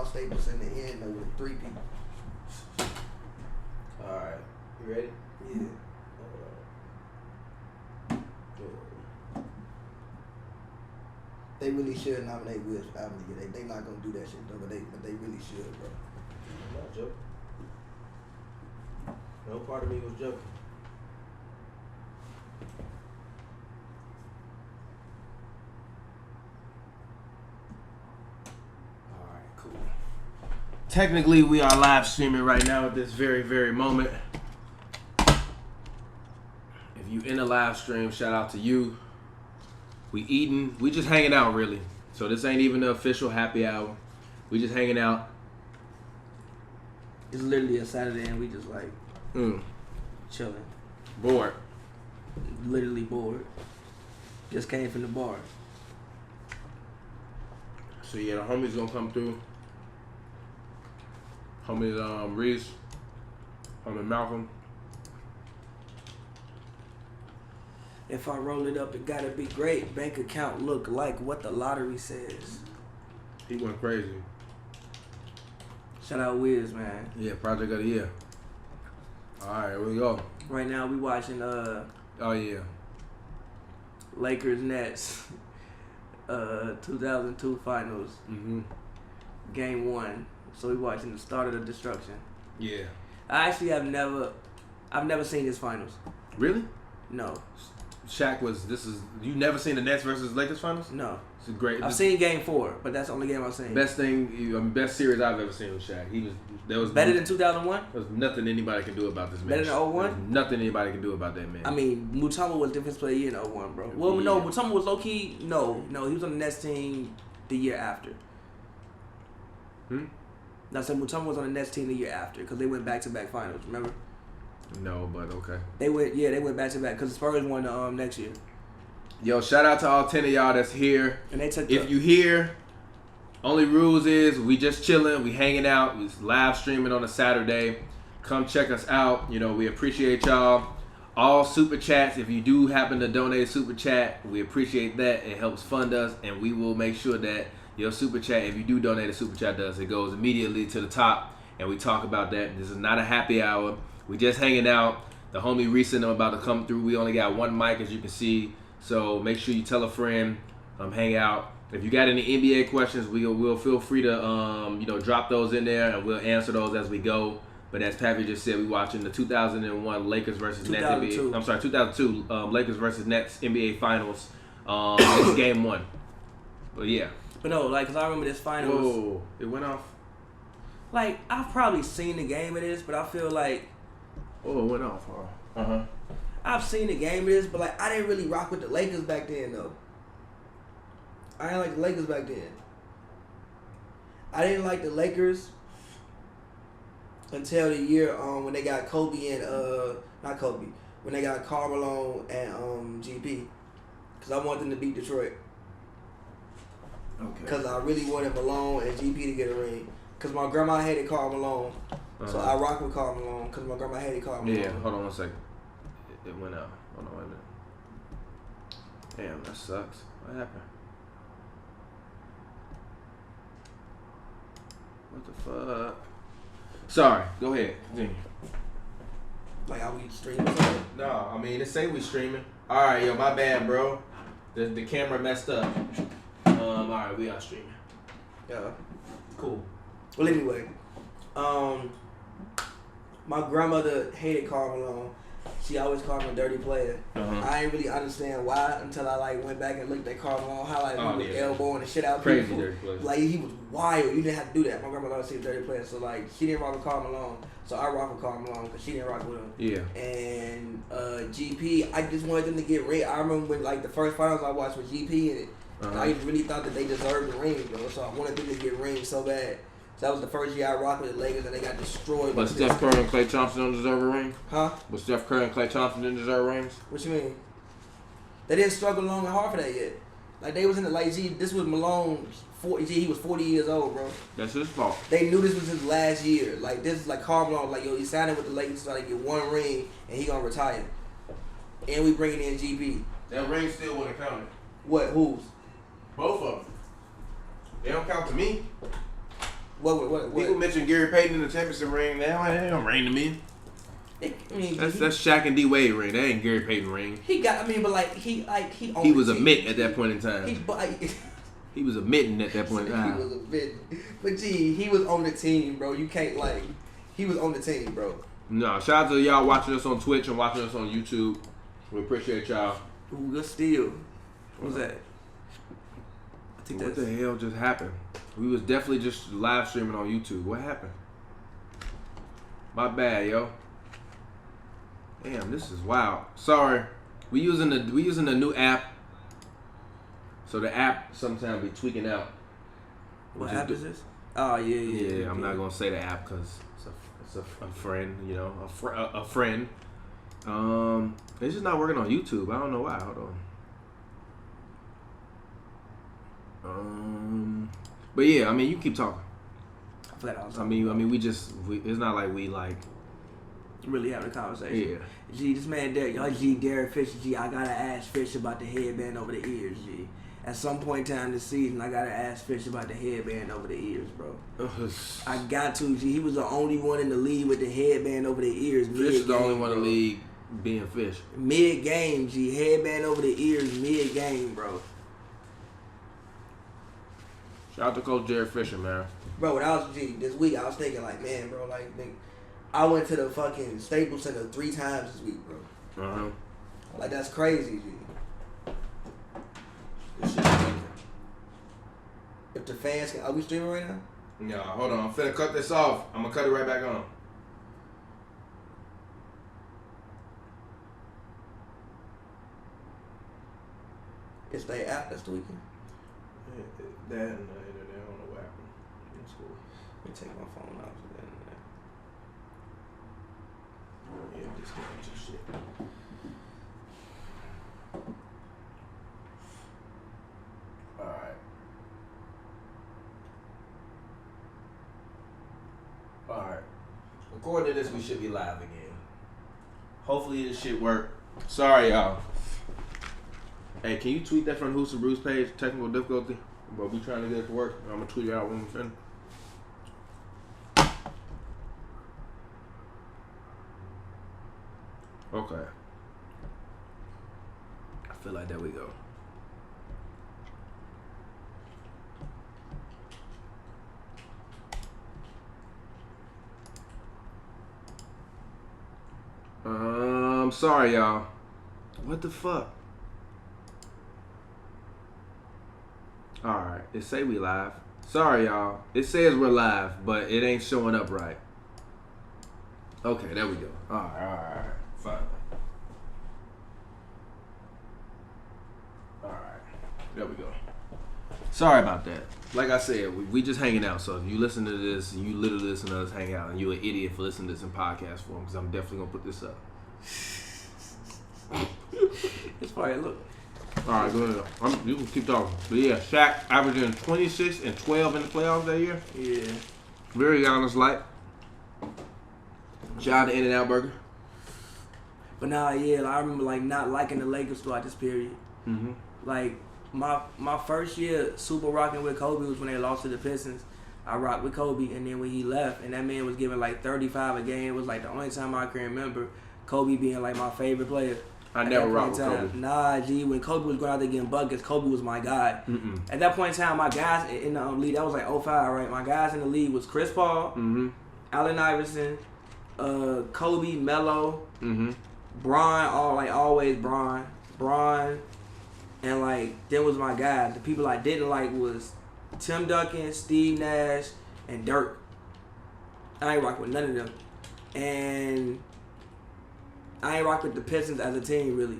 Staples in the end though with 3 people. Alright. You ready? Yeah. They really should nominate Wiz for album of the year. They not gonna do that shit though, but they really should, bro. I'm not joking. No part of me was joking. Alright, cool. Technically, we are live streaming right now at this very, very moment. If you in the live stream, shout out to you. We eating, we just hanging out really. So this ain't even the official happy hour. We just hanging out. It's literally a Saturday and we just like chilling. Bored. Literally bored. Just came from the bar. So yeah, the homies gonna come through. Homies Reese, homie Malcolm. If I roll it up, it gotta be great. Bank account look like what the lottery says. He went crazy. Shout out Wiz, man. Yeah, project of the year. Alright, here we go. Right now we watching Oh yeah. Lakers Nets 2002 finals. Game 1. So we watching the start of the destruction. Yeah. I actually I've never seen this finals. Really? No. Shaq you never seen the Nets versus Lakers finals? No. It's great. I've seen Game 4, but that's the only game I've seen. Best series I've ever seen with Shaq. There was better than 2001? There's nothing anybody can do about this man. Better than 01? There's nothing anybody can do about that man. I mean, Mutombo was defense player of the year in 01, bro. Well, yeah. No, Mutombo was low key. No, he was on the Nets team the year after. Now, so Mutombo was on the Nets team the year after because they went back-to-back finals. Remember? No, but okay. They went back-to-back because the Spurs won the next year. Yo, shout out to all 10 of y'all that's here. And they took. If you here, only rules is we just chilling, we hanging out, we live streaming on a Saturday. Come check us out. You know, we appreciate y'all. All super chats, if you do happen to donate a super chat, we appreciate that. It helps fund us, and we will make sure that your super chat, if you do donate a super chat to us, it goes immediately to the top, and we talk about that. This is not a happy hour. We just hanging out. The homie Reese and I'm about to come through. We only got one mic, as you can see. So make sure you tell a friend, hang out. If you got any NBA questions, we'll feel free to drop those in there, and we'll answer those as we go. But as Pavy just said, we watching the 2001 Lakers versus Nets NBA. I'm sorry, 2002 Lakers versus Nets NBA Finals. It's game 1. But yeah. But no, like, cause I remember this finals. Whoa, it went off. Like, I've probably seen the game of this, but I feel like. Oh, it went off. I've seen the game of this, but like I didn't really rock with the Lakers back then though. I didn't like the Lakers back then. I didn't like the Lakers until the year when they got Kobe and not Kobe, when they got Karl Malone and GP, because I wanted them to beat Detroit. Okay. Because I really wanted Malone and GP to get a ring. Because my grandma hated Karl Malone, so I rock with Karl Malone. Because my grandma hated Karl Malone. Yeah, hold on one second. It went out. Hold on, wait a minute. Damn, that sucks. What happened? What the fuck? Sorry, go ahead. Continue. Like, are we streaming something? No, I mean, it say we streaming. Alright, yo, my bad, bro. The camera messed up. Alright, we are streaming. Yeah. Cool. Well, anyway, my grandmother hated Karl Malone. She always called him a dirty player. I didn't really understand why until I like went back and looked at Karl Malone, how like he was elbowing the shit out crazy people. Dirty player. Like he was wild. You didn't have to do that. My grandmother always said dirty player, so like she didn't rock with Karl Malone, so I rock with Karl Malone because she didn't rock with him. Yeah. And GP, I just wanted them to get ring. I remember when like the first finals I watched with GP in it. I really thought that they deserved the ring, bro. So I wanted them to get rings so bad. So that was the first year I rocked with the Lakers, and they got destroyed. But Steph Curry and Klay Thompson don't deserve a ring? Huh? But Steph Curry and Klay Thompson didn't deserve rings? What you mean? They didn't struggle long and hard for that yet. Like, they was in the, like, this was Malone, he was 40 years old, bro. That's his fault. They knew this was his last year. Like, this is like Karl Malone, like, yo, he signed with the Lakers so they get one ring, and he gonna retire. And we bringing in GP. That ring still wouldn't count. What? Whose? Both of them. They don't count to me. What? People mention Gary Payton in the championship ring. They don't ring to me. That's Shaq and D Wade ring. That ain't Gary Payton ring. He was a mitt at that point in time. He was admitting at that point in time. He was admitting. But he was on the team, bro. You can't he was on the team, bro. No, shout out to y'all watching us on Twitch and watching us on YouTube. We appreciate y'all. Ooh, good steal. What was that? I think what the hell just happened? We was definitely just live streaming on YouTube. What happened? My bad, yo. Damn, this is wild. Sorry. We using the new app. So the app sometimes be tweaking out. What app is this? Oh yeah. Yeah, I'm not gonna say the app because it's a friend, you know, a friend. It's just not working on YouTube. I don't know why. Hold on. But yeah, I mean, you keep talking. I mean, it's not like we like really having a conversation. Yeah. G, this man Derek Fisher. G, I gotta ask Fish about the headband over the ears. G, at some point in time this season, I gotta ask Fish about the headband over the ears, bro. I got to. G, he was the only one in the league with the headband over the ears. Fish is the only one in the league being Fish. Mid game, G, headband over the ears, mid game, bro. Shout out to Coach Jared Fisher, man. Bro, when I was this week, I was thinking like, man, bro, like, I went to the fucking Staples Center 3 times this week, bro. Like, that's crazy, G. This shit crazy. If the fans can, are we streaming right now? No, hold on. I'm finna cut this off. I'm gonna cut it right back on. It's their app that's tweaking. That and the internet, I don't know what happened. It's cool. Let me take my phone out for the internet. Yeah, disconnect your shit. Alright. According to this, we should be live again. Hopefully this shit work. Sorry, y'all. Hey, can you tweet that from HoopsNBrews page? Technical difficulty. But we trying to get it to work. I'm gonna tweet it out when we're finished. Okay. I feel like there we go. Sorry, y'all. What the fuck? Alright, it say we live. Sorry, y'all. It says we're live, but it ain't showing up right. Okay, there we go. Alright. Fine. Alright. There we go. Sorry about that. Like I said, we just hanging out. So if you listen to this, you literally listen to us hang out, and you're an idiot for listening to this in podcast form, because I'm definitely going to put this up. It's probably look. All right, go ahead. You can keep talking. But yeah, Shaq averaging 26 and 12 in the playoffs that year. Yeah. Very honest light. Shout out to In-N-Out Burger. But nah, yeah, I remember like not liking the Lakers throughout this period. Mm-hmm. Like my first year super rocking with Kobe was when they lost to the Pistons. I rocked with Kobe, and then when he left, and that man was giving like 35 a game, it was like the only time I can remember Kobe being like my favorite player. I never rocked with Kobe. Nah, G, when Kobe was going out there getting buckets, Kobe was my guy. Mm-mm. At that point in time, my guys in the league, that was like 05, right? My guys in the league was Chris Paul, Allen Iverson, Kobe, Melo, Bron, always Bron, and like them was my guys. The people I didn't like was Tim Duncan, Steve Nash, and Dirk. I ain't rock with none of them, and I ain't rock with the Pistons as a team really.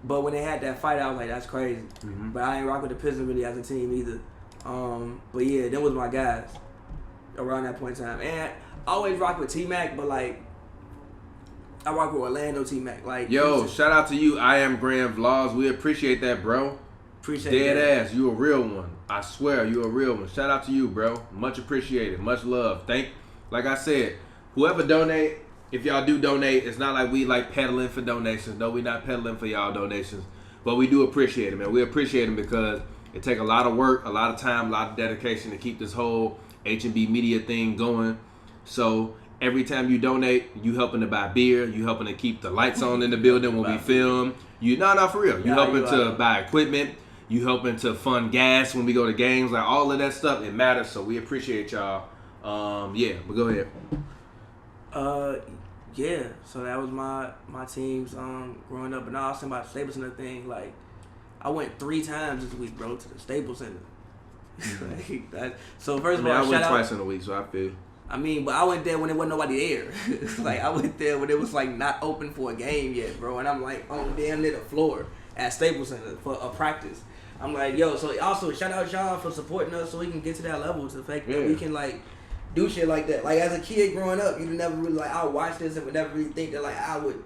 But when they had that fight, I was like, that's crazy. But I ain't rock with the Pistons really as a team either. But yeah, them was my guys around that point in time. And I always rock with T-Mac, but like I rock with Orlando T-Mac. Like, yo, shout out to you, I Am Grand Vlogs. We appreciate that, bro. Appreciate Dead that. ass, you a real one. I swear, you a real one. Shout out to you, bro. Much appreciated. Much love. Like I said, whoever donate, if y'all do donate, it's not like we like peddling for donations. No, we not peddling for y'all donations. But we do appreciate it, man. We appreciate them because it take a lot of work, a lot of time, a lot of dedication to keep this whole H&B Media thing going. So every time you donate, you helping to buy beer, you helping to keep the lights on in the building when we film. You for real. You helping to buy equipment. You helping to fund gas when we go to games. Like all of that stuff, it matters. So we appreciate y'all. But go ahead. Yeah. So that was my teams growing up, and I was talking about the Staples Center thing. Like, I went 3 times this week, bro, to the Staples Center. So first of all, I went twice in a week, so I feel. But I went there when there wasn't nobody there. Like, I went there when it was like not open for a game yet, bro. And I'm like on damn near the floor at Staples Center for a practice. I'm like, yo. So also shout out y'all for supporting us so we can get to that level. To the fact that we can like do shit like that. Like as a kid growing up, you never really like I would watch this and would never really think that like I would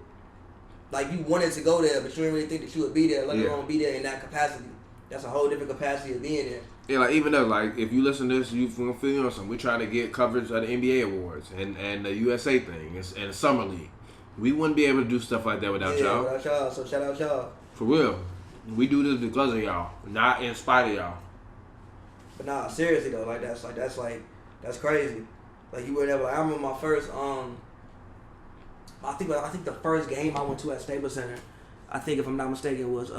like you wanted to go there, but you didn't really think that you would be there. Let alone be there in that capacity. That's a whole different capacity of being there. Yeah, like even though like if you listen to this, you gonna feel something. We try to get coverage of the NBA awards and the USA thing and the Summer League. We wouldn't be able to do stuff like that without y'all. Without y'all. So shout out y'all. For real, we do this because of y'all, not in spite of y'all. But nah, seriously though, that's crazy. Like you would never. I remember my first I think the first game I went to at Staples Center, I think if I'm not mistaken was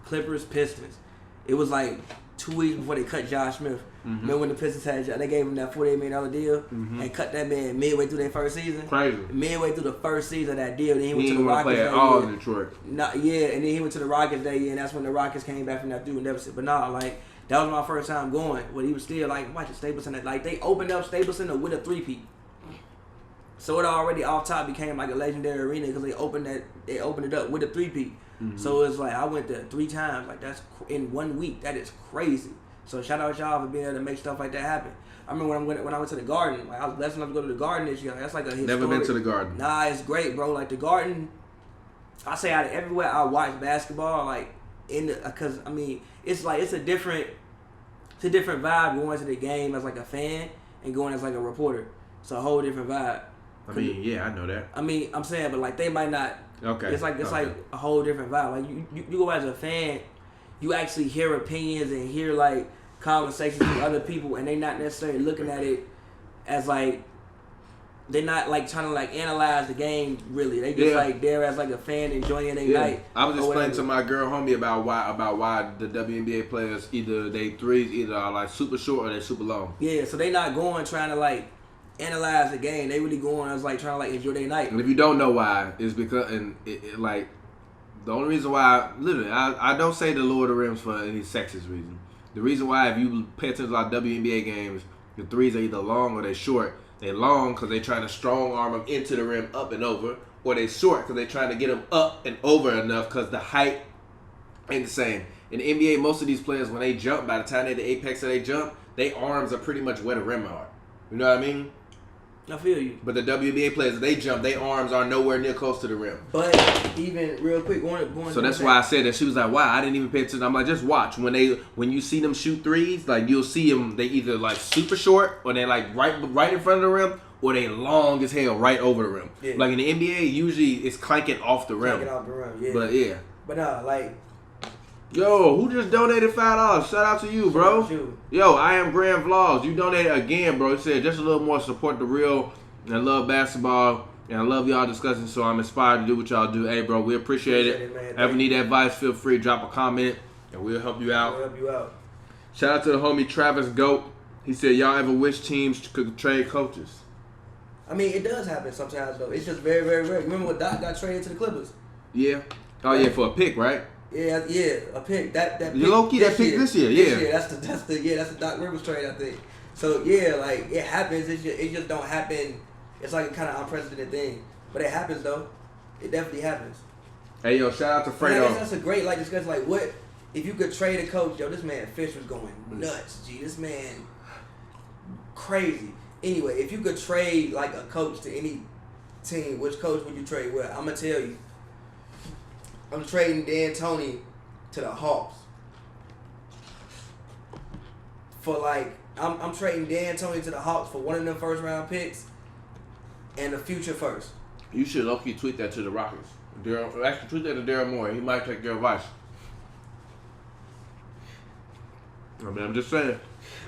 Clippers Pistons. It was like 2 weeks before they cut Josh Smith. Mm-hmm. Remember when the Pistons they gave him that $48 million deal and cut that man midway through their first season? Crazy. Midway through the first season of that deal, then he went to the Rockets. Play at all in Detroit. And then he went to the Rockets that year, and that's when the Rockets came back from that through deficit. But like that was my first time going. But he was still like watching Staples Center. Like they opened up Staples Center with a 3-peat. So it already off top became like a legendary arena because they opened it up with a 3-peat. Mm-hmm. So it's like I went there 3 times. Like that's in 1 week. That is crazy. So shout out y'all for being able to make stuff like that happen. I remember when I went to the Garden. Like I was blessed enough to go to the Garden this year. That's like a historic. Never been to the Garden. Nah, it's great, bro. Like the Garden. I say out of everywhere I watch basketball, like because it's like it's a different vibe going to the game as like a fan and going as like a reporter. It's a whole different vibe. I know that. I'm saying, but like they might not. Okay. It's like a whole different vibe. Like you go as a fan, you actually hear opinions and hear like conversations with other people, and they not necessarily looking at it as like they're not like trying to like analyze the game really. They just like there as like a fan enjoying their night. I was explaining to my girl homie about why the WNBA players either they threes either are like super short or they're super long. Yeah, so they not going trying to like analyze the game. They really going as like trying to like enjoy their night. And if you don't know why, it's because like the only reason why literally I don't say the lower the rims for any sexist reason. The reason why if you pay attention to our WNBA games, the threes are either long or they're short. They're long because they're trying to strong arm them into the rim up and over, or they're short because they're trying to get them up and over enough because the height ain't the same. In the NBA, most of these players when they jump, by the time they're at the apex of they jump, their arms are pretty much where the rim are. You know what I mean? I feel you. But the WNBA players, if they jump, their arms are nowhere near close to the rim. But even real quick, going. So that's why I said that. She was like, "Wow, I didn't even pay attention." I'm like, "Just watch when you see them shoot threes, like you'll see them. They either like super short or they like right in front of the rim, or they long as hell right over the rim. Yeah. Like in the NBA, usually it's clanking off the rim. Clanking off the rim, yeah. But yeah. But nah, like. Yo, who just donated $5? Shout out to you, bro. Yo, I am Grand Vlogs. You donated again, bro. It said just a little more support the real. And I love basketball, and I love y'all discussing, so I'm inspired to do what y'all do. Hey, bro, we appreciate it. Ever need advice, feel free to drop a comment, and we'll help you out. Shout out to the homie Travis Goat. He said, y'all ever wish teams could trade coaches? It does happen sometimes, though. It's just very, very rare. Remember when Doc got traded to the Clippers? Yeah. Oh, yeah, for a pick, right? Yeah, a pick. That pick low-key, that pick this year, yeah. That's the Doc Rivers trade, I think. So, yeah, like, it happens. It just don't happen. It's like a kind of unprecedented thing. But it happens, though. It definitely happens. Hey, yo, shout out to Fredo. I guess that's a great, like, discussion. Like, what if you could trade a coach? Yo, this man Fish was going nuts, G. This man, crazy. Anyway, if you could trade, like, a coach to any team, which coach would you trade with? I'm going to tell you. I'm trading D'Antoni to the Hawks. For, like, I'm trading D'Antoni to the Hawks for one of them first-round picks and a future first. You should low-key tweet that to the Rockets. Actually, tweet that to Daryl Morey. He might take your advice. I mean, I'm just saying.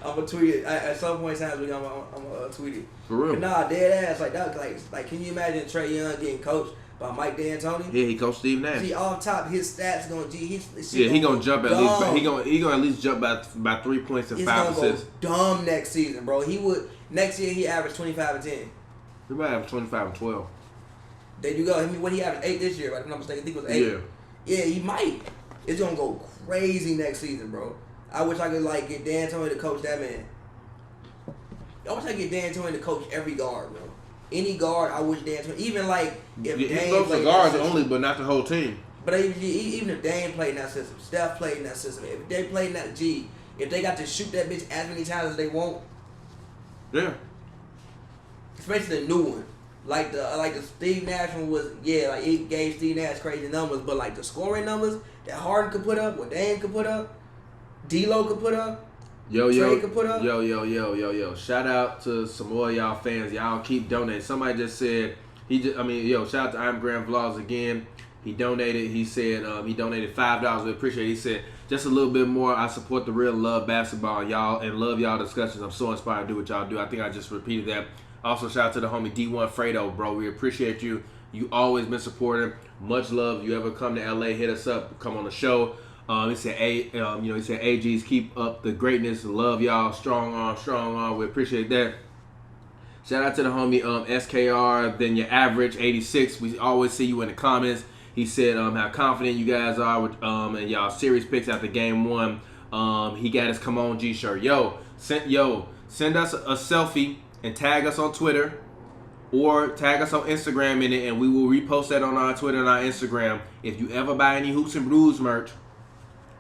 I'm gonna tweet it at some point in time. I'm gonna tweet it. For real. But nah, dead ass like that. Like, can you imagine Trae Young getting coached by Mike D'Antoni? Yeah, he coached Steve Nash. See, off top, his stats gonna he gonna jump at least. He gonna at least jump by 3 points and 5 assists. Go dumb next season, bro. He would next year. He averaged 25 and 10. He might have 25 and 12. There you go. I mean, what he averaged 8 this year, if I'm not mistaken. I think it was 8. Yeah, he might. It's gonna go crazy next season, bro. I wish I could get D'Antoni to coach that man. I wish I could get D'Antoni to coach every guard, bro. Any guard, I wish D'Antoni. Even if Dame played guards only, but not the whole team. But even if Dame played in that system, Steph played in that system, if they played in that if they got to shoot that bitch as many times as they want. Yeah. Especially the new one. Like the Steve Nash one was, it gave Steve Nash crazy numbers, but the scoring numbers that Harden could put up, what Dame could put up, D'Lo could put up, Trey could put up. Yo. Shout out to some more of y'all fans. Y'all keep donating. Somebody just said, shout out to I'm Graham Vlogs again. He donated. He said he donated $5. We appreciate it. He said, just a little bit more. I support the real love basketball, y'all, and love y'all discussions. I'm so inspired to do what y'all do. I think I just repeated that. Also, shout out to the homie D1 Fredo, bro. We appreciate you. You always been supporting. Much love. You ever come to LA, hit us up. Come on the show. He said, he said, AGs, keep up the greatness. Love y'all. Strong arm. We appreciate that. Shout out to the homie SKR. Then your average 86. We always see you in the comments. He said how confident you guys are with and y'all series picks after game 1. He got his Come On G shirt. Send us a selfie and tag us on Twitter or tag us on Instagram in it, and we will repost that on our Twitter and our Instagram. If you ever buy any Hoops and Brews merch,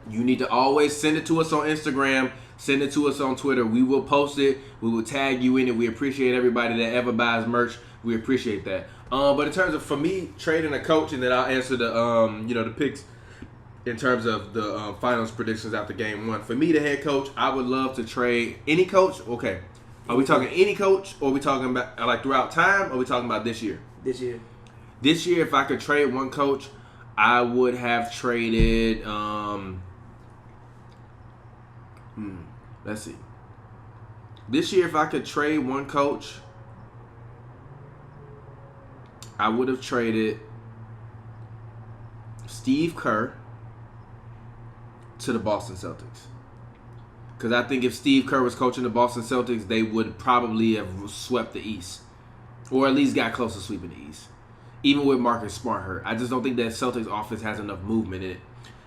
you need to always send it to us on Instagram, send it to us on Twitter. We will post it. We will tag you in it. We appreciate everybody that ever buys merch. We appreciate that. But in terms of, for me, trading a coach, and then I'll answer the the picks in terms of the finals predictions after game 1. For me, the head coach, I would love to trade any coach. Okay. Are we talking any coach, or are we talking about throughout time, or are we talking about this year? This year. This year, if I could trade one coach, I would have traded. Let's see. This year, if I could trade one coach, I would have traded Steve Kerr to the Boston Celtics. Because I think if Steve Kerr was coaching the Boston Celtics, they would probably have swept the East. Or at least got close to sweeping the East. Even with Marcus Smart hurt. I just don't think that Celtics offense has enough movement in it.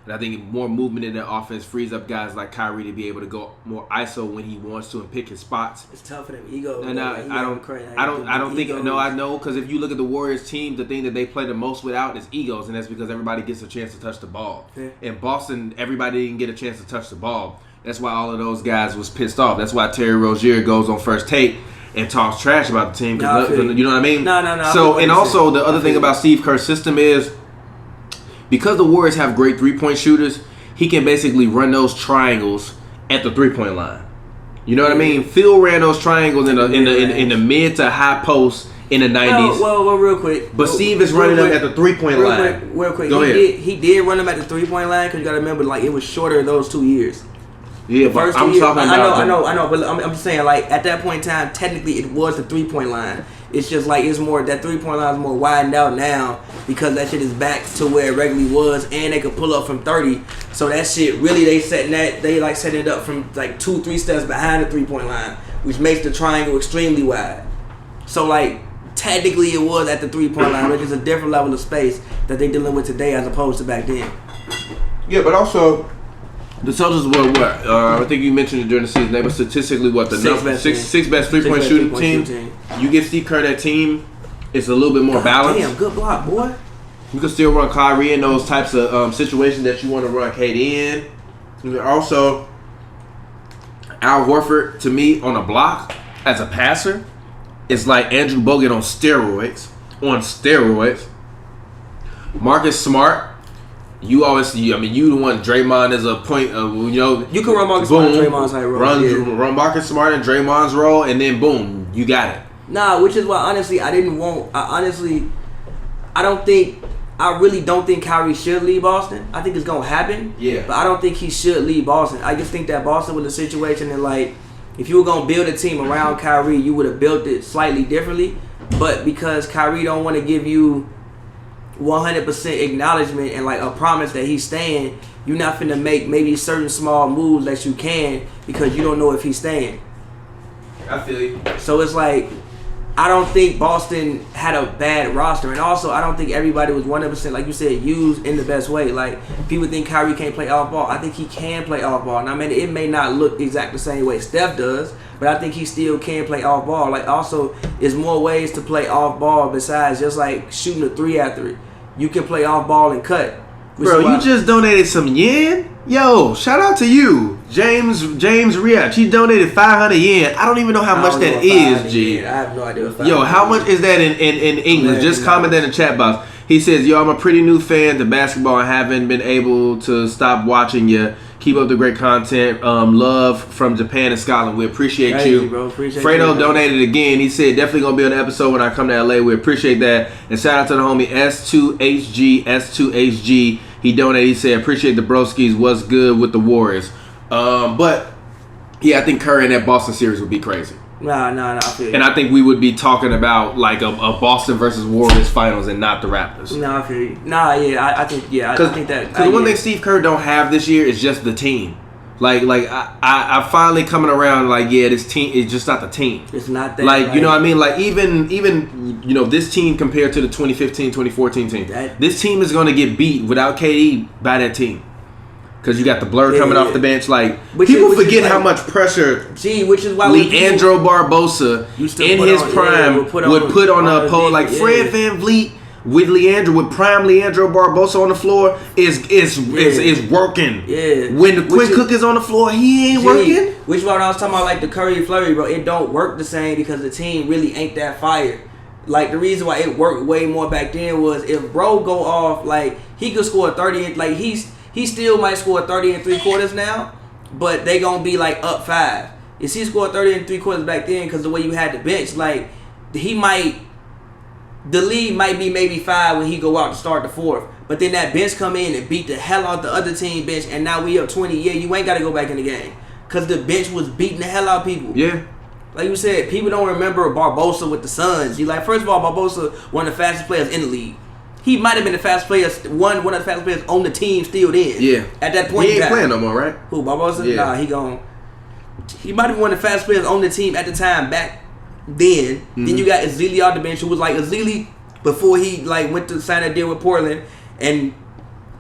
And I think more movement in that offense frees up guys like Kyrie to be able to go more ISO when he wants to and pick his spots. It's tough for them. Ego. And I don't think because if you look at the Warriors team, the thing that they play the most without is egos, and that's because everybody gets a chance to touch the ball. Yeah. In Boston, everybody didn't get a chance to touch the ball. That's why all of those guys was pissed off. That's why Terry Rozier goes on First Take and talks trash about the team. You know what I mean? No. So, and also the other thing about Steve Kerr's system is, because the Warriors have great three-point shooters, he can basically run those triangles at the three-point line. You know what I mean? Phil ran those triangles in the mid to high post in the 90s. Well, real quick. But Steve is running them at the three-point line. Real quick. Go ahead. He did run them at the three-point line, because you got to remember, it was shorter those 2 years. Yeah, but I'm talking about. I know, but I'm just saying, at that point in time, technically it was the 3-point line. It's just it's more, that 3-point line is more widened out now because that shit is back to where it regularly was, and they could pull up from 30. So that shit really, they setting it up from 2-3 steps behind the 3-point line, which makes the triangle extremely wide. So technically it was at the 3-point line, but it's a different level of space that they're dealing with today as opposed to back then. Yeah, but also, the Celtics were what? I think you mentioned it during the season. They were statistically sixth best three-point shooting team. You give Steve Kerr that team, it's a little bit more balanced. Damn, good block, boy. You can still run Kyrie in those types of situations that you want to run KD in. Also, Al Horford, to me, on a block as a passer, is like Andrew Bogut on steroids. Marcus Smart. You the one. Draymond is a point of, You can run Marcus Smart and Draymond's role. Run Marcus Smart and Draymond's role, and then boom, you got it. Nah, which is why honestly I don't think I really don't think Kyrie should leave Boston. I think it's gonna happen. Yeah. But I don't think he should leave Boston. I just think that Boston was a situation that, like, if you were gonna build a team around Kyrie, you would have built it slightly differently. But because Kyrie don't want to give you 100% acknowledgement and like a promise that he's staying, you're not finna make maybe certain small moves that you can because you don't know if he's staying. I feel you. So it's like, I don't think Boston had a bad roster, and also I don't think everybody was 100%, like you said, used in the best way. Like, people think Kyrie can't play off ball. I think he can play off ball. And I mean, it may not look exactly the same way Steph does, but I think he still can play off ball. Like, also, there's more ways to play off ball besides just like shooting a 3 after it. You can play off ball and cut. Bro, you just donated some yen? Yo, shout out to you. James Riach. He donated 500 yen. I don't even know how much that is, G. I have no idea what 500 Yo, how much is that in English? Just comment that in the chat box. He says, yo, I'm a pretty new fan to basketball and haven't been able to stop watching you. Keep up the great content. Love from Japan and Scotland. We appreciate you. Bro. Appreciate Fredo you, donated again. He said, definitely going to be on the episode when I come to LA. We appreciate that. And shout out to the homie S2HG. He donated. He said, appreciate the broskies. What's good with the Warriors? But, yeah, I think Curry in that Boston series would be crazy. Nah, I feel you. And I think we would be talking about like a Boston versus Warriors finals and not the Raptors. Nah, I feel you. Nah, yeah, I think that. Because the one thing Steve Kerr don't have this year is just the team. Like I finally coming around. Like, yeah, this team is just not the team. It's not that. Like, you know what I mean? Like, even you know, this team compared to the 2015, 2014 team, this team is going to get beat without KD by that team. Because you got the blur coming off the bench. Like, people forget how much pressure which is why Leandro Barbosa in his prime would put on a pole. Like, Fred VanVleet with prime Leandro Barbosa on the floor is working. Yeah. When the Quinn Cook is on the floor, he ain't working. Which is why when I was talking about like the Curry Flurry, bro, it don't work the same because the team really ain't that fire. Like, the reason why it worked way more back then was if bro go off, like, he could score 30, like he still might score 30 and 3/4 now, but they gonna be like up 5. If he scored 30 and 3/4 back then, because the way you had the bench, like, the lead might be maybe 5 when he go out to start the 4th, but then that bench come in and beat the hell out the other team bench, and now we up 20. Yeah, you ain't got to go back in the game because the bench was beating the hell out of people. Yeah. Like you said, people don't remember Barbosa with the Suns. You like, first of all, Barbosa, one of the fastest players in the league. He might have been the fastest player, one of the fastest players on the team still then. Yeah. At that point, he ain't playing no more, right? Who, Barbosa? Yeah. Nah, he gone. He might have been one of the fastest players on the team at the time back then. Mm-hmm. Then you got Ezeli off the bench, who was like Ezeli before he like went to sign a deal with Portland and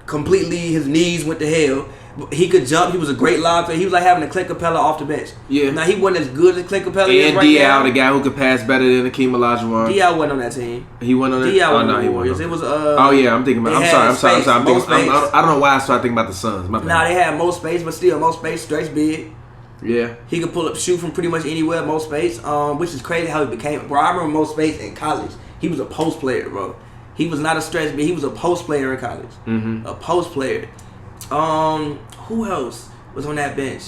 completely his knees went to hell. He could jump. He was a great lob player. He was like having a Clint Capella off the bench. Yeah. Now, he wasn't as good as Clint Capella is right now. now. The guy who could pass better than Akeem Olajuwon. D.I. wasn't on that team. He wasn't on that? D.I. wasn't no, on the he Warriors. wasn't. It was oh yeah, I'm thinking about. I'm sorry. I don't know why I started thinking about the Suns. They had most space, but still most space. Stretch big. Yeah. He could pull up, shoot from pretty much anywhere. Most space. Which is crazy how he became. Bro, I remember most space in college. He was a post player, bro. He was not a stretch big. He was a post player in college. Mm-hmm. A post player. Who else was on that bench?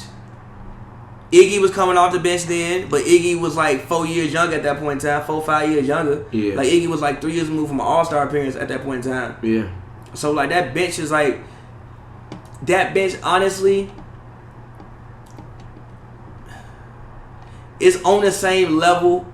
Iggy was coming off the bench then, but Iggy was like 4 years younger at that point in time, 4-5 years younger. Yeah. Like, Iggy was like 3 years removed from an All-Star appearance at that point in time. Yeah. So, like, that bench is like, that bench, honestly, is on the same level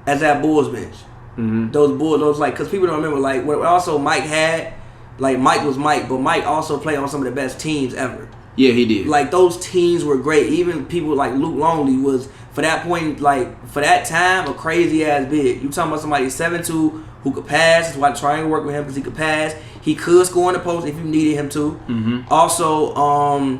as that Bulls bench. Mm-hmm. Those like, because people don't remember, like, what also Mike had, like, Mike was Mike, but Mike also played on some of the best teams ever. Yeah, he did. Like, those teams were great. Even people like Luke Longley was, for that point, like, for that time, a crazy-ass big. You talking about somebody 7'2", who could pass. That's why trying to work with him, because he could pass. He could score in the post if you needed him to. Mm-hmm. Also,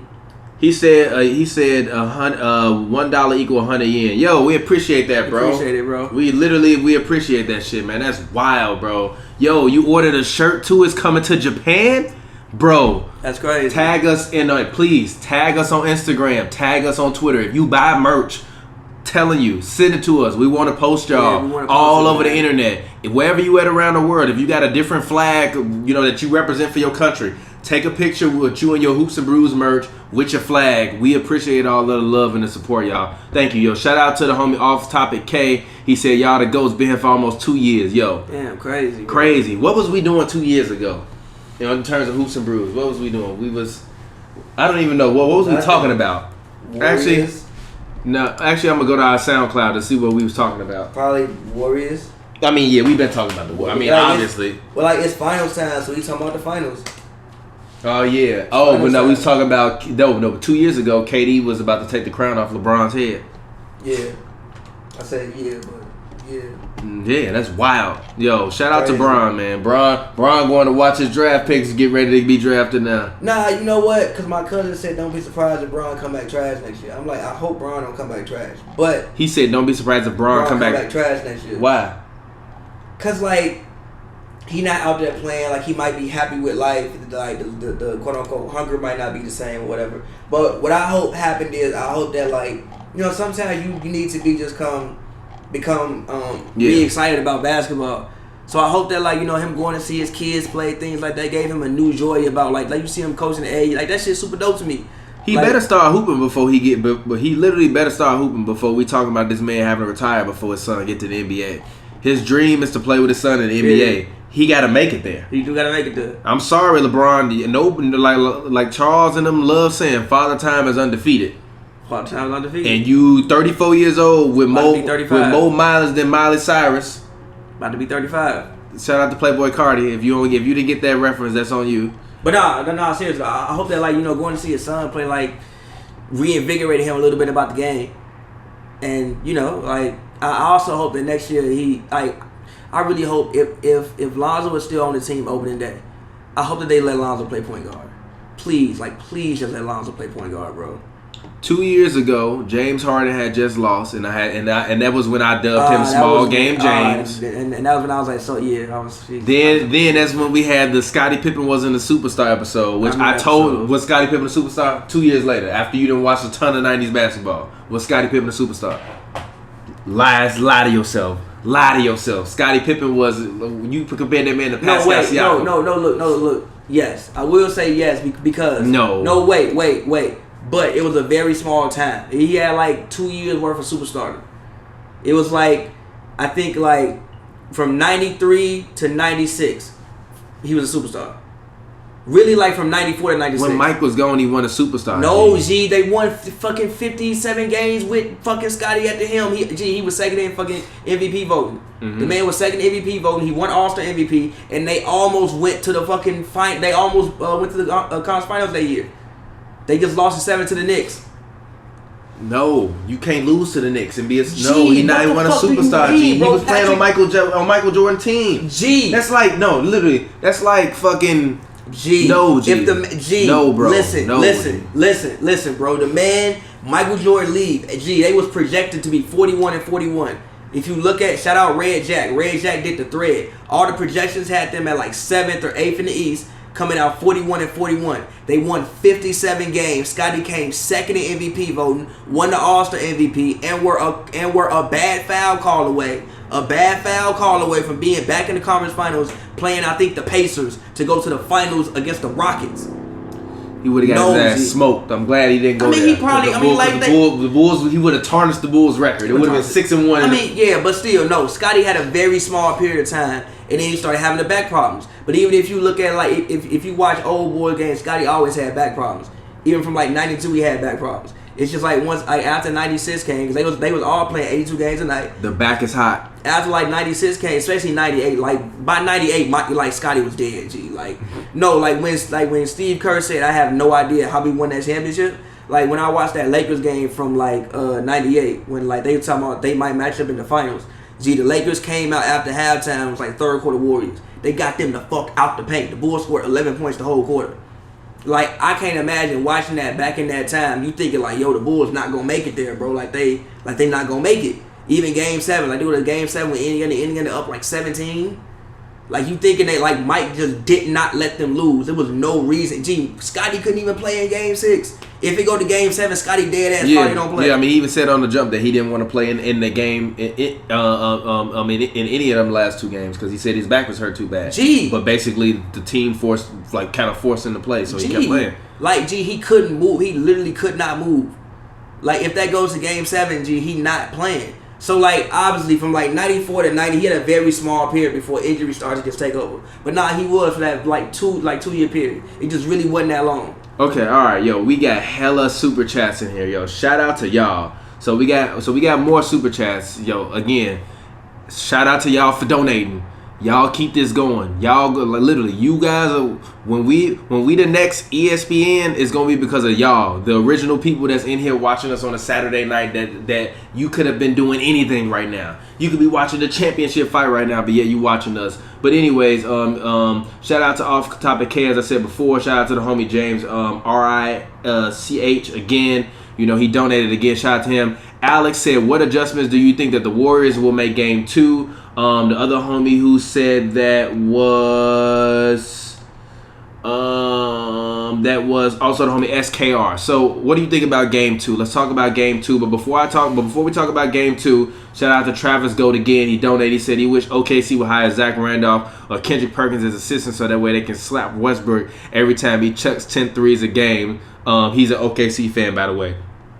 he said $1 equal 100 yen. Yo, we appreciate that, bro. Appreciate it, bro. We appreciate that shit, man. That's wild, bro. Yo, you ordered a shirt too? It's coming to Japan, bro. That's crazy. Tag us please tag us on Instagram. Tag us on Twitter. If you buy merch, telling you, send it to us. We want to post y'all all over the internet. Wherever you at around the world, if you got a different flag, you know, that you represent for your country, take a picture with you and your Hoops and Brews merch with your flag. We appreciate all of the love and the support, y'all. Thank you, yo. Shout out to the homie Off Topic K. He said, y'all, the GOAT's been here for almost 2 years, yo. Damn, crazy. Bro. Crazy. What was we doing 2 years ago? in terms of Hoops and Brews, what was we doing? I don't even know. What was we talking about? Warriors. I'm gonna go to our SoundCloud to see what we was talking about. Probably Warriors. I mean, yeah, we've been talking about the Warriors. I mean, obviously. It's finals time, so we talking about the finals. Oh yeah. Oh, but no, we was talking about no. 2 years ago, KD was about to take the crown off LeBron's head. Yeah, I said yeah, but yeah. Yeah, that's wild. Yo, shout out to Bron, man. Bron going to watch his draft picks get ready to be drafted now. Nah, you know what? Because my cousin said don't be surprised if Bron come back trash next year. I'm like, I hope Bron don't come back trash. But he said don't be surprised if Bron come back trash next year. Why? Because, like, he not out there playing. Like, he might be happy with life. Like, the quote-unquote hunger might not be the same or whatever. But what I hope happened is I hope that, like, you know, sometimes you need to become be excited about basketball. So I hope that, like, you know, him going to see his kids play, things like that gave him a new joy about, like you see him coaching the A. Like, that shit's super dope to me. He better start hooping before he get, but he literally better start hooping before we talking about this man having to retire before his son get to the NBA. His dream is to play with his son in the NBA. He got to make it there. He do got to make it there. I'm sorry, LeBron. No, like Charles and them love saying, Father Time is undefeated. Father Time is undefeated. And you 34 years old with more mileage than Miley Cyrus. About to be 35. Shout out to Playboy Cardi. If you didn't get that reference, that's on you. But no, seriously. I hope that, like, you know, going to see his son play, like, reinvigorated him a little bit about the game. And, you know, like, I also hope that next year I really hope if Lonzo is still on the team opening day, I hope that they let Lonzo play point guard. Please just let Lonzo play point guard, bro. 2 years ago, James Harden had just lost, and that was when I dubbed him Small Game James. And that was when I was like, so yeah, I was. Then that's when we had the Scottie Pippen wasn't a superstar episode, which I told was Scottie Pippen a superstar 2 years later after you didn't watch a ton of '90s basketball. Was Scottie Pippen a superstar? Lie to yourself. Scottie Pippen was. You compare that man to Pascal Siakam. No, look. Yes, I will say yes because. No, wait. But it was a very small time. He had like 2 years worth of superstardom. It was like, I think like from 93 to 96, he was a superstar. Really, like from 94 to 96. When Mike was gone, he won a superstar. No, they won fucking 57 games with fucking Scotty at the helm. He was second in fucking MVP voting. Mm-hmm. The man was second MVP voting. He won All-Star MVP, and they almost went to the fucking final. They almost went to the conference finals that year. They just lost in 7 to the Knicks. No, you can't lose to the Knicks and be he not even won a superstar. He was playing on Michael Jordan's team. That's like that's like fucking. No, G. No, bro. Listen, bro. The man, Michael Jordan leave. They was projected to be 41-41. If you look at, shout out Red Jack. Red Jack did the thread. All the projections had them at like 7th or 8th in the East, coming out 41-41. They won 57 games. Scotty came second in MVP voting, won the All-Star MVP, and were a bad foul call away. A bad foul call away from being back in the conference finals, playing, I think, the Pacers to go to the finals against the Rockets. He would have got his ass smoked. I'm glad he didn't go there. He probably, the Bulls, he would have tarnished the Bulls' record. It would have been 6-1. Yeah, but still, no. Scotty had a very small period of time, and then he started having the back problems. But even if you look at, like, if you watch old boy games, Scotty always had back problems. Even from, like, 92, he had back problems. It's just like once, like after 96 came, because they was all playing 82 games a night. The back is hot. After like 96 came, especially 98, like by 98, like Scotty was dead. Like when Steve Kerr said, "I have no idea how we won that championship." Like when I watched that Lakers game from like 98, when like they were talking about they might match up in the finals. The Lakers came out after halftime. It was like third quarter Warriors. They got them the fuck out the paint. The Bulls scored 11 points the whole quarter. Like, I can't imagine watching that back in that time. You thinking like, yo, the Bulls not gonna make it there, bro. Like they not gonna make it. Even Game 7, like they were in Game 7 with Indiana up like 17. Like you thinking that like Mike just did not let them lose. There was no reason. Scotty couldn't even play in Game 6. If it go to Game 7, Scotty dead ass probably don't play. Yeah, I mean, he even said on the jump that he didn't want to play in the game in any of them last two games because he said his back was hurt too bad. But basically the team forced him to play, so he kept playing. Like he couldn't move. He literally could not move. Like if that goes to Game 7, he not playing. So like obviously from like 94 to 90, he had a very small period before injury started to just take over. But nah, he was for that like 2 year period. It just really wasn't that long. Okay, all right, yo, we got hella super chats in here, yo. Shout out to y'all. So we got more super chats, yo. Again, shout out to y'all for donating. Y'all keep this going. Y'all literally, you guys are when we the next ESPN is gonna be because of y'all, the original people that's in here watching us on a Saturday night. That you could have been doing anything right now. You could be watching the championship fight right now, but yet you watching us. But anyways, shout out to Off Topic K, as I said before. Shout out to the homie James RICH again. You know, he donated again. Shout out to him. Alex said, "What adjustments do you think that the Warriors will make Game 2?" The other homie who said that was also the homie SKR. So what do you think about Game 2? Let's talk about Game 2. But before we talk about Game 2, shout out to Travis Gold again. He donated. He said he wished OKC would hire Zach Randolph or Kendrick Perkins as assistant so that way they can slap Westbrook every time he chucks 10 threes a game. He's an OKC fan, by the way.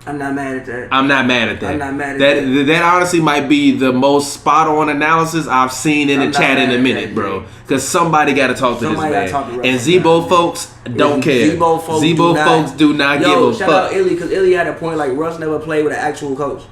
I'm not mad at that. I'm not mad at that. That honestly might be the most spot on analysis I've seen in the chat in a minute, bro. Because somebody got to talk to this man. And Zebo folks don't care. Zebo folks do not give a fuck. Shout out Illy, because Illy had a point like Russ never played with an actual coach.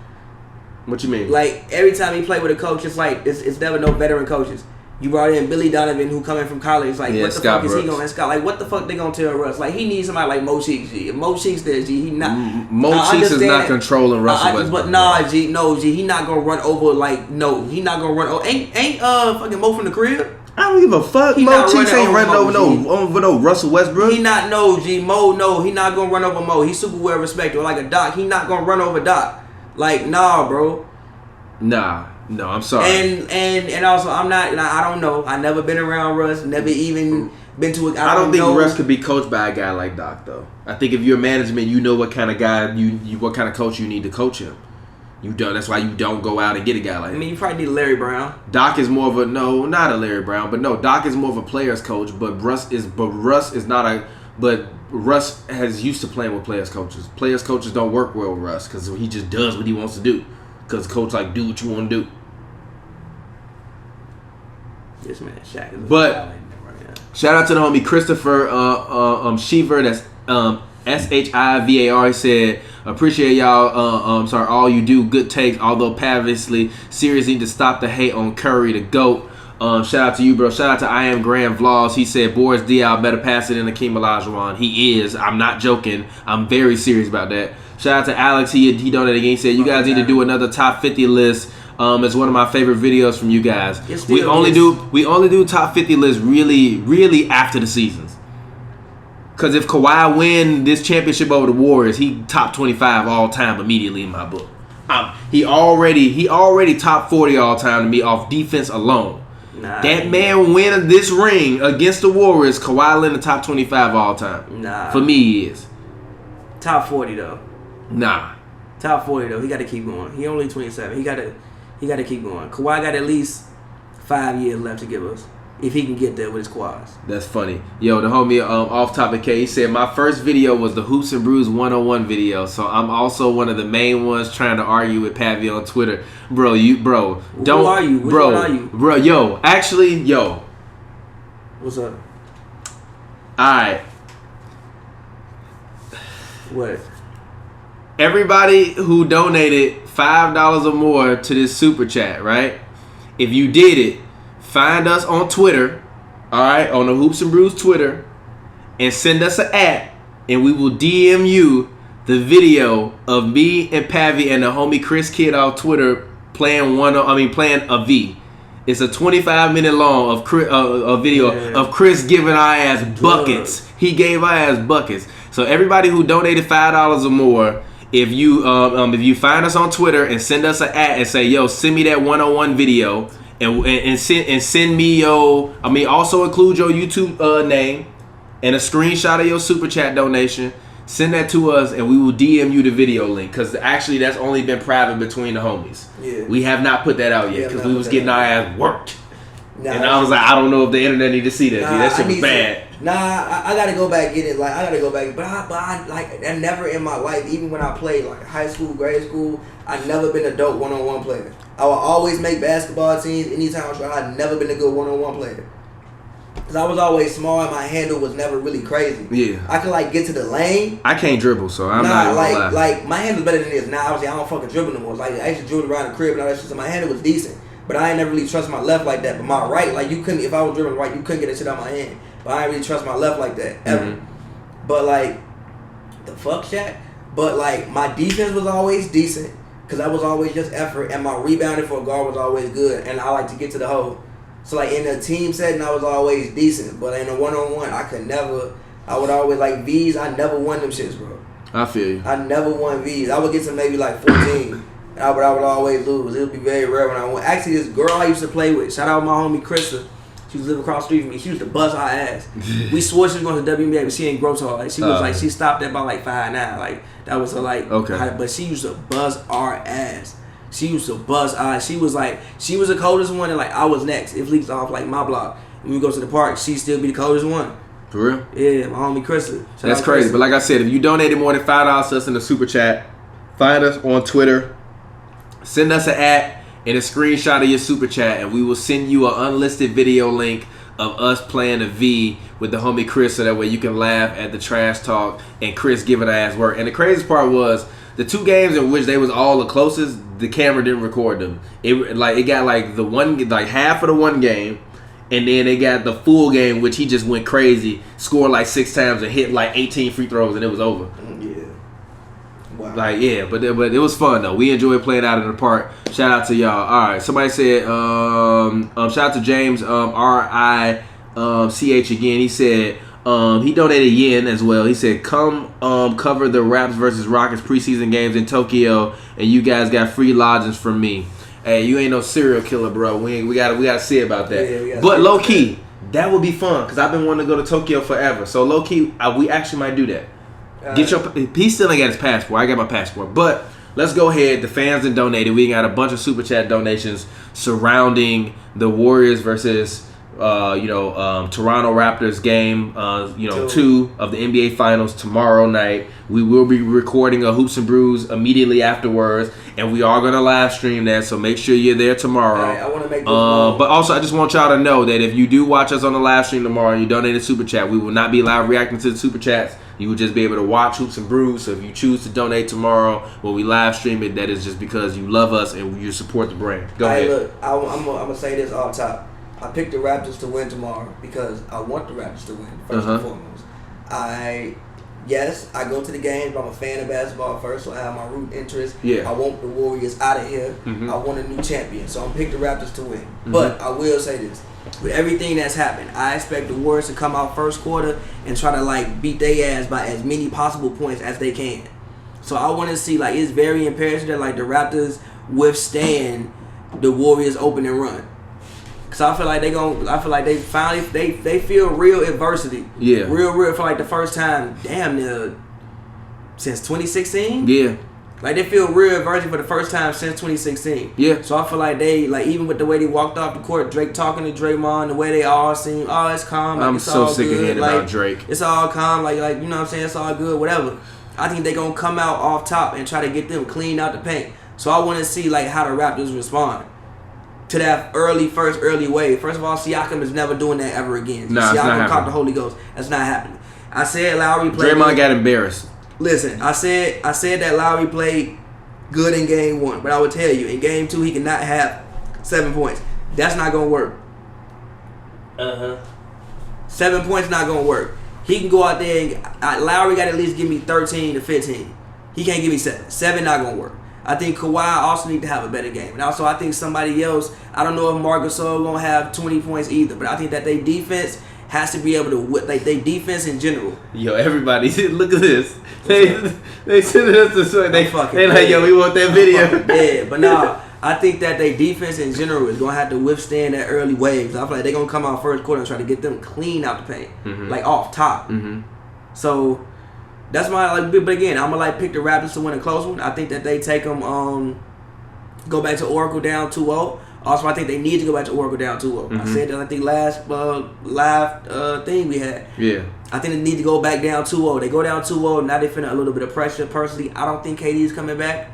What you mean? Like every time he played with a coach, it's like it's never no veteran coaches. You brought in Billy Donovan, who coming from college. Like, what the fuck is he going to Scott? Like, what the fuck they going to tell Russ? Like, he needs somebody like Mo Cheeks, G. If Mo Cheeks there, G, he not. Mo Cheeks is not controlling Russell Westbrook. But nah, G, no, G, he not going to run over, like, no. He not going to run over. Ain't fucking Mo from the crib? I don't give a fuck. Mo Cheeks ain't running over no Russell Westbrook. He not, no, G. Mo, no. He not going to run over Mo. He's super well respected. Like a Doc, he not going to run over Doc. Like, nah, bro. Nah. No, I'm sorry. And also, I'm not. I don't know. I never been around Russ. Never even been to. I don't think Russ could be coached by a guy like Doc, though. I think if you're management, you know what kind of guy what kind of coach you need to coach him. You don't. That's why you don't go out and get a guy like him. I mean, you probably need a Larry Brown. Doc is more of a not a Larry Brown, but no, Doc is more of a player's coach. But Russ is not a. But Russ has used to playing with players coaches. Players coaches don't work well with Russ because he just does what he wants to do. Because coach like do what you want to do. This man, Shaq is but shout out to the homie Christopher Sheaver. That's SHIVAR. He said, appreciate y'all. All you do. Good takes. Although obviously seriously need to stop the hate on Curry, the GOAT. Shout out to you, bro. Shout out to I Am Graham Vlogs. He said Boris Diaw better pass it in Akeem Olajuwon. He is. I'm not joking. I'm very serious about that. Shout out to Alex. He donated again. He said you guys need to do another top 50 list. It's one of my favorite videos from you guys. We only do top 50 lists really after the seasons. Cause if Kawhi win this championship over the Warriors, he top 25 all time immediately in my book. He already top 40 all time to me off defense alone. Nah, that man win this ring against the Warriors, Kawhi in the top 25 all time. Nah. For me, he is. Top 40 though. Nah. Top 40 though. He got to keep going. He only 27. He got to keep going. Kawhi got at least 5 years left to give us if he can get there with his quads. That's funny. Yo, the homie Off Topic K, he said my first video was the Hoops and Brews 101 video, so I'm also one of the main ones trying to argue with Pavy on Twitter. Bro, don't. Who are you? Which one are you? Bro, yo. What's up? Alright. What? Everybody who donated $5 or more to this super chat, right? If you did it, find us on Twitter, all right, on the Hoops and Brews Twitter, and send us an @ and we will DM you the video of me and Pavy and the homie Chris Kidd on Twitter playing a V. It's a 25-minute long of video of Chris giving our ass buckets. He gave our ass buckets. So everybody who donated $5 or more, if you find us on Twitter and send us an @ and say, yo, send me that 101 video and send me also include your YouTube name and a screenshot of your super chat donation. Send that to us and we will DM you the video link because actually that's only been private between the homies. Yeah. We have not put that out yet because we was getting our ass worked. And I was like, I don't know if the internet need to see that. That shit was bad. Nah, I gotta go back get it. Like I gotta go back, but I like I never in my life, even when I played like high school, grade school, I never been a dope one-on-one player. I would always make basketball teams. Anytime I tried, I'd never been a good one-on-one player. Cause I was always small and my handle was never really crazy. Yeah, I could like get to the lane. I can't dribble, so I'm not gonna lie. Like my handle's better than it is now. Obviously, I don't fucking dribble no more. Like I used to dribble around the crib and all that shit. So my handle was decent, but I ain't never really trust my left like that. But my right, like you couldn't. If I was dribbling right, you couldn't get that shit out my hand. But I ain't really trust my left like that ever. Mm-hmm. But like the fuck, Shaq. But like my defense was always decent because that was always just effort, and my rebounding for a guard was always good, and I like to get to the hole. So like in a team setting, I was always decent, but in a one-on-one, I could never. I would always like V's. I never won them shits, bro. I feel you. I never won V's. I would get to maybe like 14, but I would always lose. It would be very rare when I won. Actually, this girl I used to play with, shout out my homie Krista. She was living across the street from me. She used to bust our ass. We swore she was going to WNBA, but she ain't grow tall. Like she was like she stopped at about like 5'9". Like that was her like. Okay. Height, but she used to bust our ass. She used to bust our. She was the coldest one, and like I was next. If leaks off like my block, when we go to the park, she still be the coldest one. For real? Yeah, my homie Krista. That's crazy. Krista. But like I said, if you donated more than $5 to us in the super chat, find us on Twitter, send us an @ and a screenshot of your super chat, and we will send you an unlisted video link of us playing a V with the homie Chris, so that way you can laugh at the trash talk and Chris giving ass work. And the craziest part was the 2 games in which they was all the closest, the camera didn't record them. It got like the one, like half of the one game, and then they got the full game, which he just went crazy, scored like 6 times and hit like 18 free throws, and it was over. Yeah. Wow. Like, yeah, but it was fun though. We enjoyed playing out in the park. Shout out to y'all. All right, somebody said, shout out to James RICH again. He said he donated yen as well. He said, come cover the Raps versus Rockets preseason games in Tokyo, and you guys got free lodgings from me. Hey, you ain't no serial killer, bro. We gotta see about that. Yeah, but low key, that would be fun because I've been wanting to go to Tokyo forever. So low key, we actually might do that. He still ain't got his passport. I got my passport. But let's go ahead. The fans have donated. We got a bunch of super chat donations surrounding the Warriors versus Toronto Raptors game 2 of the NBA Finals tomorrow night. We will be recording a Hoops and Brews immediately afterwards, and we are gonna live stream that. So make sure you're there tomorrow. Right, I want to make this but also, I just want y'all to know that if you do watch us on the live stream tomorrow and you donate a super chat, we will not be live reacting to the super chats. You will just be able to watch Hoops and Brews. So if you choose to donate tomorrow when we live stream it, that is just because you love us and you support the brand. Go ahead. Look, I'm gonna say this off top. I picked the Raptors to win tomorrow because I want the Raptors to win, first and foremost. I go to the games, but I'm a fan of basketball first, so I have my root interest. Yeah. I want the Warriors out of here. I want a new champion, so I'm picked the Raptors to win. But I will say this. With everything that's happened, I expect the Warriors to come out first quarter and try to like beat their ass by as many possible points as they can. So I want to see, like, it's very imperative that like the Raptors withstand the Warriors' opening run. Cause I feel like they finally they feel real adversity. Yeah. Real for like the first time damn near since 2016. Yeah. Like they feel real adversity for the first time since 2016. Yeah. So I feel like they like even with the way they walked off the court, Drake talking to Draymond, the way they all seem, oh it's calm. Like, I'm it's so all sick good. of hearing like, about Drake. It's all calm, like you know what I'm saying, it's all good, whatever. I think they gonna come out off top and try to get them clean out the paint. So I wanna see like how the Raptors respond to that early wave. First of all, Siakam is never doing that ever again. Nah, Siakam caught the Holy Ghost. That's not happening. I said Lowry played. Draymond got embarrassed. Listen, I said that Lowry played good in game 1, but I would tell you in game 2 he cannot have 7 points. That's not gonna work. 7 points not gonna work. He can go out there and Lowry got to at least give me 13 to 15. He can't give me 7. 7 not gonna work. I think Kawhi also need to have a better game. And also I think somebody else, I don't know if Marc Gasol going to have 20 points either, but I think that their defense has to be able to, like their defense in general. Yo, everybody, look at this. They sent us this way. They like, yo, we want that video. Yeah, but nah, I think that their defense in general is going to have to withstand that early waves. I feel like they're going to come out first quarter and try to get them clean out the paint, like off top. So that's my but again, I'm gonna pick the Raptors to win a close one. I think that they take them, go back to Oracle down 2-0. Also, I think they need to go back to Oracle down 2-0. I said that I think last live thing we had. Yeah. I think they need to go back down 2-0. They go down 2-0. Now they feeling a little bit of pressure. Personally, I don't think KD is coming back.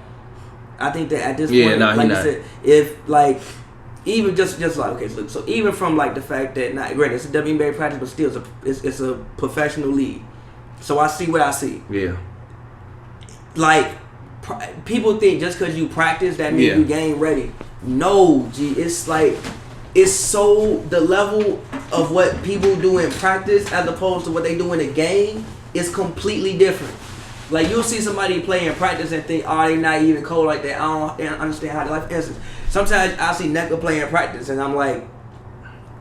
I think that at this point, like you said, if like even just like okay, so even from like the fact that not granted it's a WNBA practice, but still it's a professional league. So I see what I see. Yeah. Like people think just because you practice that means you game ready. No, it's like it's so the level of what people do in practice as opposed to what they do in a game is completely different. Like you'll see somebody play in practice and think, oh, they not even cold like that. They don't understand how to life is. Sometimes I see Nneka play in practice and I'm like,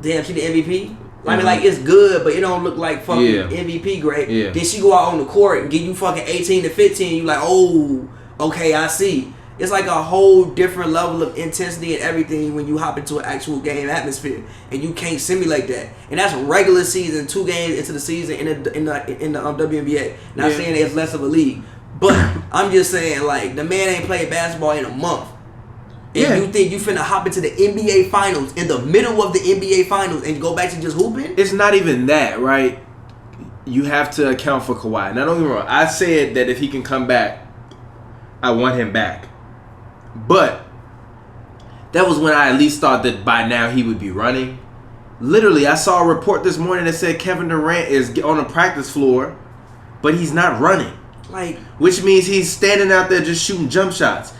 damn, she the MVP. I mean, like it's good, but it don't look like fucking MVP great. Yeah. Then she go out on the court and give you fucking 18 to 15. You like, oh, okay, I see. It's like a whole different level of intensity and everything when you hop into an actual game atmosphere, and you can't simulate that. And that's regular season, 2 games into the season in the WNBA. Not saying it's less of a league, but I'm just saying like the man ain't played basketball in a month. And you think you finna hop into the NBA Finals in the middle of the NBA Finals and go back to just hooping? It's not even that, right? You have to account for Kawhi. Now, don't get me wrong. I said that if he can come back, I want him back. But that was when I at least thought that by now he would be running. Literally, I saw a report this morning that said Kevin Durant is on the practice floor, but he's not running. Like, which means he's standing out there just shooting jump shots.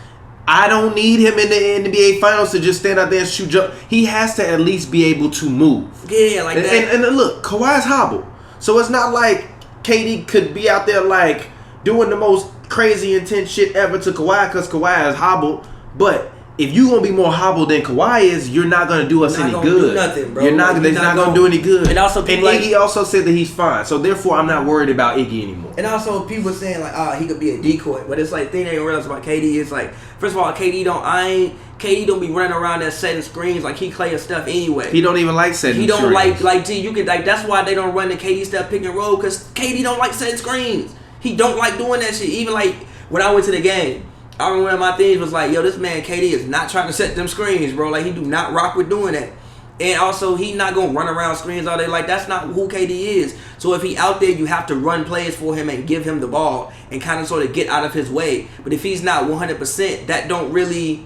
I don't need him in the NBA Finals to just stand out there and shoot jump. He has to at least be able to move. Yeah, like that. And look, Kawhi's hobbled. So it's not like KD could be out there like doing the most crazy intense shit ever to Kawhi because Kawhi is hobbled. But if you gonna be more hobbled than Kawhi is, you're not gonna do us any good. Do nothing, bro. You're not. Like, it's not gonna do any good. And also, Iggy also said that he's fine. So therefore, I'm not worried about Iggy anymore. And also, people saying like, he could be a decoy. But it's like thing they don't realize about KD is like, first of all, KD don't be running around there setting screens like he Clay or stuff anyway. He don't even like setting. He don't screens. like you could like that's why they don't run the KD stuff pick and roll because KD don't like setting screens. He don't like doing that shit. Even like when I went to the game. I remember one of my things was like, yo, this man KD is not trying to set them screens, bro. Like, he do not rock with doing that. And also, he not going to run around screens all day. Like, that's not who KD is. So, if he out there, you have to run plays for him and give him the ball and kind of sort of get out of his way. But if he's not 100%, that don't really,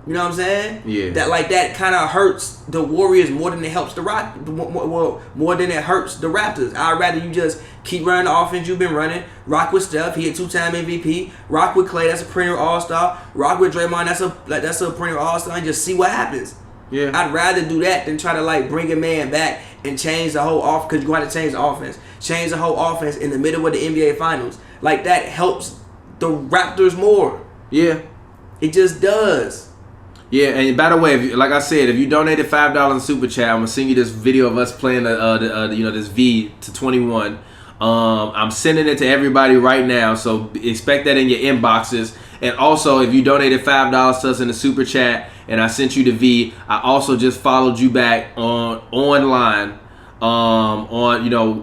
you know what I'm saying? Yeah. That kind of hurts the Warriors more than it helps the more than it hurts the Raptors. I'd rather you just keep running the offense you've been running. Rock with Steph, he a 2-time MVP. Rock with Clay, that's a perennial All-Star. Rock with Draymond, that's a perennial All-Star, and just see what happens. Yeah. I'd rather do that than try to like bring a man back and change the whole offense because you're going to change the offense. Change the whole offense in the middle of the NBA Finals. Like that helps the Raptors more. Yeah. It just does. Yeah, and by the way, like I said, if you donated $5 in Super Chat, I'm gonna send you this video of us playing this V to 21. I'm sending it to everybody right now, so expect that in your inboxes. And also, if you donated $5 to us in the Super Chat, and I sent you the V, I also just followed you back online,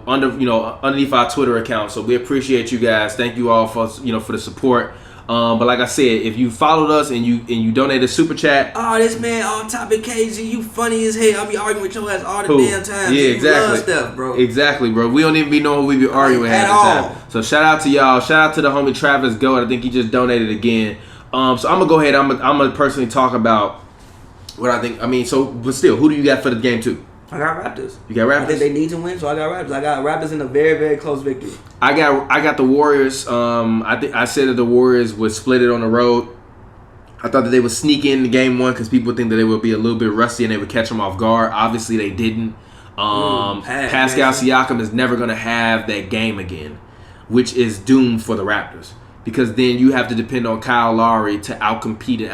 underneath our Twitter account. So we appreciate you guys. Thank you all for the support. But like I said, if you followed us and you donated Super Chat. Oh, this man on topic KG, you funny as hell. I'll be arguing with your ass all the damn time. Yeah, exactly. You love stuff, bro. Exactly, bro. We don't even be knowing who we be arguing half the time. So shout out to y'all. Shout out to the homie Travis Goat. I think he just donated again. So I'm gonna go ahead. I'm gonna personally talk about what I think. I mean, but still, who do you got for the game too? I got Raptors. You got Raptors? I think they need to win, so I got Raptors. I got Raptors in a very, very close victory. I got the Warriors. I said that the Warriors would split it on the road. I thought that they would sneak in the game one because people think that they would be a little bit rusty and they would catch them off guard. Obviously, they didn't. Pascal Siakam is never going to have that game again, which is doomed for the Raptors. Because then you have to depend on Kyle Lowry to outcompete and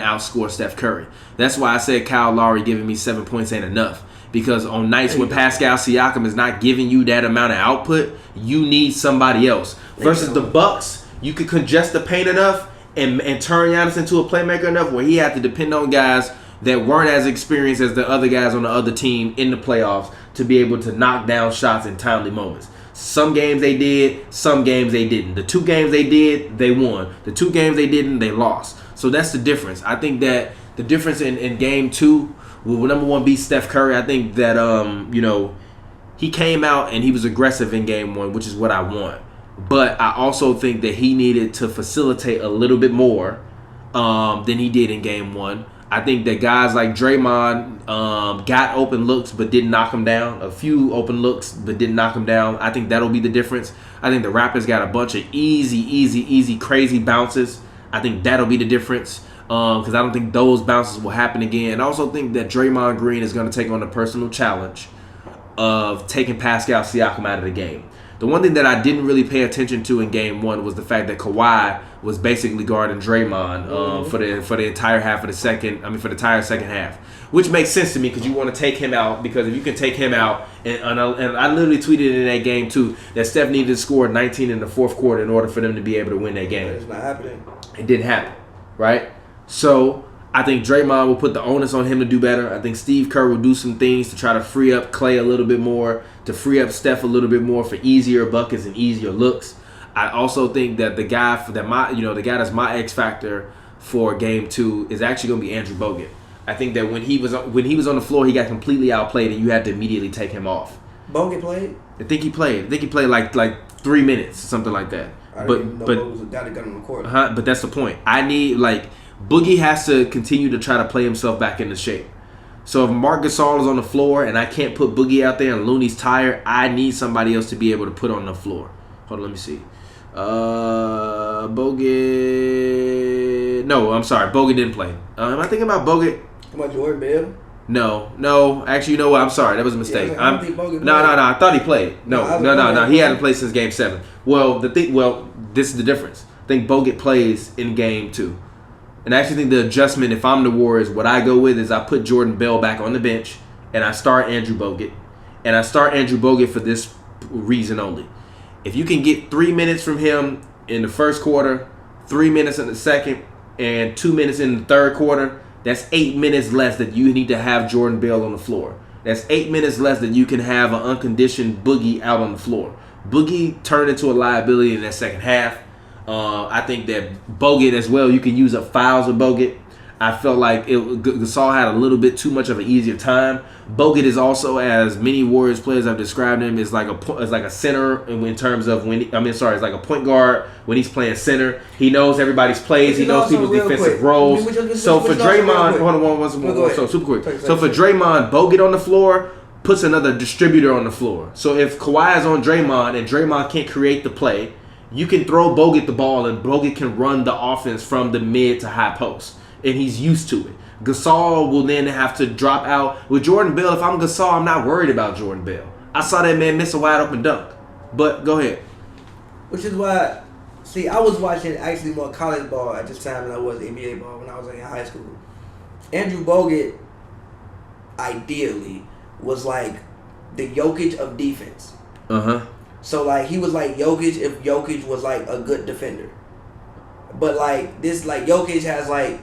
outscore Steph Curry. That's why I said Kyle Lowry giving me 7 points ain't enough. Because on nights when Pascal Siakam is not giving you that amount of output, you need somebody else. Versus the Bucks, you could congest the paint enough and turn Giannis into a playmaker enough where he had to depend on guys that weren't as experienced as the other guys on the other team in the playoffs to be able to knock down shots in timely moments. Some games they did, some games they didn't. The 2 games they did, they won. The 2 games they didn't, they lost. So that's the difference. I think that the difference in game 2 will number one be Steph Curry. I think that he came out and he was aggressive in game 1, which is what I want. But I also think that he needed to facilitate a little bit more than he did in game 1. I think that guys like Draymond got open looks but didn't knock him down. A few open looks but didn't knock him down. I think that'll be the difference. I think the Raptors got a bunch of easy, crazy bounces. I think that'll be the difference because I don't think those bounces will happen again. And I also think that Draymond Green is going to take on the personal challenge of taking Pascal Siakam out of the game. The one thing that I didn't really pay attention to in game 1 was the fact that Kawhi was basically guarding Draymond for the entire entire second half, which makes sense to me because you want to take him out, because if you can take him out, and I literally tweeted in that game too that Steph needed to score 19 in the fourth quarter in order for them to be able to win that game. It's not happening. It didn't happen, right? So I think Draymond will put the onus on him to do better. I think Steve Kerr will do some things to try to free up Klay a little bit more, to free up Steph a little bit more for easier buckets and easier looks. I also think that the guy that's my X factor for game 2 is actually going to be Andrew Bogut. I think that when he was on the floor, he got completely outplayed, and you had to immediately take him off. Bogut played? I think he played like 3 minutes, something like that. Bogut was a guy that got on the court. But that's the point. I need Boogie has to continue to try to play himself back into shape. So if Marc Gasol is on the floor and I can't put Boogie out there and Looney's tired, I need somebody else to be able to put on the floor. Hold on, let me see. Bogut. No, I'm sorry. Bogut didn't play. Am I thinking about Bogut? Come on, Jordan Bell? No. Actually, you know what? I'm sorry. That was a mistake. Yeah, I don't think Bogut played. No. I thought he played. No. He hadn't played since game 7. This is the difference. I think Bogut plays in game 2. And I actually think the adjustment, if I'm the Warriors, what I go with is I put Jordan Bell back on the bench and I start Andrew Bogut. And I start Andrew Bogut for this reason only. If you can get 3 minutes from him in the first quarter, 3 minutes in the second, and 2 minutes in the third quarter, that's 8 minutes less that you need to have Jordan Bell on the floor. That's 8 minutes less that you can have an unconditioned Boogie out on the floor. Boogie turned into a liability in that second half. I think that Bogut as well, you can use up fouls with Bogut. I felt like Gasol had a little bit too much of an easier time. Bogut is also, as many Warriors players have described him, is like a center in terms of it's like a point guard when he's playing center. He knows everybody's plays. He knows people's defensive roles. So for Draymond, hold on one more. So super quick. So for Draymond, Bogut on the floor puts another distributor on the floor. So if Kawhi is on Draymond and Draymond can't create the play, you can throw Bogut the ball and Bogut can run the offense from the mid to high post. And he's used to it. Gasol will then have to drop out. With Jordan Bell, if I'm Gasol, I'm not worried about Jordan Bell. I saw that man miss a wide open dunk. But go ahead. Which is why, I was watching actually more college ball at this time than I was NBA ball when I was in high school. Andrew Bogut, ideally, was like the Jokic of defense. So he was like Jokic if Jokic was like a good defender. But Jokic has an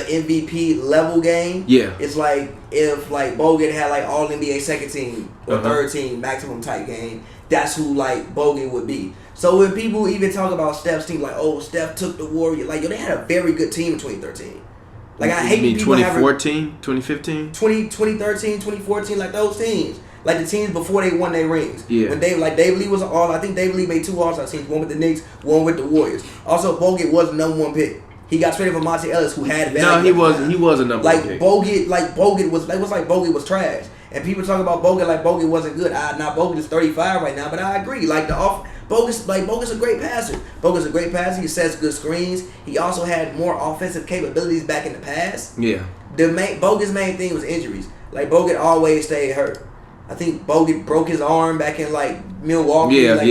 MVP level game. Yeah. It's like if Bogut had all NBA second team or third team maximum type game, that's who Bogut would be. So when people even talk about Steph's team, Steph took the Warriors, they had a very good team in 2013. I hate people 2014, 2015? 2013, 2014, those teams. The teams before they won their rings. Yeah. When David Lee was I think David Lee made 2 All-Star teams, one with the Knicks, one with the Warriors. Also, Bogut was the number 1 pick. He got traded for Monte Ellis, who had value. No, he was a number 1 pick. Bogut was Bogut was trash. And people talk about Bogut Bogut wasn't good. Bogut is 35 right now, but I agree. Bogut's a great passer. Bogut's a great passer. He sets good screens. He also had more offensive capabilities back in the past. Yeah. Bogut's main thing was injuries. Bogut always stayed hurt. I think Bogut broke his arm back in Milwaukee. Yeah.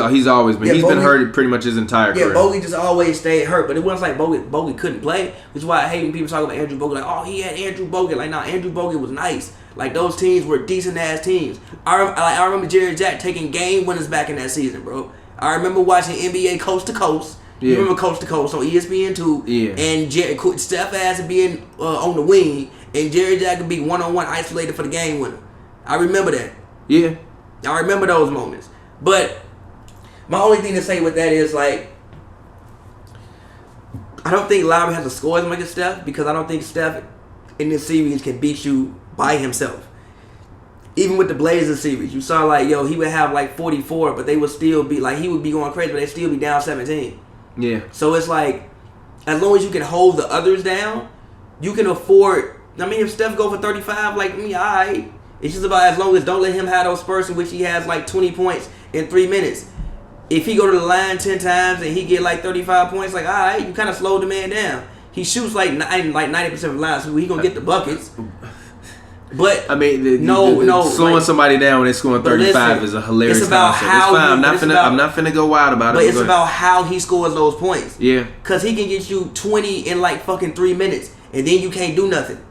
He's always been. He's been hurt pretty much his entire career. Yeah, Bogut just always stayed hurt, but it wasn't Bogut couldn't play, which is why I hate when people talk about Andrew Bogut. He had Andrew Bogut. Andrew Bogut was nice. Those teams were decent ass teams. I remember Jerry Jack taking game winners back in that season, bro. I remember watching NBA Coast to Coast. Yeah. You remember Coast to Coast on ESPN2. Yeah. And Steph ass being on the wing, and Jerry Jack would be one-on-one isolated for the game winner. I remember that. Yeah. I remember those moments. But my only thing to say with that is I don't think Lowry has to score as much as Steph because I don't think Steph in this series can beat you by himself. Even with the Blazers series, you saw like, yo, he would have like 44, but they would still be like, he would be going crazy, but they'd still be down 17. Yeah. So it's like, as long as you can hold the others down, you can afford. I mean, if Steph go for 35, like me, alright. It's just about as long as don't let him have those spurts in which he has like 20 points in 3 minutes. If he go to the line 10 times and he get like 35 points, like alright, you kind of slow the man down. He shoots like 90% of the line, so he gonna get the buckets. But I mean, no, slowing like, somebody down when they're scoring 35 is a hilarious it's about concept. How it's fine. I'm not finna go wild about it. But it's about how he scores those points. Yeah. Cause he can get you 20 in like fucking 3 minutes, and then you can't do nothing.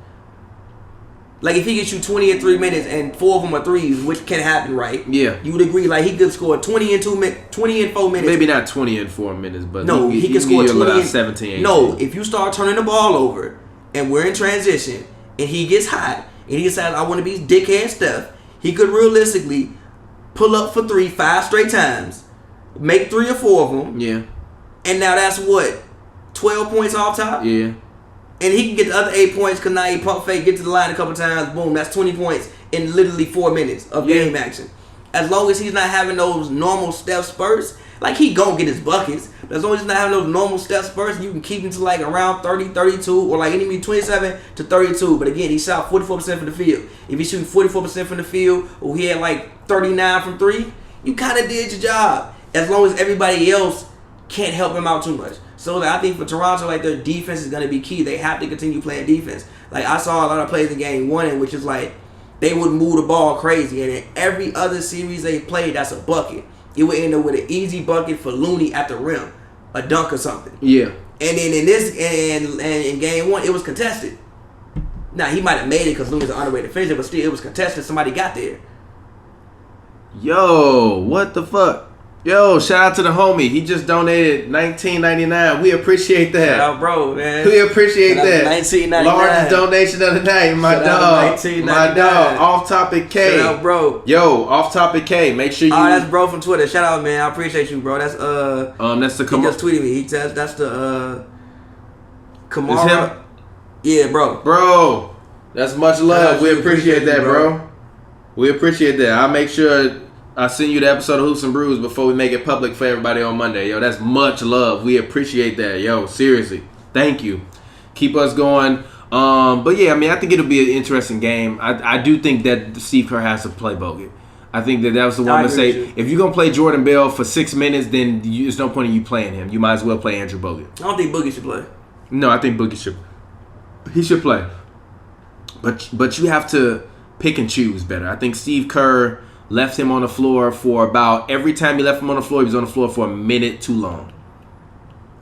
Like if he gets you 20 in 3 minutes and 4 of them are threes, which can happen, right? Yeah. You would agree, like he could score 20 in 4 minutes. Maybe not 20 in 4 minutes, but no, he can score 20 in 17. 18. No, if you start turning the ball over and we're in transition and he gets hot and he decides I want to be dickhead Steph, he could realistically pull up for 3 5 straight times, make 3 or 4 of them. Yeah. And now that's what, 12 points off top? Yeah. And he can get the other 8 points because now he pump fake, get to the line a couple times, boom, that's 20 points in literally 4 minutes of game action. As long as he's not having those normal Steph spurts, like he gonna get his buckets, but as long as he's not having those normal Steph spurts, you can keep him to like around 30, 32, or like anywhere 27 to 32. But again, he shot 44% from the field. If he's shooting 44% from the field, or he had like 39 from 3, you kind of did your job. As long as everybody else can't help him out too much. So I think for Toronto, like their defense is going to be key. They have to continue playing defense. Like I saw a lot of plays in game 1, in which is like they would move the ball crazy, and in every other series they played, that's a bucket. It would end up with an easy bucket for Looney at the rim, a dunk or something. Yeah. And then in this and in game 1, it was contested. Now he might have made it because Looney's an underrated finisher, but still it was contested. Somebody got there. Yo, what the fuck? Yo, shout out to the homie. He just donated $19.99. We appreciate that. Shout out, bro, man. We appreciate that. $19.99. Largest donation of the night. My dog. My dog. Off Topic K. Shout out, bro. Yo, Off Topic K. Make sure you. That's bro from Twitter. Shout out, man. I appreciate you, bro. That's That's the. He just tweeted me. He says that's the Kamara. It's him? Yeah, bro. Bro, that's much love. We appreciate that, bro. We appreciate that. I'll make sure I send you the episode of Hoops and Brews before we make it public for everybody on Monday. Yo, that's much love. We appreciate that. Yo, seriously. Thank you. Keep us going. But yeah, I mean, I think it'll be an interesting game. I do think that Steve Kerr has to play Bogut. I think that was the one to say, if you're going to play Jordan Bell for 6 minutes, then there's no point in you playing him. You might as well play Andrew Bogut. I don't think Boogie should play. No, I think Boogie should. He should play. But you have to pick and choose better. I think Steve Kerr left him on the floor for about, every time he left him on the floor, he was on the floor for a minute too long.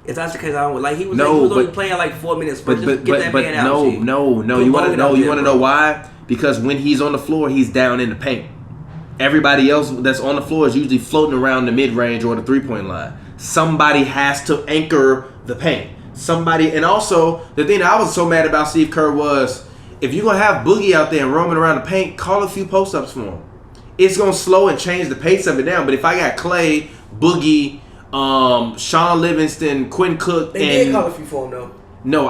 If that's the case, I don't like. He was only playing like 4 minutes. But get that man out. No. You want to know why? Because when he's on the floor, he's down in the paint. Everybody else that's on the floor is usually floating around the mid range or the 3-point line. Somebody has to anchor the paint. And also the thing that I was so mad about Steve Kerr was, if you're gonna have Boogie out there and roaming around the paint, call a few post ups for him. It's gonna slow and change the pace of it down. But if I got Clay, Boogie, Sean Livingston, Quinn Cook, they did call a few for him though. No,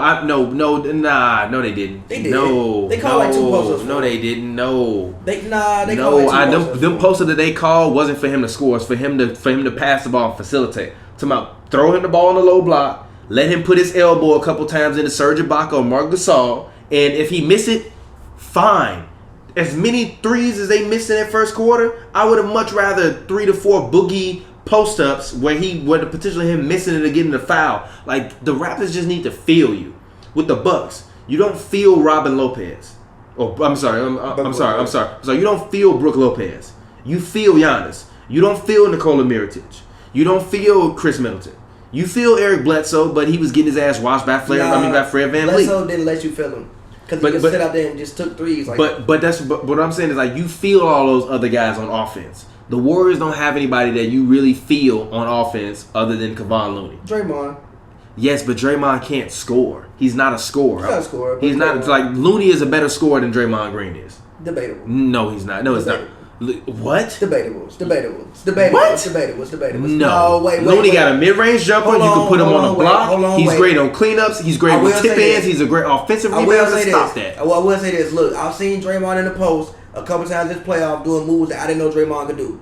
they didn't. They did. No, they called like 2 post-ups. No, they didn't. No. They called like 2 post-ups. Them post-ups that they called wasn't for him to score. It's for him to pass the ball and facilitate. Talking about throw him the ball in the low block, let him put his elbow a couple times into Serge Ibaka or Marc Gasol, and if he miss it, fine. As many threes as they missed in that first quarter, I would have much rather 3 to 4 Boogie post-ups where the potential of him missing it or getting the foul. Like, the Raptors just need to feel you. With the Bucks, you don't feel Robin Lopez. Oh, I'm sorry. You don't feel Brook Lopez. You feel Giannis. You don't feel Nikola Mirotic. You don't feel Chris Middleton. You feel Eric Bledsoe, but he was getting his ass washed by Fred VanVleet. Bledsoe didn't let you feel him. Because he just sit out there and just took threes. Like, but what I'm saying is, like, you feel all those other guys on offense. The Warriors don't have anybody that you really feel on offense other than Kevon Looney. Draymond. Yes, but Draymond can't score. He's not a scorer. He's not a scorer. He's not. It's like Looney is a better scorer than Draymond Green is. Debatable. No, he's not. No, it's not. What? It's debatable. What? No. Wait. Looney got a mid-range jumper. You can put him on the block. He's great on cleanups. He's great with tip ends. He's a great offensive rebounder. Stop that. I will say this. Look, I've seen Draymond in the post a couple times this playoff doing moves that I didn't know Draymond could do.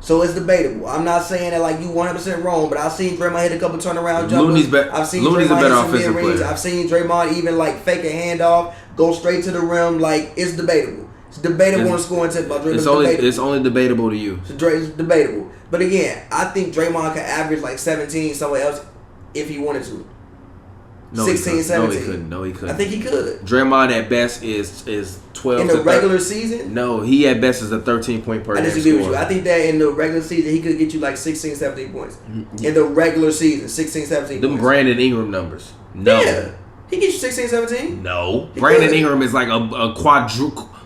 So it's debatable. I'm not saying that like you 100% wrong, but I've seen Draymond hit a couple turnaround jumpers. I've seen Looney's Draymond a better hit some offensive mid-range. player. I've seen Draymond even like fake a handoff, go straight to the rim. Like it's debatable. It's debatable on the scoring tip. It's only debatable to you. It's debatable. But again, I think Draymond could average like 17 somewhere else if he wanted to. No, 16, 17. No, he couldn't. I think he could. Draymond at best is 12 in the regular season? No, he at best is a 13-point per game. I disagree with you. I think that in the regular season, he could get you like 16, 17 points. Mm-hmm. In the regular season, 16, 17 Them points. Brandon Ingram numbers. No. Yeah. He gets you 16, 17? No. Brandon Ingram is like a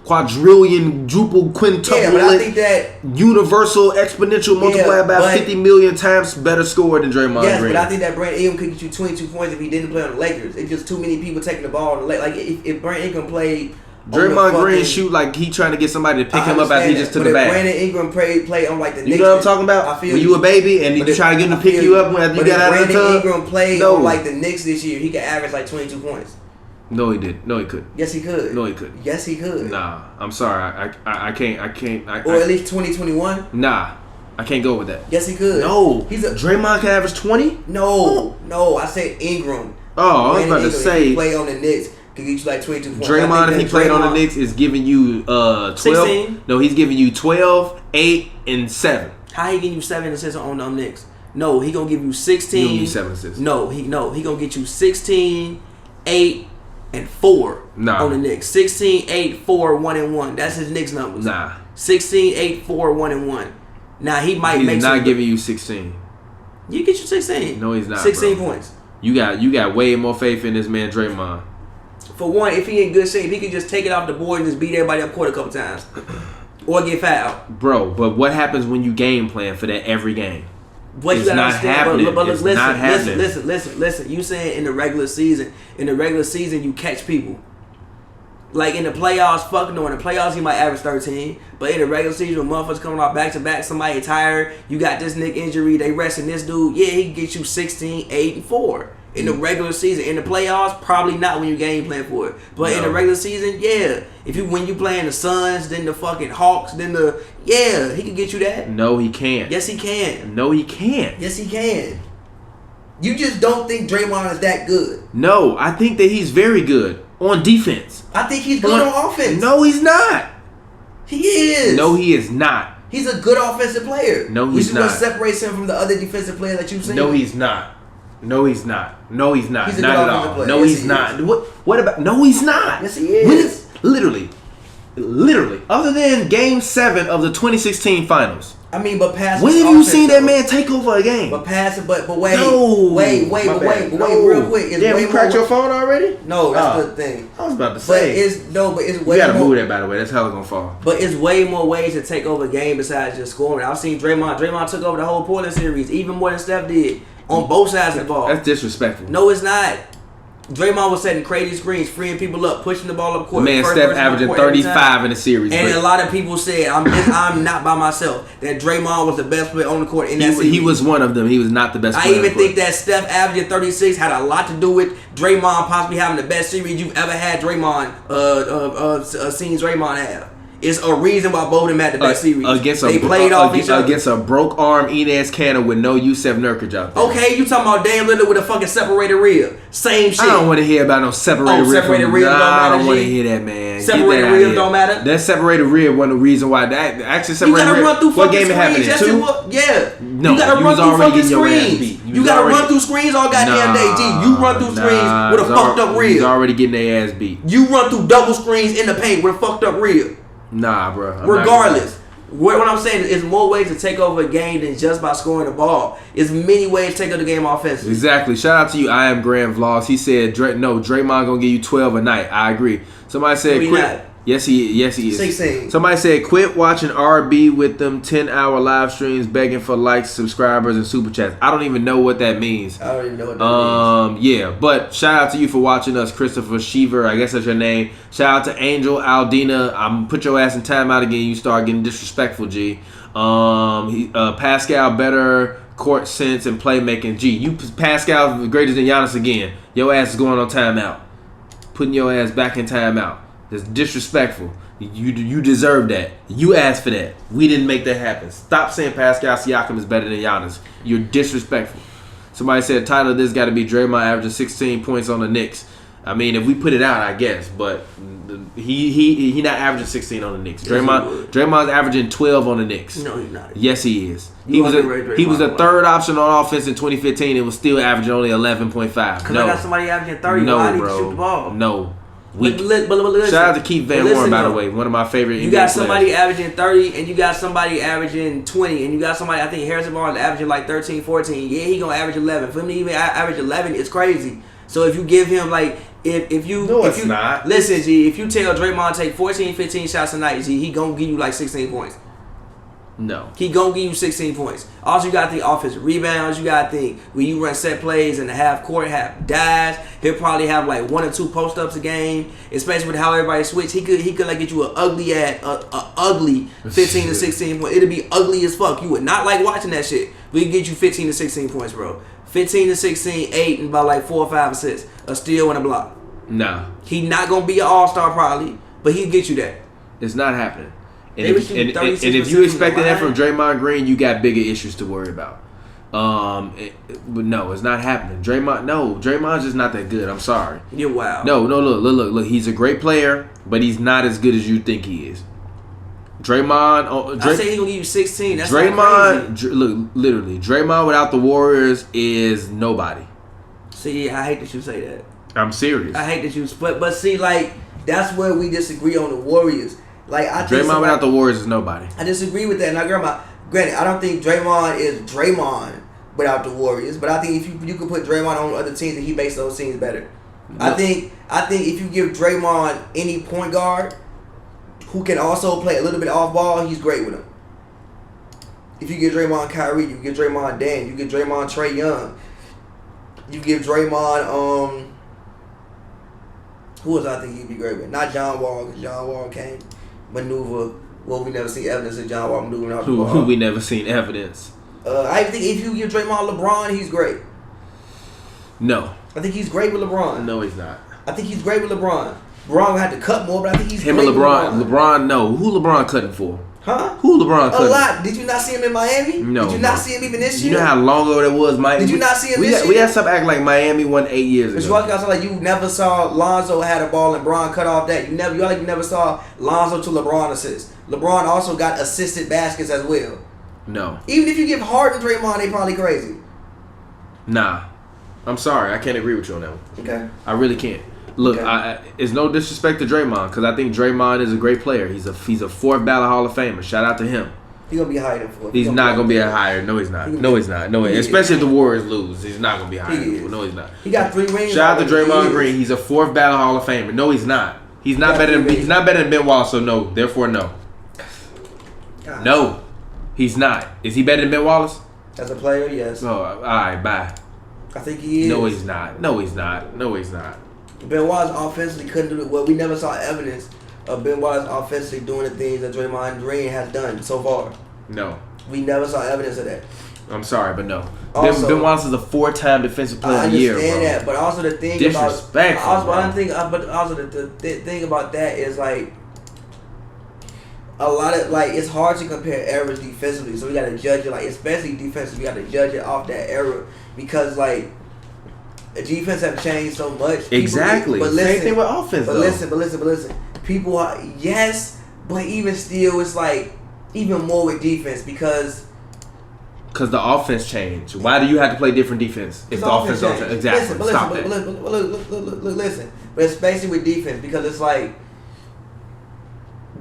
quadrillion, quintuple. Yeah, but I think that universal exponential multiplied by 50 million times better score than Draymond Green. Yes, but I think that Brandon Ingram could get you 22 points if he didn't play on the Lakers. It's just too many people taking the ball on the Lakers. Like if Brandon Ingram played Draymond Green shoot like he trying to get somebody to pick him up after he just took the bag. Brandon Ingram play on like the Knicks. You know what I'm talking about? When you a baby and you try to get him to pick you up when you got out of the tub. Brandon Ingram played on like the Knicks this year, he could average like 22 points. No, he did. No, he couldn't. Yes, he could. No, he couldn't. Yes, he could. Nah, I'm sorry. I can't. Or at least 2021. Nah, I can't go with that. Yes, he could. No, Draymond can average 20. No. I said Ingram. Oh, I was about to say. If he play on the Knicks, could get you like 22 points. Draymond, if he played on the Knicks, is giving you 12. 16. No, he's giving you 12, 8, and 7. How he giving you 7 assists on the Knicks? No, he gonna give you 16. He gonna give you 7 assists. No, he gonna get you 16, 8. And 4 on the Knicks. 16, 8, 4, 1 and 1. That's his Knicks numbers. 16, 8, 4, 1 and 1. Now he might make. He's not giving you 16. You get you 16. No, he's not. 16 points. You got way more faith in this man Draymond. For one, if he in good shape, he could just take it off the board and just beat everybody up court a couple times, or get fouled. Bro, but what happens when you game plan for that every game? What it's not happening. But it's not happening. Listen. You saying in the regular season you catch people. Like in the playoffs, fuck no. In the playoffs, he might average 13. But in the regular season, when motherfuckers coming off back to back, somebody tired, you got this Nick injury, they resting this dude. Yeah, he can get you 16, 8, and 4. In the regular season. In the playoffs, probably not when you game plan for it. But in the regular season, yeah. When you playing the Suns, then the fucking Hawks, then he can get you that. No, he can't. Yes, he can. No, he can't. Yes, he can. You just don't think Draymond is that good. No, I think that he's very good on defense. I think he's good on offense. No, he's not. He is. No, he is not. He's a good offensive player. No, he's not. Which is what separates him from the other defensive players that you've seen. No, he's not. No, he's not. No, he's not. He's a not good at all. player. No, yes, he's not. What about? No, he's not. Yes, he is. Literally. Other than Game 7 of the 2016 Finals. I mean, but pass. When have you seen that man take over a game? But pass it, but wait, no. wait, real quick. Damn, you cracked your phone already? No, that's the thing. I was about to say. But it's way. You gotta move that, by the way. That's hella gonna fall. But it's way more ways to take over a game besides just scoring. I've seen Draymond. Draymond took over the whole Portland series, even more than Steph did on both sides of the ball. That's disrespectful. No, it's not. Draymond was setting crazy screens, freeing people up, pushing the ball up court. The man Steph averaging 35 in the series. And a lot of people said, I'm not by myself, that Draymond was the best player on the court in that series. He was one of them. He was not the best player. I even think that Steph averaging 36 had a lot to do with Draymond possibly having the best series you've ever had seen Draymond have. It's a reason why both of them had the best series. They played off each other. Against a broke arm Enes Kanter with no Yusef Nurkic out there. Okay, you talking about Dame Lillard with a fucking separated rib. Same shit. I don't want to hear about no separated rib. Separated rib don't matter. I don't want to hear that, man. Separated rib don't matter. That separated rib wasn't the reason why that actually separated rib. You gotta run through what game it happened in? 2? Yeah. No, you gotta run through fucking screens. You gotta run through screens all goddamn day. G, you run through screens with a fucked up rib. He's already getting their ass beat. You run through double screens in the paint with a fucked up rib. Nah, bro. Regardless, what I'm saying is more ways to take over a game than just by scoring the ball. It's many ways to take over the game offensively. Exactly. Shout out to you, I Am Graham Vlogs. He said, Draymond gonna give you 12 a night. I agree. Somebody said, Yes, he is. 16. Somebody said, quit watching RB with them 10-hour live streams begging for likes, subscribers, and super chats. I don't even know what that means. I don't even know what that means. Yeah, but shout out to you for watching us, Christopher Sheaver. I guess that's your name. Shout out to Angel Aldina. I'm put your ass in timeout again. You start getting disrespectful, G. Pascal better court sense and playmaking. G, you Pascal greater than Giannis again. Your ass is going on timeout. Putting your ass back in timeout. That's disrespectful. You deserve that. You asked for that. We didn't make that happen. Stop saying Pascal Siakam is better than Giannis. You're disrespectful. Somebody said, Tyler, this got to be Draymond averaging 16 points on the Knicks. I mean, if we put it out, I guess, but he not averaging 16 on the Knicks. Draymond's averaging 12 on the Knicks. No, he's not. Yes, he is. He was a third option on offense in 2015 and was still averaging only 11.5. Because I got somebody averaging 30. No, I need bro. to shoot the ball. No. But listen, shout out to Keith Van Horn, by the way, one of my favorite. You got somebody averaging 30, and you got somebody averaging 20, and you got somebody, I think Harrison Barnes averaging like 13, 14. Yeah, he gonna average 11. For him to even average 11, it's crazy. So if you give him like, if you not. Listen, G, if you tell Draymond take 14, 15 shots a night, G, he gonna give you like 16 points. No. He gonna give you 16 points. Also, you got to think offensive rebounds. You got to think when you run set plays in the half court, half dives. He'll probably have like 1 or 2 post ups a game. Especially with how everybody switch, he could like get you an ugly 15 to 16 points. It'll be ugly as fuck. You would not like watching that shit. But he can get you 15 to 16 points, bro. 15 to 16, 8, and about like 4 or 5 assists. A steal and a block. Nah. He not gonna be an all-star probably, but he'll get you that. It's not happening. And if you expected that from Draymond Green, you got bigger issues to worry about. But no, it's not happening. Draymond's just not that good. I'm sorry. You're wild. No, look. He's a great player, but he's not as good as you think he is. Draymond. I say he's gonna give you 16. That's Draymond. Look, literally, Draymond without the Warriors is nobody. See, I hate that you say that. I'm serious. I hate that you, but see, like that's where we disagree on the Warriors. Like I think Draymond without the Warriors is nobody. I disagree with that. Now, granted, I don't think Draymond is Draymond without the Warriors, but I think if you could put Draymond on other teams, and he makes those teams better. No. I think if you give Draymond any point guard who can also play a little bit off ball, he's great with him. If you give Draymond Kyrie, you give Draymond Dan, you give Draymond Trae Young, you give Draymond who else I think he'd be great with? Not John Wall, because John Wall can't maneuver. Well, we never seen evidence of John Wall maneuvering out the ball. Who we never seen evidence. I think if you give Draymond LeBron, he's great. No. I think he's great with LeBron. No, he's not. I think he's great with LeBron. LeBron would have to cut more, but I think he's him great and LeBron. with LeBron, no. Who LeBron cutting for? Huh? Who LeBron cutting? A lot. Did you not see him in Miami? No. Did you not see him even this year? You know how long ago that was, Miami? Did you not see him this year? We had to stop acting like Miami won 8 years ago. But you like you never saw Lonzo had a ball and Bron cut off that. You never saw Lonzo to LeBron assist. LeBron also got assisted baskets as well. No. Even if you give Harden Draymond, they probably crazy. Nah. I'm sorry. I can't agree with you on that one. Okay. I really can't. Look, okay. It's no disrespect to Draymond because I think Draymond is a great player. He's a 4th ballot Hall of Famer. Shout out to him. He's gonna be higher than 4. He's not gonna be a higher. No, he's not. No, he's not. No, especially if the Warriors lose, he's not gonna be higher than 4. No, he's not. He got 3 rings. Shout out to Draymond Green. He's a 4th ballot Hall of Famer. No, he's not. He's not better than. He's not better than Ben Wallace. So no. Therefore, no. God. No, he's not. Is he better than Ben Wallace? As a player, yes. Oh, all right. Bye. I think he is. No, he's not. No, he's not. No, he's not. Ben Wallace offensively couldn't do it. Well, we never saw evidence of Ben Wallace offensively doing the things that Draymond Green has done so far. No. We never saw evidence of that. I'm sorry, but no. Also, Ben Wallace is a 4-time defensive player of the year, bro. I understand that, but also the thing disrespectful, the thing about that is like a lot of like it's hard to compare eras defensively, so we gotta judge it like especially defensively, we gotta judge it off that era because like the defense have changed so much. Exactly. But listen, same thing with offense. But listen. People are yes, but even still, it's like even more with defense because the offense changed. Why do you have to play different defense if the offense don't change? Exactly. Stop that. Listen, but especially with defense because it's like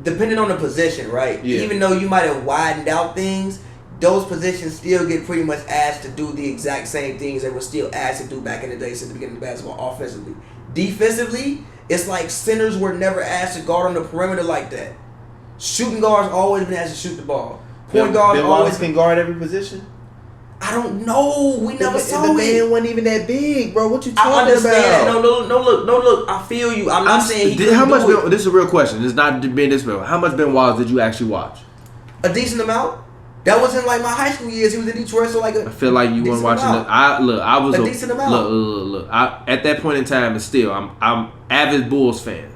depending on the position, right? Yeah. Even though you might have widened out things, those positions still get pretty much asked to do the exact same things they were still asked to do back in the day since the beginning of basketball offensively. Defensively, It's like centers were never asked to guard on the perimeter like that. Shooting guards always been asked to shoot the ball. Point guards always can guard every position. I don't know. We never saw it. The man wasn't even that big, bro. What you talking I understand. about? No, look. I feel you. I'm not saying he couldn't how much? do it. This is a real question. It's not being disrespectful. How much Ben Wallace did you actually watch? A decent amount. That wasn't like my high school years. He was in Detroit, so like I feel like you weren't watching it. I was a decent amount. Look. At that point in time, and still, I'm avid Bulls fan.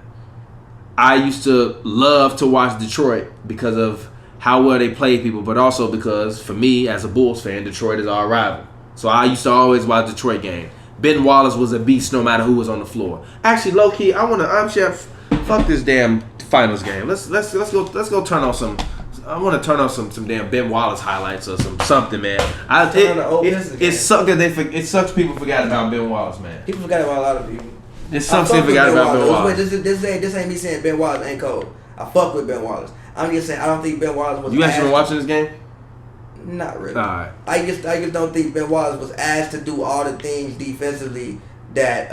I used to love to watch Detroit because of how well they play people, but also because for me as a Bulls fan, Detroit is our rival. So I used to always watch Detroit game. Ben Wallace was a beast no matter who was on the floor. Actually, low key, fuck this damn finals game. Let's go turn on some. I want to turn on some damn Ben Wallace highlights or something, man. It sucks people forgot about Ben Wallace, man. People forgot about a lot of people. It sucks they forgot about Ben Wallace. This ain't me saying Ben Wallace ain't cold. I fuck with Ben Wallace. I'm just saying I don't think Ben Wallace was. You actually been watching this game? Not really. All right. I just don't think Ben Wallace was asked to do all the things defensively that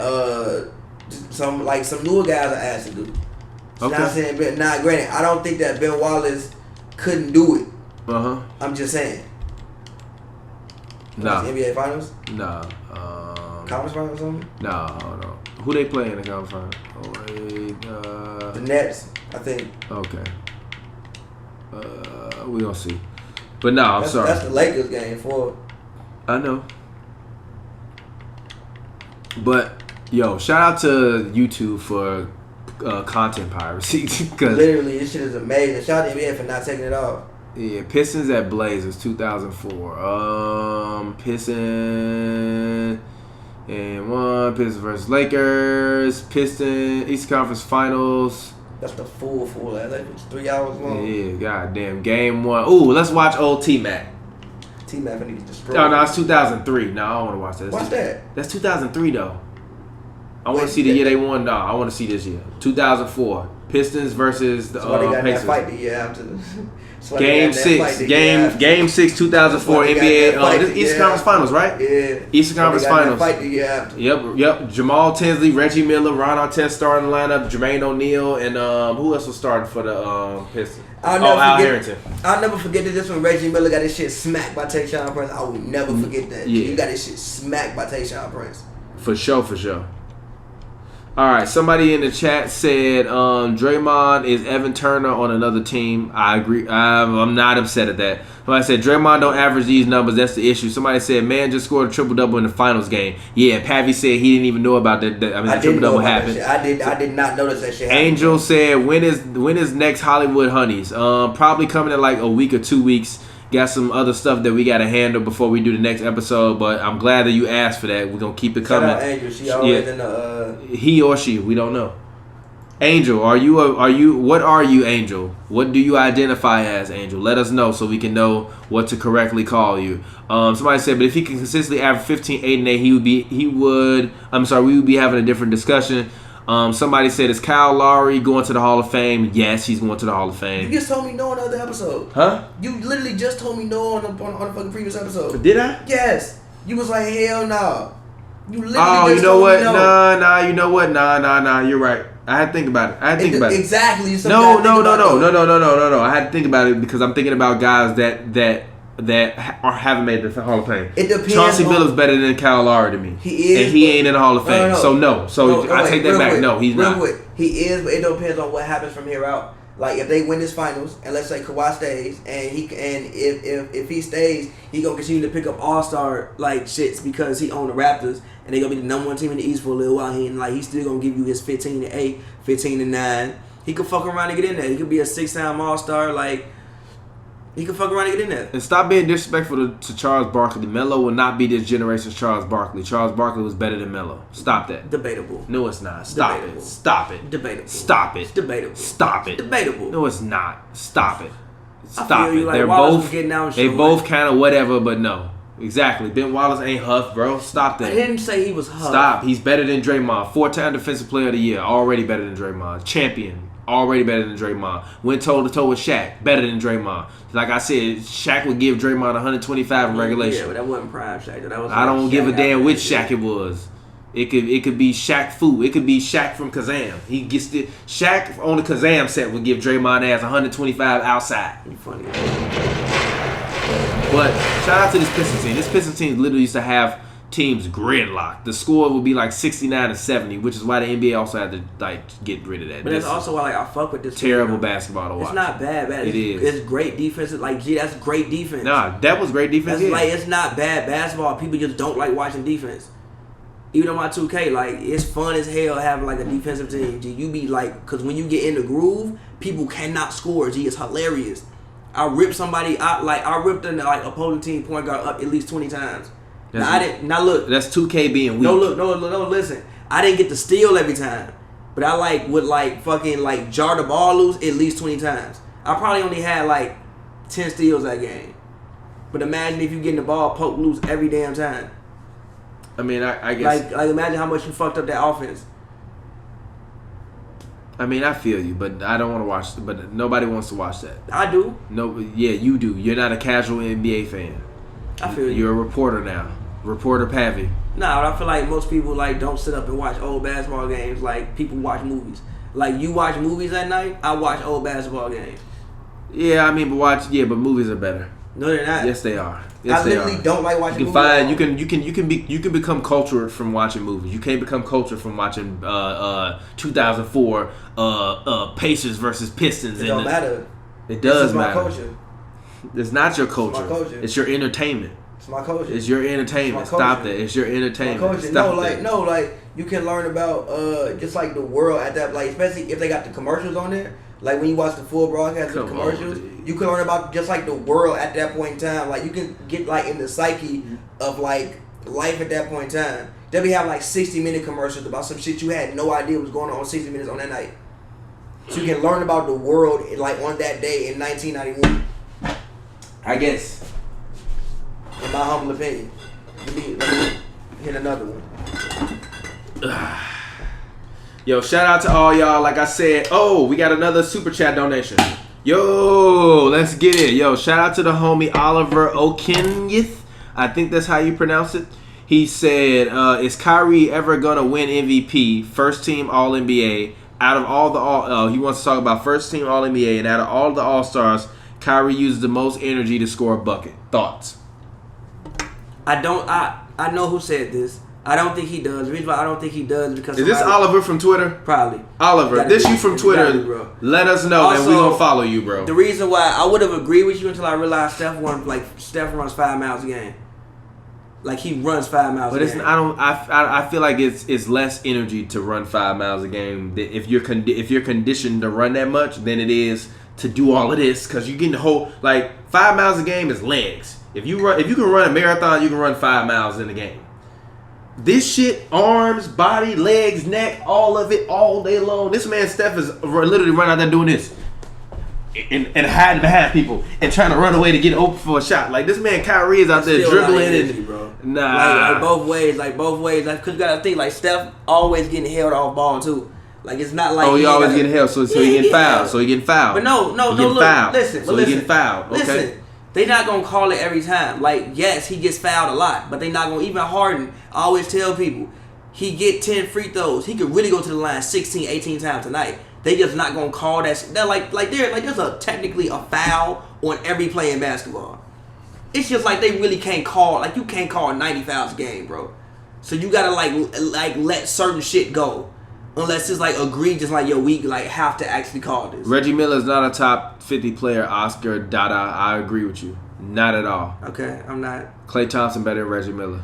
some newer guys are asked to do. Okay. Not saying Ben. Not granted. I don't think that Ben Wallace couldn't do it. I'm just saying. Nah. NBA Finals? Nah. Conference Finals or something? No. Who they play in the conference finals? The Nets, I think. Okay. We gonna see. But no, I'm sorry. That's the Lakers game for. I know. But yo, shout out to YouTube for content piracy. Cause literally, this shit is amazing. Shout out to NBA for not taking it off. Yeah, Pistons at Blazers 2004. Pistons and one. Pistons versus Lakers. Pistons East Conference Finals. That's the full. That was 3 hours long. Yeah, goddamn. Game 1. Ooh, let's watch old T-Mac. T-Mac finna get destroyed. No, it's 2003. No, I don't want to watch that. Watch that. That's 2003 though. I want to see the year they won. No, I want to see this year. 2004. Pistons versus the Pacers. That fight the year after. Game 6, 2004 NBA. This Eastern Conference Finals, right? Yeah. Eastern Conference Finals. Fight the year after. Yep. Jamal Tinsley, Reggie Miller, Ron Artest starting lineup, Jermaine O'Neal, and who else was starting for the Pistons? Al Harrington. I'll never forget this when Reggie Miller got his shit smacked by Tayshaun Prince. I will never forget that. Yeah. He got his shit smacked by Tayshaun Prince. For sure. All right, somebody in the chat said Draymond is Evan Turner on another team. I agree. I'm not upset at that. But I said Draymond don't average these numbers. That's the issue. Somebody said man just scored a triple-double in the finals game. Yeah, Pavy said he didn't even know about that. The triple-double happened. I did not notice that shit. Angel said when is next Hollywood Honeys? Probably coming in like a week or 2 weeks. Got some other stuff that we got to handle before we do the next episode, but I'm glad that you asked for that. We're going to keep it coming. Shout out Angel. She always in the... He or she, we don't know. Angel, what are you, Angel? What do you identify as, Angel? Let us know so we can know what to correctly call you. Somebody said, but if he can consistently average 15, 8, and 8, we would be having a different discussion. Somebody said, is Kyle Lowry going to the Hall of Fame? Yes, he's going to theAll of Fame. You just told me no on the other episode. Huh? You literally just told me no on the fucking previous episode. Did I? Yes. You was like, hell no. You literally you know what? Nah, you know what? Nah, you're right. I had to think about it. Exactly. No. I had to think about it because I'm thinking about guys that haven't made the Hall of Fame. It depends. Chauncey Billups better than Kyle Lowry to me. He is, and he ain't in the Hall of Fame. No. So I take that back. No, he's not. He is, but it depends on what happens from here out. Like if they win this finals, and let's say Kawhi stays, and if he stays, he gonna continue to pick up all-star like shits because he own the Raptors, and they gonna be the number 1 team in the East for a little while. He's still gonna give you his 15-8, 15-9. He could fuck around and get in there. He could be a 6-time all-star like. He can fuck around and get in there. And stop being disrespectful to Charles Barkley. Melo will not be this generation's Charles Barkley. Charles Barkley was better than Melo. Stop that. Debatable. No, it's not. Stop it. Stop it. Debatable. Stop it. Debatable. Stop it. Debatable. No, it's not. Stop it. Stop it. Like They're Wallace both kind of whatever, but no. Exactly. Ben Wallace ain't Huff, bro. Stop that. I didn't say he was Huff. Stop. He's better than Draymond. 4-time Defensive Player of the Year. Already better than Draymond. Champion. Already better than Draymond. Went toe-to-toe with Shaq. Better than Draymond. Like I said, Shaq would give Draymond 125 in regulation. Yeah, but that wasn't prime Shaq. That was I don't give a damn which Shaq it was. It could be Shaq Fu. It could be Shaq from Kazam. He gets the Shaq on the Kazam set would give Draymond ass 125 outside. You funny. But shout out to this Pistons team. This Pistons team literally used to have teams gridlocked. The score would be like 69-70, which is why the NBA also had to like get rid of that. But that's also why like I fuck with this. Terrible basketball to watch. It's not bad. It is. It's great defense. Like, gee, that's great defense. Nah, that was great defense. That's like it's not bad basketball. People just don't like watching defense. Even on my 2K, like it's fun as hell having like a defensive team. G, you be like, cause when you get in the groove, people cannot score. G, it's hilarious. I ripped somebody out. Like I ripped the like opposing team point guard up at least 20 times. Now I didn't. Now look. That's 2K being weak. No, look. No. Listen. I didn't get the steal every time, but I like would like fucking like jar the ball loose at least 20 times. I probably only had like 10 steals that game. But imagine if you getting the ball poked loose every damn time. I mean, I guess. Like imagine how much you fucked up that offense. I mean, I feel you, but I don't want to watch. But nobody wants to watch that. I do. No, yeah, you do. You're not a casual NBA fan. I feel you. You're a reporter now. Reporter Pavy. Nah, I feel like most people like don't sit up and watch old basketball games. Like people watch movies. Like you watch movies at night. I watch old basketball games. Yeah, I mean, but movies are better. No, they're not. Yes, they are. Yes, I literally don't like watching you movies. You can become cultured from watching movies. You can't become cultured from watching 2004 Pacers versus Pistons. It don't matter. It does matter. It's my culture. It's not your culture. It's my culture. It's your entertainment. It's my culture. It's your entertainment. It's my Stop that. It's your entertainment. Stop like you can learn about just like the world at that, like especially if they got the commercials on there. Like when you watch the full broadcast of the commercials, you can learn about just like the world at that point in time. Like you can get like in the psyche of like life at that point in time. They'll be having like 60-minute commercials about some shit you had no idea was going on 60 minutes on that night. So you can learn about the world like on that day in 1991. I guess. In my humble opinion. Let me hit another one. Yo, shout out to all y'all. Like I said, we got another super chat donation. Yo, let's get it. Yo, shout out to the homie Oliver Okenyith. I think that's how you pronounce it. He said, is Kyrie ever going to win MVP, first team All-NBA? Out of all the he wants to talk about first team All-NBA, and out of all the All-Stars, Kyrie uses the most energy to score a bucket. Thoughts? I know who said this. I don't think he does. The reason why I don't think he does is because... Is this Oliver from Twitter? Probably. Oliver, this you from Twitter. Let us know, and we're going to follow you, bro. The reason why I would have agreed with you until I realized Steph runs 5 miles a game. Like, he runs 5 miles a game. But I feel like it's less energy to run 5 miles a game. If you're conditioned to run that much, than it is to do all of this. Because you get the whole... Like, 5 miles a game is legs. If you can run a marathon, you can run 5 miles in a game. This shit, arms, body, legs, neck, all of it, all day long. This man Steph is literally running out there doing this and hiding behind people and trying to run away to get open for a shot. Like this man Kyrie is out there dribbling energy, bro. Like both ways. Like because you gotta think like Steph always getting held off ball too. Like it's not like he always getting held, so he getting fouled. So he getting fouled. But no, look, listen. So he getting fouled. Okay. Listen. They not gonna call it every time. Like, yes, he gets fouled a lot, but they not gonna. Even Harden, I always tell people, he get 10 free throws. He could really go to the line 16, 18 times tonight. They just not gonna call that. They're there's technically a foul on every play in basketball. It's just like they really can't call. Like you can't call 90 fouls a game, bro. So you gotta like let certain shit go. Unless it's like egregious, like yo, we like have to actually call this. Reggie Miller is not a top 50 player. Oscar Dada, I agree with you. Not at all. Okay, I'm not. Klay Thompson better than Reggie Miller.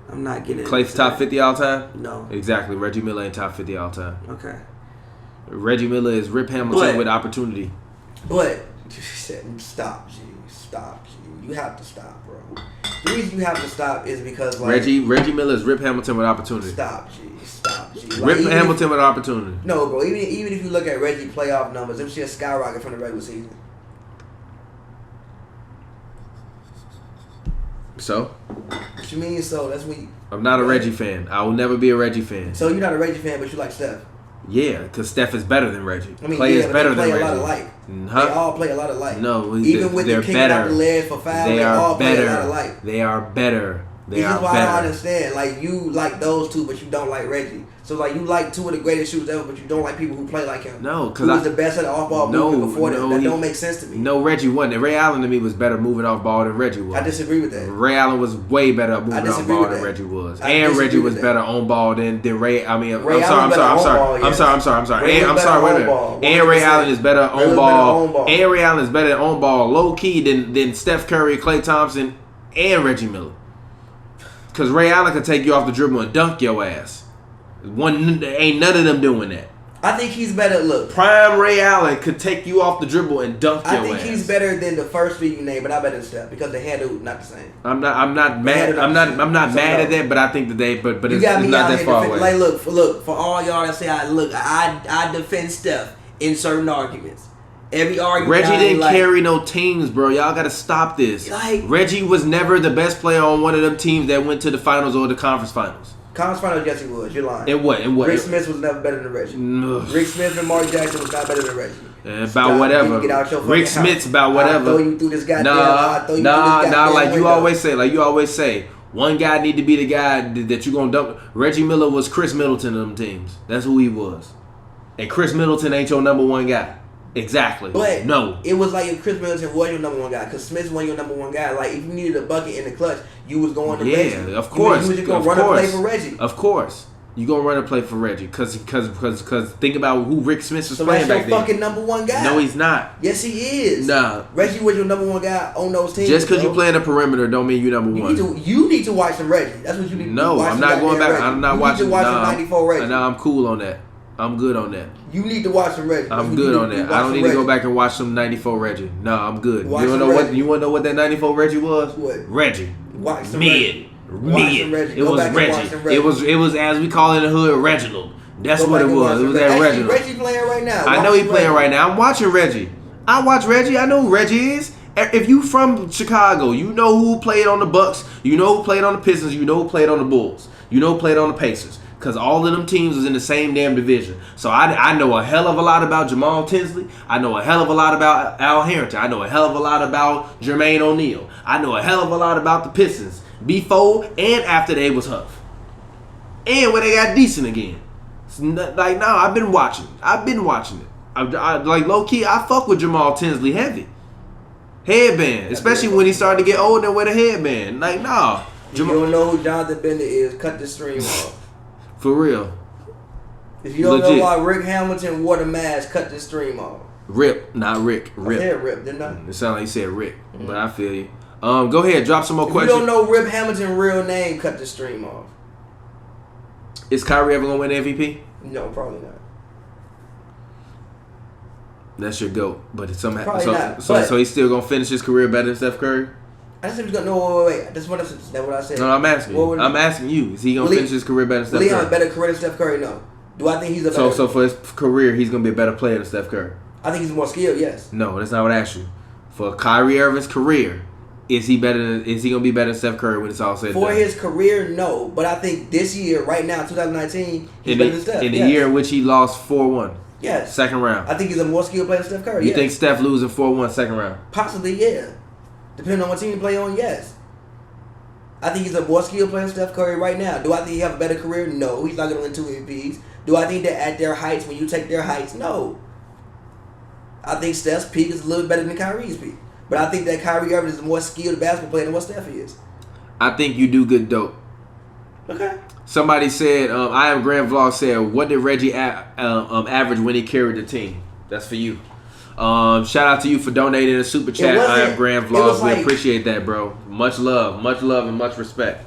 I'm not getting. Clay's top 50 all time? No. Exactly. Reggie Miller ain't top 50 all time. Okay. Reggie Miller is Rip Hamilton with opportunity. But stop, G. Stop, G. You have to stop, bro. The reason you have to stop is because like Reggie Miller is Rip Hamilton with opportunity. Stop, G. Stop, G. Like, Rip Hamilton with opportunity. No, bro. Even if you look at Reggie playoff numbers, them shit skyrocket from the regular season. So? What you mean? So that's when I'm not a Reggie fan. I will never be a Reggie fan. So you're not a Reggie fan, but you like Steph. Yeah, because Steph is better than Reggie. I mean, Clay is better than Reggie. They play a lot alike. They all play a lot alike. No, even with they're the kicking out the legs for foul, they all play a lot alike. They are better. They this are is why better. I don't understand. Like, you like those two, but you don't like Reggie. So, like, you like two of the greatest shooters ever, but you don't like people who play like him. No, because who was the best at the off-ball movement before that. That don't make sense to me. No, Reggie wasn't. Ray Allen to me was better moving off ball than Reggie was. I disagree with that. Ray Allen was way better at moving off ball than Reggie was. And Reggie was better on ball than Ray. I mean, I'm sorry. And Ray Allen is better on ball. And Ray Allen is better on ball, low key than Steph Curry, Klay Thompson, and Reggie Miller. Because Ray Allen could take you off the dribble and dunk your ass. Ain't none of them doing that. I think he's better. Look, prime Ray Allen could take you off the dribble and dunk your ass. I think he's better than the first three you named, but not better than Steph because the handle not the same. I'm not mad. I'm not mad at that, but I think that but it's not that far away. Like, look for all y'all that say I defend Steph in certain arguments. Every argument. Reggie didn't carry no teams, bro. Y'all gotta stop this. Reggie was never the best player on one of them teams that went to the finals or the conference finals. Conference finals, yes, he was. You're lying. In what? Rick Smith was never better than Reggie. No. Rick Smith and Mark Jackson was not better than Reggie. About whatever. Rick Smith's about whatever. I'll throw you through this goddamn. Nah. Like you always say. One guy need to be the guy that you gonna dump. Reggie Miller was Chris Middleton of them teams. That's who he was. And Chris Middleton ain't your number one guy. Exactly. But no, it was like if Chris Middleton was your number one guy, because Smith was your number one guy. Like if you needed a bucket in the clutch, you was going to Reggie. Yeah, of course. You was just gonna run a play for Reggie. Of course, you gonna run a play for Reggie, because think about who Rick Smith was playing back then. So that's your fucking number one guy. No, he's not. Yes, he is. Nah, Reggie was your number one guy on those teams. Just because you play in the perimeter don't mean you number one. You need to watch some Reggie. That's what you need to do. No, I'm not going back. I'm not watching. You need to watch some 94 Reggie. No, I'm cool on that. I'm good on that. You need to watch some Reggie. I'm good on that. I don't need to go back and watch some 94 Reggie. No, I'm good. You wanna know what that 94 Reggie was? What? Reggie. Watch some Mid. Reggie. It was Reggie. It was as we call it in the hood, Reginald. That's what it was. It was that Reginald. Reggie playing right now. I know he playing right now. I'm watching Reggie. I watch Reggie. I know who Reggie is. If you from Chicago, you know who played on the Bucks. You know who played on the Pistons. You know who played on the Bulls. You know who played on the Pacers. Because all of them teams was in the same damn division. So I know a hell of a lot about Jamal Tinsley. I know a hell of a lot about Al Harrington. I know a hell of a lot about Jermaine O'Neal. I know a hell of a lot about the Pistons. Before and after they was Huff. And when they got decent again. Like, no, I've been watching it. I like, low-key, I fuck with Jamal Tinsley heavy. Headband. Especially when he started to get older with a headband. Like, nah. If you don't know who Jonathan Bender is, cut the stream off. For real. If you don't know why Rick Hamilton wore the mask, cut the stream off. Rip, not Rick. Rip. I said Rip, didn't I? It sounded like you said Rick, but I feel you. Go ahead, drop some more questions. If you don't know Rip Hamilton's real name, cut the stream off. Is Kyrie ever gonna win MVP? No, probably not. That's your GOAT, but it's somehow not, so he's still gonna finish his career better than Steph Curry? I said he's gonna wait. That's what I said. No, I'm asking you. I'm asking you. Is he gonna finish his career better than Steph Curry? Will he have a better career than Steph Curry? No. Do I think he's a better? So for his career, he's gonna be a better player than Steph Curry. I think he's more skilled. Yes. No, that's not what I asked you. For Kyrie Irving's career, is he gonna be better than Steph Curry when it's all said and done? For his career, no. But I think this year, right now, 2019, he's better than Steph. In the year in which he lost 4-1. Yes. Second round. I think he's a more skilled player than Steph Curry. You think Steph losing 4-1 second round? Possibly, yeah. Depending on what team you play on, yes. I think he's a more skilled player than Steph Curry right now. Do I think he have a better career? No. He's not going to win 2 MVPs. Do I think that at their heights, when you take their heights? No. I think Steph's peak is a little better than Kyrie's peak. But I think that Kyrie Irving is a more skilled basketball player than what Steph is. I think you do good dope. Okay. Somebody said, I Am Grand Vlog said, what did Reggie average when he carried the team? That's for you. Shout out to you for donating a super chat. I Am Grand Vlog. We appreciate that, bro. Much love, and much respect.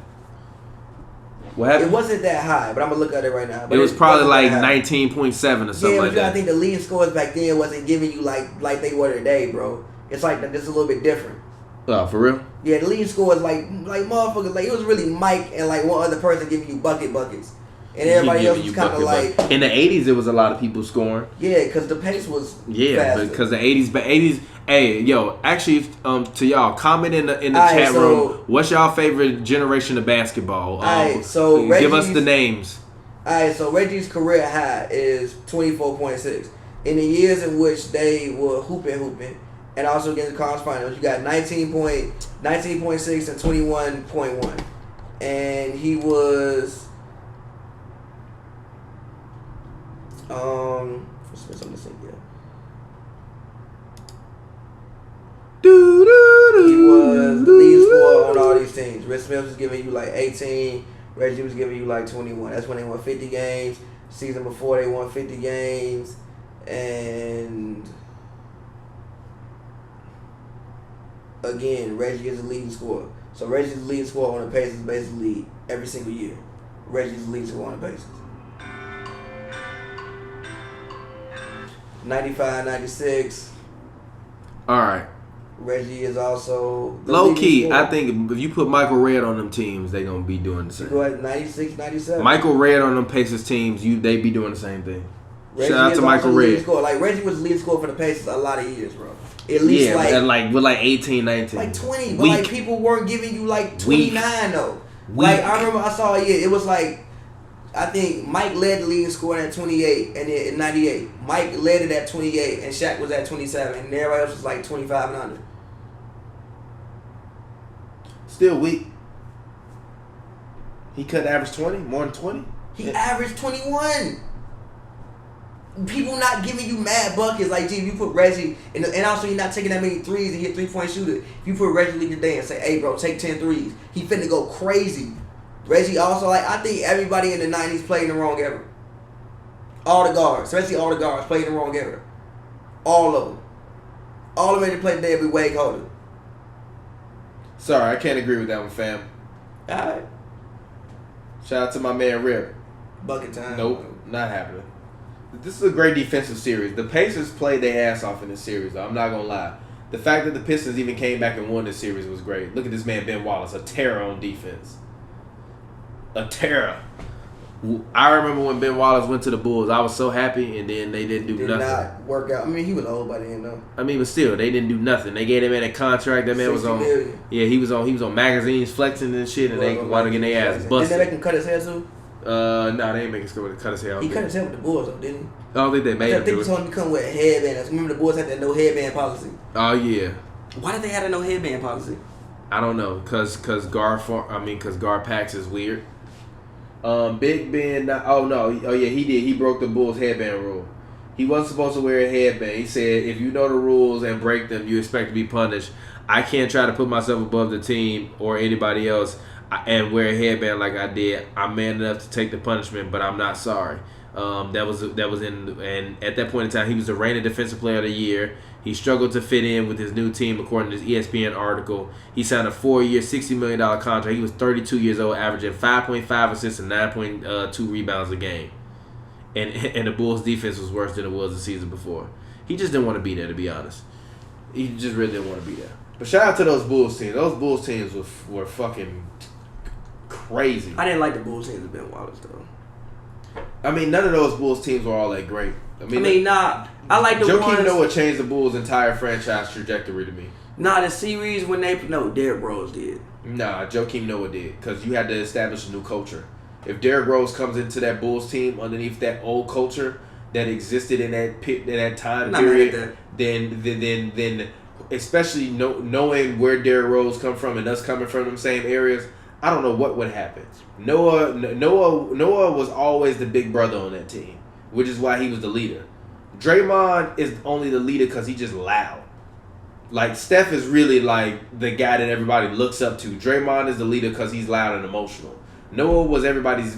What happened? It wasn't that high, but I'm gonna look at it right now. But it was probably like 19.7 or something like that. I think the leading scores back then wasn't giving you like they were today, bro. It's like just a little bit different. Oh, for real? Yeah, the leading scores like motherfuckers, like it was really Mike and like one other person giving you buckets. And everybody else was kind of like... In the 80s, it was a lot of people scoring. Yeah, because the pace was faster. Because the 80s... Hey, yo, actually, to y'all, comment in the chat room, what's y'all favorite generation of basketball? So give us the names. Alright, so Reggie's career high is 24.6. In the years in which they were hooping, and also against the conference finals, you got 19.6 and 21.1. and he was something to say, yeah. He was the lead scorer on all these teams. Red Smith was giving you like 18. Reggie was giving you like 21. That's when they won 50 games. Season before they won 50 games. And again, Reggie is the leading scorer. So Reggie's the leading scorer on the Pacers basically every single year. Reggie's the leading scorer on the Pacers. 95, 96. All right. Reggie is also low key. I think if you put Michael Redd on them teams, they gonna be doing the same. You go at 96, 97. Michael Redd on them Pacers teams, they be doing the same thing. Reggie Shout out to Michael Redd. Like Reggie was the leading scorer for the Pacers a lot of years, bro. At least with 18, 19. Like 20, but like people weren't giving you like 29 though. Like I remember I saw it was like I think Mike led the leading scorer at 28 and then in 98. Mike led it at 28 and Shaq was at 27 and everybody else was like 25 and under. Still weak. He couldn't average 20, more than 20. He averaged 21. People not giving you mad buckets like, gee, if you put Reggie, and also you're not taking that many threes and he a 3-point shooter. If you put Reggie lead the day and say, hey, bro, take 10 threes, he finna go crazy. Reggie also, like, I think everybody in the 90s played in the wrong era. All the guards, especially all the guards, played in the wrong era. All of them. All of them that played today will be way colder. Sorry, I can't agree with that one, fam. All right. Shout out to my man Rip. Bucket time. Nope, not happening. This is a great defensive series. The Pacers played their ass off in this series, though. I'm not going to lie. The fact that the Pistons even came back and won this series was great. Look at this man, Ben Wallace, a terror on defense. A terror. I remember when Ben Wallace went to the Bulls, I was so happy, and then they didn't do nothing. Did not work out. I mean, he was old by then, though. I mean, but still, they didn't do nothing. They gave that man a contract. That man was on. Million. Yeah, he was on magazines flexing and shit, and they wound up getting their ass busted. Didn't they make him cut his hair too? No, they ain't make him cut his hair. He cut his hair with the Bulls, though, didn't he? I don't think they made him. I think he told him to come with a headband. Remember the Bulls had that no headband policy. Oh yeah. Why did they have a no headband policy? I don't know, cause guard packs is weird. Big Ben. Oh yeah, he did. He broke the Bulls headband rule. He wasn't supposed to wear a headband. He said, if you know the rules and break them, you expect to be punished. I can't try to put myself above the team or anybody else and wear a headband like I did. I'm man enough to take the punishment, but I'm not sorry. That was and at that point in time, he was the reigning defensive player of the year. He struggled to fit in with his new team, according to this ESPN article. He signed a 4-year, $60 million contract. He was 32 years old, averaging 5.5 assists and 9.2 rebounds a game. And the Bulls' defense was worse than it was the season before. He just didn't want to be there, to be honest. He just really didn't want to be there. But shout out to those Bulls teams. Those Bulls teams were fucking crazy. I didn't like the Bulls teams with Ben Wallace, though. I mean, none of those Bulls teams were all that great. I like the ones. Joakim Noah changed the Bulls' entire franchise trajectory to me. Nah, the series when Derrick Rose did. Nah, Joakim Noah did, because you had to establish a new culture. If Derrick Rose comes into that Bulls team underneath that old culture that existed in that time period, then especially knowing where Derrick Rose come from and us coming from them same areas, I don't know what would happen. Noah was always the big brother on that team, which is why he was the leader. Draymond is only the leader because he's just loud. Like, Steph is really like the guy that everybody looks up to. Draymond is the leader because he's loud and emotional. Noah was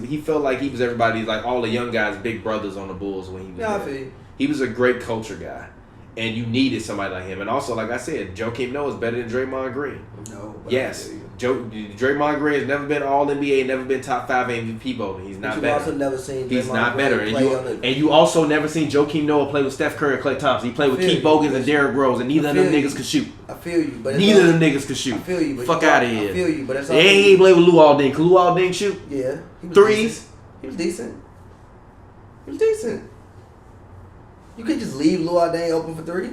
he felt like he was everybody's, like all the young guys' big brothers on the Bulls when he was there. He was a great culture guy. And you needed somebody like him. And also, like I said, Joakim Noah is better than Draymond Green. No. Yes. Draymond Green has never been All-NBA, never been top 5 MVP voter. He's not better. You've also never seen He's not better. And you also never seen Joakim Noah play with Steph Curry and Klay Thompson. He played with Keith Bogans and Derrick Rose, and neither of them niggas could shoot. I feel you. But neither of them niggas could shoot. I feel you. But fuck out of here. I feel you. But that's all. He ain't played with Lou Alding. Could Lou Alding shoot? Yeah. Threes? He was decent. You could just leave Lou Alding open for 3.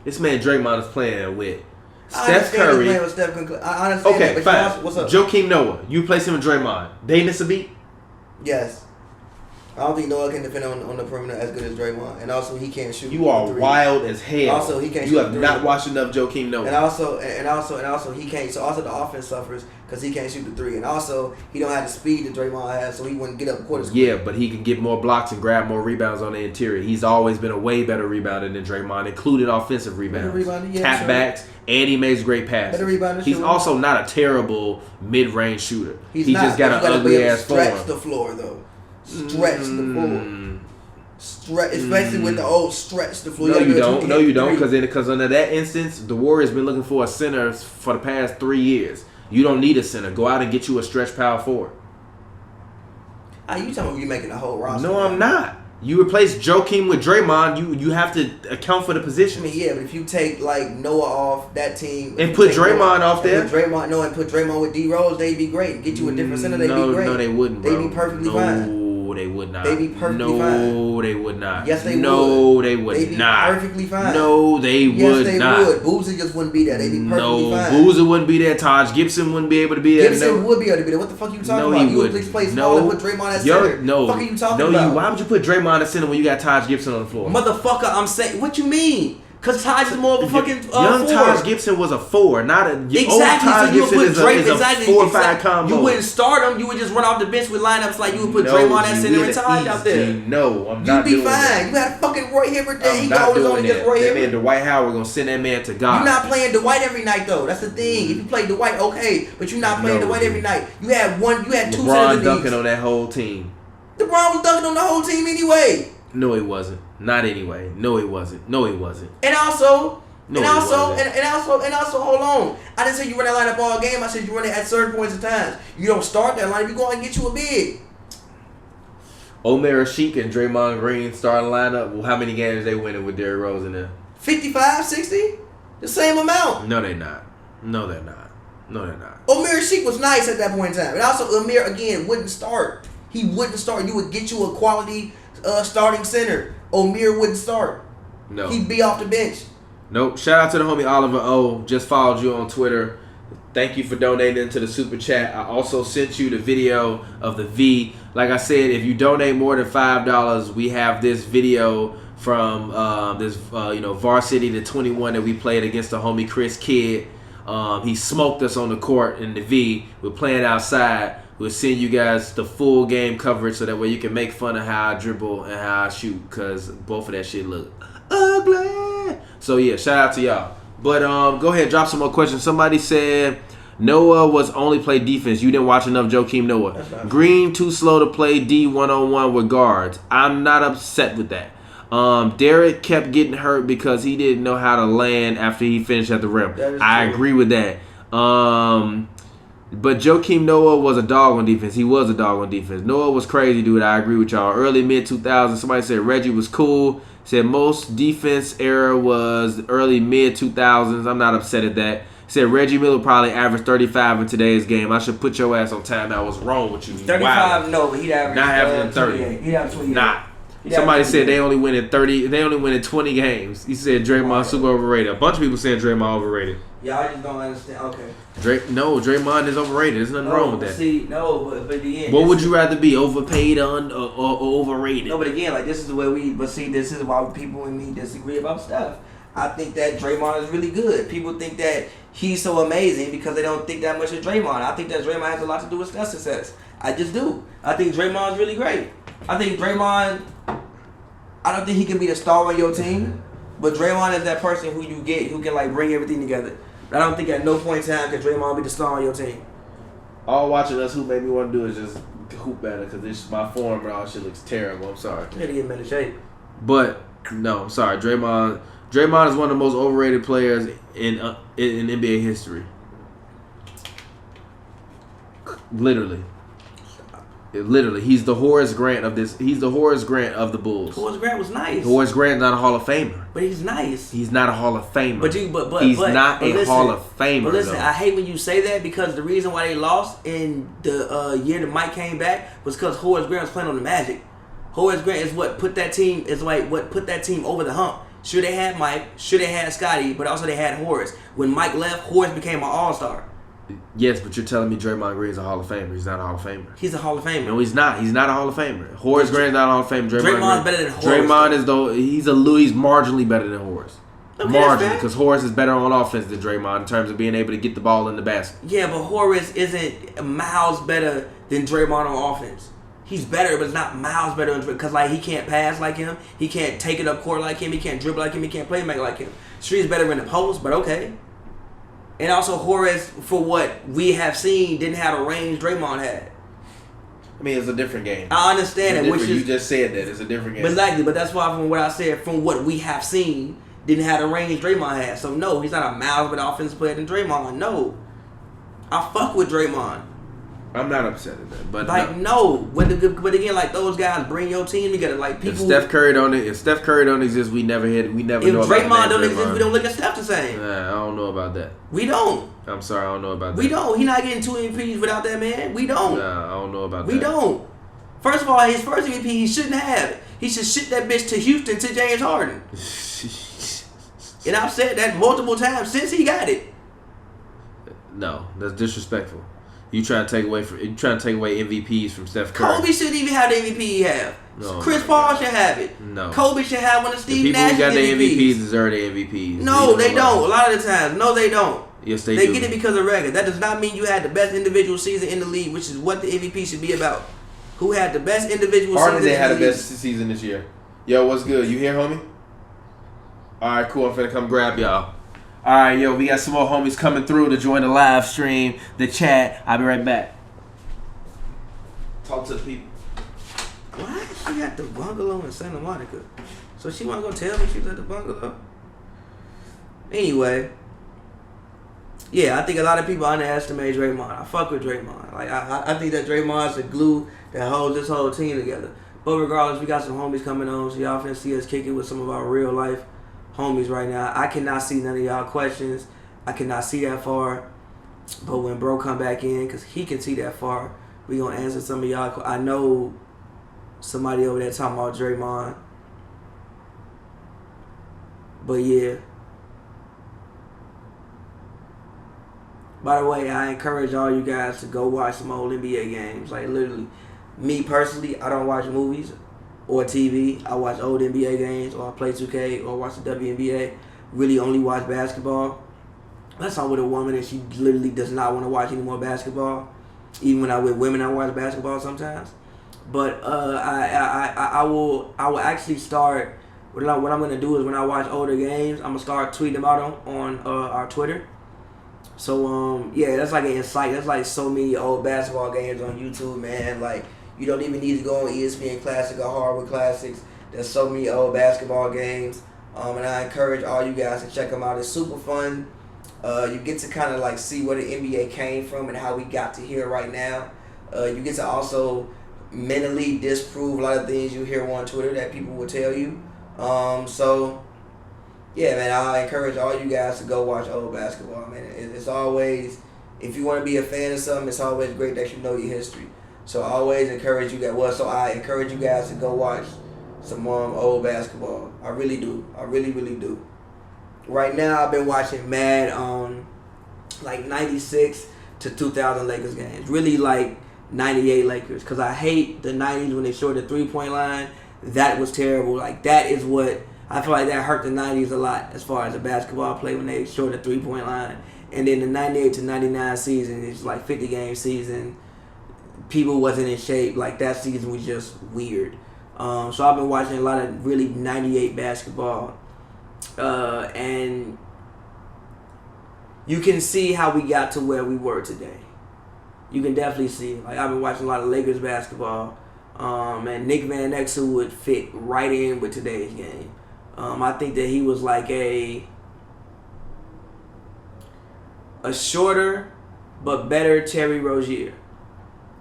This man Draymond is playing with Steph Curry. I understand okay, that, fine. What's up? Joakim Noah. You place him with Draymond. They miss a beat? Yes. I don't think Noah can defend on the perimeter as good as Draymond, and also he can't shoot. You are wild as hell. Also, he can't. You shoot have not watched enough Joakim Noah. And also he can't. So also the offense suffers because he can't shoot the three, and also he don't have the speed that Draymond has, so he wouldn't get up quarters. Yeah, but he can get more blocks and grab more rebounds on the interior. He's always been a way better rebounder than Draymond, including offensive rebounds, tapbacks, and he makes great passes. He's also not a terrible mid-range shooter. He just got an ugly ass form. Stretch the floor though. Stretch the floor. Stretch, especially with the old stretch the floor. No, you don't. No, you don't. Because under that instance, the Warriors been looking for a center for the past 3 years. You don't need a center. Go out and get you a stretch power forward. You talking about you making a whole roster? No, I'm not. You replace Joakim with Draymond, you have to account for the position. I mean, yeah, but if you take like Noah off that team and put Draymond off there, and put Draymond with D Rose, they'd be great. Get you a different center, they'd be great. No, they wouldn't. They'd be perfectly fine. No, they would not. They'd be perfectly fine. No, they would not. Yes, they would. No, they would They'd be not. perfectly fine. No, they would not. Yes, they would. Boozer just wouldn't be there. They'd be perfectly fine. No, Boozer wouldn't be there. Taj Gibson wouldn't be able to be there. Gibson would be able to be there. What the fuck are you talking about? You would please play small and put Draymond at center. No. What the fuck are you talking about? Why would you put Draymond at center when you got Taj Gibson on the floor? Motherfucker, I'm saying, what you mean? Because Taj is more of a fucking young four. Taj Gibson was a 4, not a exactly. Old Taj so you would Gibson put is a 4 or 5 combo. You wouldn't start him. You would just run off the bench with lineups like you would put Draymond at center and Taj out there. No, I'm not doing that. You'd be fine. You had fucking Roy Hibbert there. He always only just Roy Hibbert. That man Dwight Howard gonna send that man to God. You're not playing Dwight every night though. That's the thing. If you play Dwight, okay, but you're not playing Dwight every night. You had two LeBron dunking on that whole team. LeBron was dunking on the whole team anyway. No, he wasn't. Not anyway. No, he wasn't. And also. No, and also, hold on. I didn't say you run that lineup all game. I said you run it at certain points in time. You don't start that lineup. You go and get you a big. Omer Sheik and Draymond Green starting lineup. Well, how many games they winning with Derrick Rose in there? 55, 60? The same amount. No, they're not. Omer Sheik was nice at that point in time. And also, Omer, again, wouldn't start. He wouldn't start. You would get you a quality starting center. Omer wouldn't start. No. He'd be off the bench. Nope. Shout out to the homie Oliver O. Just followed you on Twitter. Thank you for donating to the super chat. I also sent you the video of the V. Like I said, if you donate more than $5, we have this video from Varsity to 21 that we played against the homie Chris Kidd. He smoked us on the court in the V. We're playing outside. We'll send you guys the full game coverage so that way you can make fun of how I dribble and how I shoot, because both of that shit look ugly. So yeah, shout out to y'all. But go ahead, drop some more questions. Somebody said Noah was only play defense. You didn't watch enough Joakim Noah. Green too slow to play D 1-on-1 with guards. I'm not upset with that. Derek kept getting hurt because he didn't know how to land after he finished at the rim. I agree with that. But Joakim Noah was a dog on defense. He was a dog on defense. Noah was crazy, dude. I agree with y'all. Early mid-2000s, somebody said Reggie was cool. Said most defense era was early mid-2000s. I'm not upset at that. Said Reggie Miller probably averaged 35 in today's game. I should put your ass on timeout. What's wrong with you? 35, wow. No, but he'd average not averaging 30. He'd average 28. Not. Somebody said they only win in 30. They only win in 20 games. He said Draymond super overrated. A bunch of people saying Draymond overrated. Yeah, I just don't understand. Okay. Draymond is overrated. There's nothing wrong with that. See, but again, what would you rather be, overpaid or overrated? No, but again, like this is the way we. But see, this is why people and me disagree about stuff. I think that Draymond is really good. People think that he's so amazing because they don't think that much of Draymond. I think that Draymond has a lot to do with their success. I just do. I think Draymond's really great. I think Draymond. I don't think he can be the star on your team, but Draymond is that person who you get who can like bring everything together. But I don't think at no point in time can Draymond be the star on your team. All watching us, who made me want to do is just hoop better because my form and all shit looks terrible. I'm sorry. You gotta get him in shape. But no, I'm sorry. Draymond is one of the most overrated players in NBA history. Literally, he's the Horace Grant of this. He's the Horace Grant of the Bulls. Horace Grant was nice. Horace Grant's not a Hall of Famer. But he's nice. He's not a Hall of Famer. But he's not a Hall of Famer. But listen, though. I hate when you say that because the reason why they lost in the year that Mike came back was because Horace Grant was playing on the Magic. Horace Grant is what put that team over the hump. Sure, they had Mike. Sure, they had Scotty. But also they had Horace. When Mike left, Horace became an all-star. Yes, but you're telling me Draymond Green's a Hall of Famer. He's not a Hall of Famer. He's a Hall of Famer. No, he's not. He's not a Hall of Famer. Horace Grant's not a Hall of Famer. Draymond's better than Horace. Draymond is though he's marginally better than Horace. Okay, marginally, because Horace is better on offense than Draymond in terms of being able to get the ball in the basket. Yeah, but Horace isn't miles better than Draymond on offense. He's better, but it's not miles better because like he can't pass like him. He can't take it up court like him. He can't dribble like him. He can't play make like him. Street's better in the post, but okay. And also Horace, for what we have seen, didn't have the range Draymond had. I mean, it's a different game. I understand it. Which is, you just said that. It's a different game. Exactly, but that's why from what I said, from what we have seen, didn't have the range Draymond had. So no, he's not a miles better offensive player than Draymond. No. I fuck with Draymond. I'm not upset at that, but like no. But again, like those guys bring your team together. Like people. If Steph Curry don't exist, we never know about If Draymond don't exist, we don't look at Steph the same. I don't know about that. We don't. I'm sorry, I don't know about that. We don't. He not getting 2 MVPs without that man. We don't. Nah, I don't know about that. We don't. First of all, his first MVP he shouldn't have it. He should ship that bitch to Houston to James Harden. And I've said that multiple times since he got it. No, that's disrespectful. You trying to take away MVPs from Steph Curry? Kobe shouldn't even have the MVP he have. No, Chris Paul should have it. No. Kobe should have one of Steve Nash. People who got the MVPs deserve the MVPs. No, they don't. A lot of the times, no, they don't. Yes, they do. They get it because of record. That does not mean you had the best individual season in the league, which is what the MVP should be about. Who had the best individual season? Harden had the best season this year. Yo, what's good? You here, homie? All right, cool. I'm finna come grab y'all. All right, yo, we got some more homies coming through to join the live stream, the chat. I'll be right back. Talk to the people. Why she at the bungalow in Santa Monica? So she want to go tell me she was at the bungalow? Anyway, yeah, I think a lot of people underestimate Draymond. I fuck with Draymond. Like I think that Draymond's the glue that holds this whole team together. But regardless, we got some homies coming on, so y'all finna see us kicking with some of our real life homies right now. I cannot see none of y'all questions. I cannot see that far. But when bro come back in, because he can see that far, we gonna answer some of y'all. I know somebody over there talking about Draymond. But yeah. By the way, I encourage all you guys to go watch some old NBA games. Like literally, me personally, I don't watch movies or TV. I watch old NBA games, or I play 2K, or watch the WNBA. Really only watch basketball. Unless I'm with a woman and she literally does not want to watch any more basketball. Even when I'm with women, I watch basketball sometimes. But I will actually start. What I'm gonna do is when I watch older games, I'm gonna start tweeting them out on our Twitter. So yeah, that's like an insight. That's like so many old basketball games on YouTube, man. Like you don't even need to go on ESPN Classic or Hardwood Classics. There's so many old basketball games, and I encourage all you guys to check them out. It's super fun. You get to kind of like see where the NBA came from and how we got to here right now. You get to also mentally disprove a lot of things you hear on Twitter that people will tell you. So yeah, man, I encourage all you guys to go watch old basketball, man. It's always, if you want to be a fan of something, it's always great that you know your history. So I always encourage you guys. I encourage you guys to go watch some old basketball. I really do. I really, really do. Right now, I've been watching mad like 96 to 2000 Lakers games. Really like 98 Lakers, because I hate the 90s when they short the 3-point line. That was terrible. Like that is what I feel like that hurt the 90s a lot as far as the basketball play when they short the 3-point line. And then the 98 to 99 season, it's like 50-game season. People wasn't in shape. Like that season was just weird. So I've been watching a lot of really 98 basketball. And you can see how we got to where we were today. You can definitely see. Like I've been watching a lot of Lakers basketball. And Nick Van Exel would fit right in with today's game. I think that he was like a shorter but better Terry Rozier.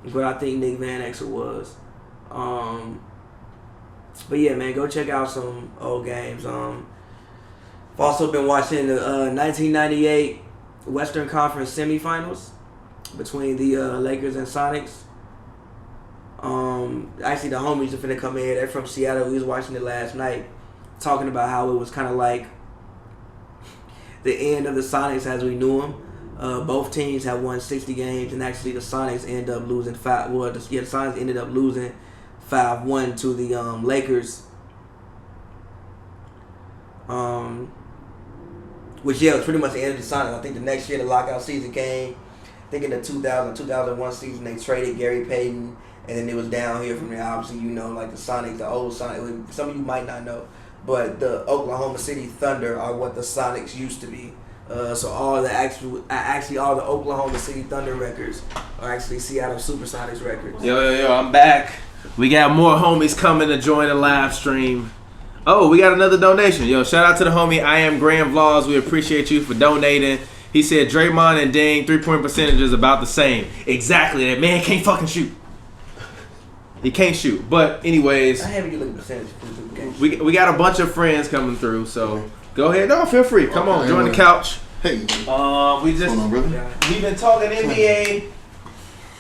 Is what I think Nick Van Exel was. But yeah, man, go check out some old games. I've also been watching the 1998 Western Conference semifinals between the Lakers and Sonics. Actually, the homies are finna come in here. They're from Seattle. We was watching it last night, talking about how it was kind of like the end of the Sonics as we knew them. Both teams have won 60 games, and actually the Sonics ended up losing the Sonics ended up losing 5-1 to the Lakers. Which was pretty much the end of the Sonics. I think the next year the lockout season came. I think in the 2001 season they traded Gary Payton, and then it was down here from there. Obviously, like the Sonics, the old Sonics. Some of you might not know, but the Oklahoma City Thunder are what the Sonics used to be. So all the Oklahoma City Thunder records are actually Seattle SuperSonics records. Yo, I'm back. We got more homies coming to join the live stream. Oh, we got another donation. Yo, shout out to the homie I Am Graham Vlogs. We appreciate you for donating. He said Draymond and Dame 3-point percentage is about the same. Exactly. That man can't fucking shoot. He can't shoot. But anyways, I haven't looked at percentage. We got a bunch of friends coming through, so go ahead. No, feel free. Come on, join the couch. Hey. We've been talking NBA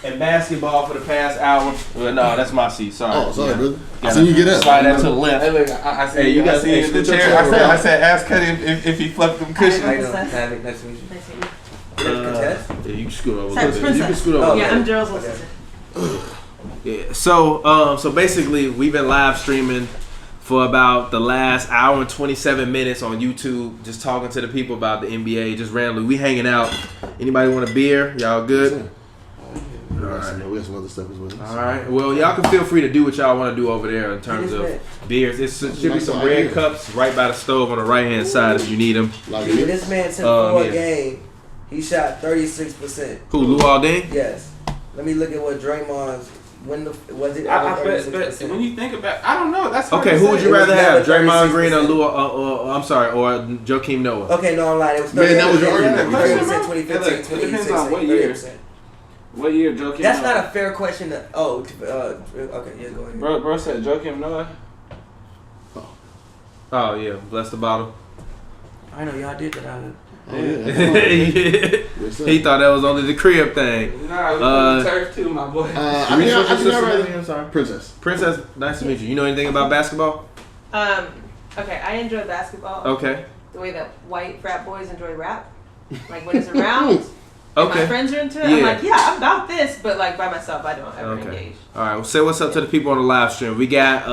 and basketball for the past hour. Well, no, that's my seat. Sorry. Oh, sorry, brother. So you get up. Slide that to the left. Hey, look, Hey, you got in the chair. I said, ask Cuddy if he fluffed them cushions. Nice to meet you. Contest? Yeah, you can scoot over a Sorry, little bit. Princess. You can scoot over. Yeah, I'm Gerald's little sister. Yeah. So basically, we've been live streaming for about the last hour and 27 minutes on YouTube, just talking to the people about the NBA, just randomly. We hanging out. Anybody want a beer? Y'all good? We got some other stuff as well. All right. Well, y'all can feel free to do what y'all want to do over there in terms of beers. It should be some red cups right by the stove on the right-hand side if you need them. This man took 4 game. He shot 36%. Who, Lou Alding? Yes. Let me look at what Draymond's. When was it? But when you think about, I don't know. That's hard okay. to Who say. would you rather have, Draymond 36%. Green or Lou? I'm sorry, or Joakim Noah? Okay, no, I'm lying. It was 30%. Man, that was your argument. 30%, 2015, It depends on what year. 30%. What year Joakim That's Noah? not a fair question. Okay, yeah, go ahead. Bro said Joakim Noah. Oh yeah, bless the bottle. I know y'all did that. Oh, yeah. He thought that was only the crib thing. Nah, we turf too, my boy. I think I'm sorry. Princess. Princess, nice to meet you. You know anything about basketball? Okay, I enjoy basketball. Okay. The way that white frat boys enjoy rap. Like when it's around. And Okay. my friends are into it. I'm like, yeah, I'm about this, but like by myself, I don't ever engage. All right. Well, say what's up to the people on the live stream. We got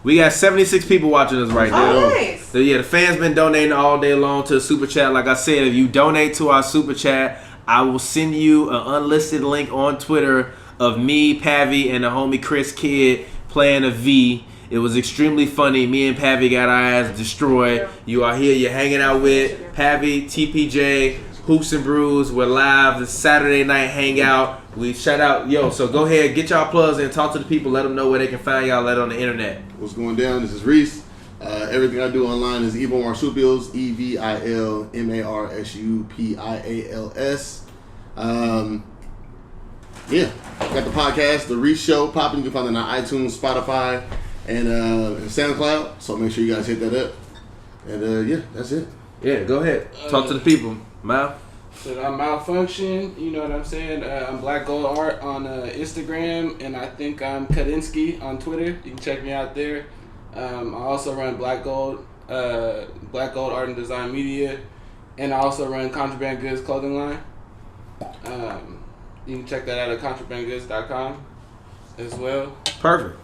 we got 76 people watching us right now. Oh, nice. So yeah, the fans been donating all day long to the super chat. Like I said, if you donate to our super chat, I will send you an unlisted link on Twitter of me, Pavy, and the homie Chris Kidd playing a V. It was extremely funny. Me and Pavy got our ass destroyed. You are here. You're hanging out with Pavy TPJ. HoopsNBrews, we're live this Saturday night hangout. We shout out, so go ahead, get y'all plugs in, talk to the people, let them know where they can find y'all on the internet. What's going down? This is Reese. Everything I do online is Evo Marsupials, EVILMARSUPIALS. Yeah, got the podcast, The Reese Show, popping. You can find it on iTunes, Spotify, and SoundCloud. So make sure you guys hit that up. And yeah, that's it. Yeah, go ahead. Talk to the people. Mal? So I'm Malfunction, you know what I'm saying? I'm Black Gold Art on Instagram, and I think I'm Kadinsky on Twitter. You can check me out there. I also run Black Gold Art and Design Media, and I also run Contraband Goods clothing line. You can check that out at contrabandgoods.com as well. Perfect.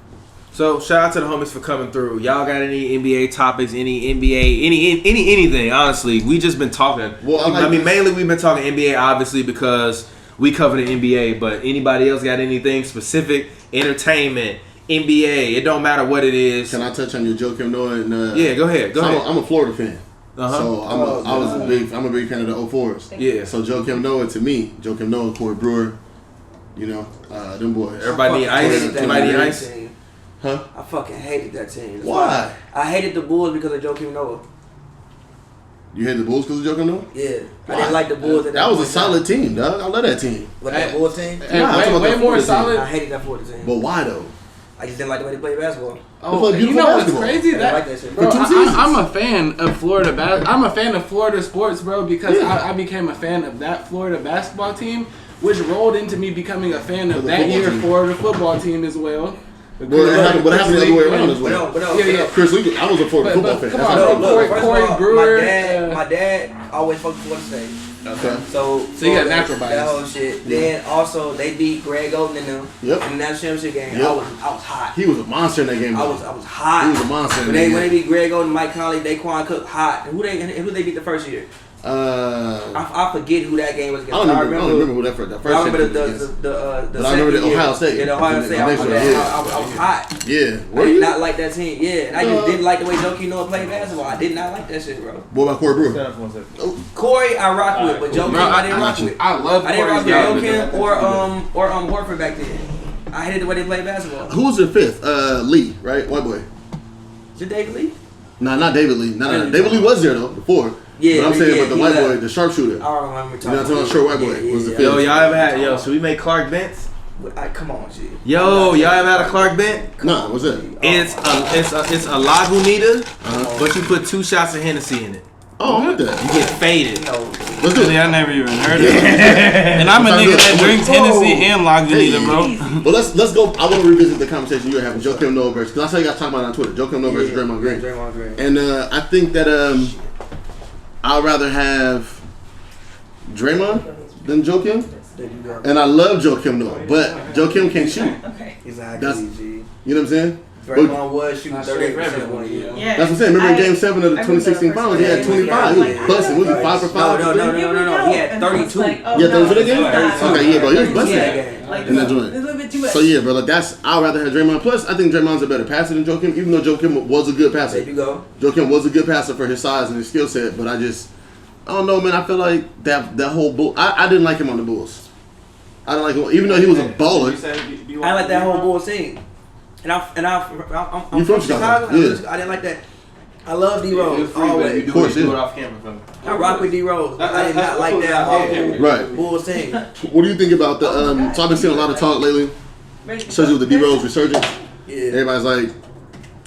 So shout out to the homies for coming through. Y'all got any NBA topics, any NBA, anything, honestly. We just been talking. Well, mainly we've been talking NBA obviously because we cover the NBA, but anybody else got anything specific? Entertainment, NBA, it don't matter what it is. Can I touch on your Joakim Noah? And, yeah, go ahead. I'm a Florida fan. Uh-huh. So I'm a big fan of the 04s. Yeah. So Joakim Noah to me, Corey Brewer, them boys. Everybody need ice. Everybody need ice. Huh? I fucking hated that team. Why? I hated the Bulls because of Joakim Noah. You hated the Bulls because of Joakim Noah? Yeah. Why? I didn't like the Bulls. That was a solid team, dog. I love that team. But that Bulls team? Way more solid. I hated that Florida team. But why though? I just didn't like the way they played basketball. Oh, you know what's crazy? I like that shit. Bro, I'm a fan of Florida. I'm a fan of Florida sports, bro, because I became a fan of that Florida basketball team, which rolled into me becoming a fan of that year Florida football team as well. What happened the other way around as well? Yeah. Chris, I was a Florida football fan. Come on, Corey Brewer. My dad always fucked with Florida State. Okay. So you got natural that bias. whole shit. Then also they beat Greg Oden in them Yep. in the national championship game. Yep. I was hot. He was a monster in that game. I was hot. He was a monster in When that they game. when they beat Greg Oden, Mike Conley, Daquan Cook, hot. And who they beat the first year? I I forget who that game was against. don't remember who that first I remember game was the against. the But I remember second the year. Ohio State. Yeah, the Ohio State. I was hot. Yeah. I Were did you? not like that team. Yeah, and I just didn't like the way Joakim Noah played basketball. I did not like that shit, bro. What about Corey Brewer? Corey, I rock with, but Joakim, I didn't rock with. I love I didn't rock with Corey's game. Joakim or Horford back then. I hated the way they played basketball. Who was the fifth? Lee, right? White boy. Is it David Lee? Nah, not David Lee. No. David Lee was there though before. Yeah, but I'm saying about the he white boy, left. the sharpshooter. I don't remember You know what I'm talking about? Short white boy was the fifth. Yo, y'all ever had? Yo, should we make Clark Bent's? Come on, G. Yo, y'all ever had a Clark Bent? Nah, what's that? It's a Lagunitas, but you put 2 shots of Hennessy in it. Oh, I'm with that. You get faded. No. Let's do Really, it. I never even heard of it. And I'm a nigga that drinks Hennessy and Lagunitas, bro. Well, let's go. I want to revisit the conversation you were having, Joakim Noah versus. Because I saw you guys talking about it on Twitter. Joakim Noah versus Draymond Green. Draymond Green. And I think that I'd rather have Draymond than Joakim. There you go. And I love Joakim Noah, but Joakim can't shoot. Exactly, That's- G. You know what I'm saying? Draymond was shooting Not 38% one year. Yeah. That's what I'm saying. Remember in Game 7 of the I remember 2016 the finals, he first had game. 25. He was busting. Was he 5 for 5? No. He had 32. Yeah, that was it again? Okay, yeah, bro. He was busting. Like, In that joint. it's a little bit too much. So yeah, bro, like I'd rather have Draymond. Plus, I think Draymond's a better passer than Joakim, even though Joakim was a good passer. There you go. Joakim was a good passer for his size and his skill set, but I don't know, man. I feel like that whole bull. I didn't like him on the Bulls. I didn't like him, even though he was a baller. I like that whole Bulls team. And I'm You from Chicago? Yeah. I didn't like that. I love D Rose always. Of course, do it yeah. off camera for me. I rock with D Rose. I did not like that whole Right. Bulls team. What do you think about the? So I've been seeing a lot of talk lately, especially with the D Rose resurgence. Yeah. Everybody's like,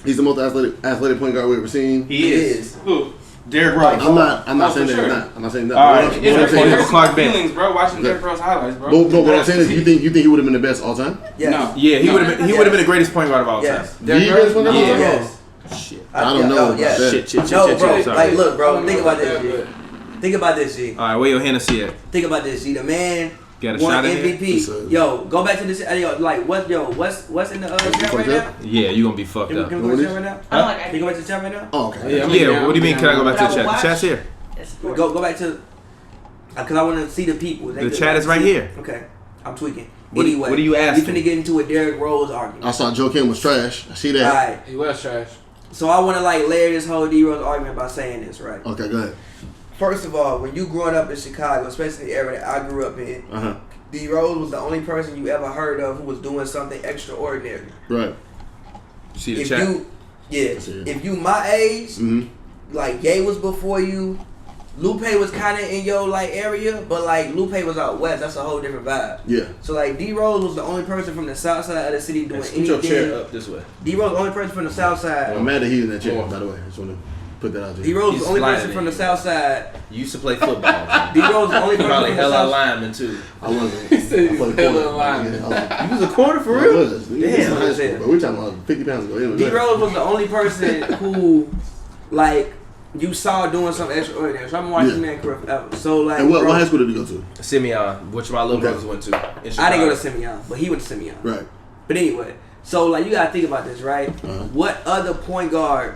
he's the most athletic point guard we've ever seen. He is. Who? Derrick Rose. I'm not saying for that. sure. I'm not saying that. All right. What I'm It's saying okay. is- Clark Bent. feelings, bro. Watching Derrick Rose highlights, bro. But what I'm saying is, you think he would have been the best all time? Yes. No. Yeah, he would have been the greatest point guard of all time. Yes. The greatest point guard of all time? Yes. Shit. I don't know about that. Shit. No, bro. Sorry. Like, look, bro. Think about this, G. Think about this, G. All right, where your Hennessy at? Think about this, G. The man Got a won shot in there? MVP. Yo, go back to this. Yo, like, what's in the chat right now? Yeah, you gonna be fucked Can we up. go to the chat right now? I don't like Can you go back to the chat right now? Oh, okay. Yeah, what do you mean? Can I go back to the chat? The chat's here. Go back to, because I want to see the people. The chat is right here. Okay, I'm tweaking. What Anyway, are you asking? We finna get into a Derrick Rose argument. I saw Joakim was trash. I see All that. right, He was trash. so I want to like layer this whole D Rose argument by saying this, right? Okay, go ahead. First of all, when you growing up in Chicago, especially the area that I grew up in, D Rose was the only person you ever heard of who was doing something extraordinary. Right. See the If chat? if you my age, like Ye was before you, Lupe was kind of in your like area, but like Lupe was out west. That's a whole different vibe. Yeah. So like D Rose was the only person from the south side of the city doing Scoot your chair anything. up this way. D Rose the only person from the south side. I'm mad that he's in that chair, by the way. I just want to put that out there. D Rose was He's the only person sliding from the in. south side. You used to play football. D Rose was the only person Probably from the hella south. lineman too. I wasn't. He said I he's played hella corner. lineman. I You was a corner for was. real? This is Damn. high school, but we're talking about 50 pounds ago. Anyway, D Rose was the only person who, like, you saw doing something extraordinary. So I've been watching Yeah. man career forever. So like, And what bro, high school did he go to? Simeon, which my little Okay. brothers went to. I didn't go to Simeon, but he went to Simeon. Right. But anyway, so like you gotta think about this, right? Uh-huh. What other point guard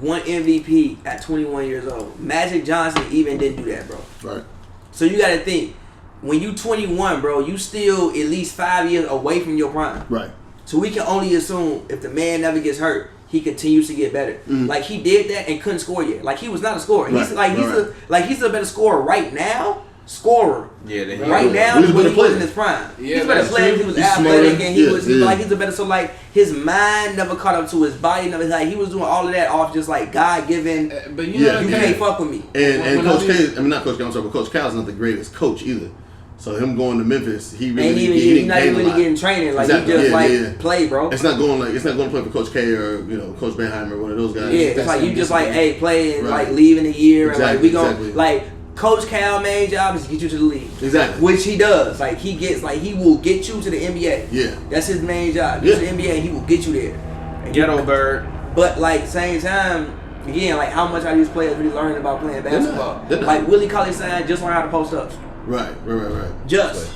won MVP at 21 years old? Magic Johnson even didn't do that, bro. Right. So you gotta think, when you 21, bro, you still at least 5 years away from your prime. Right. So we can only assume if the man never gets hurt, he continues to get better. Like he did that and couldn't score yet. Like he was not a scorer. Right. He's a better scorer right now. Scorer. Yeah, then Right now He's is a when better he was player. in his prime. Yeah, he's better that's player. true. He was He's athletic smarter. and he Yeah, was yeah. like he's a better. So like his mind never caught up to his body. Never like he was doing all of that off just like God given. But you Yeah, know, You can't fuck with me. And When Coach I K, I mean not Coach K, I'm sorry, but Coach Cal's not the greatest coach either. So him going to Memphis, he really Ain't even he he's didn't not gain even a really lot. getting training. Like Exactly. he just Yeah. play, bro. It's not going to play for Coach K or Coach Benheimer, one of those guys. Yeah, it's like you just like, hey, play and Right. like leave in a year Exactly, and like we gon' exactly. like Coach Cal main job is to get you to the league. Exactly. Which he does. Like he will get you to the NBA. Yeah. That's his main job. Get Yeah. to the NBA, he will get you there. And Ghetto bird. But like same time, again, like how much are these players really learning about playing basketball? Like Willie Cauley-Stein just learned how to post ups. Right. Just.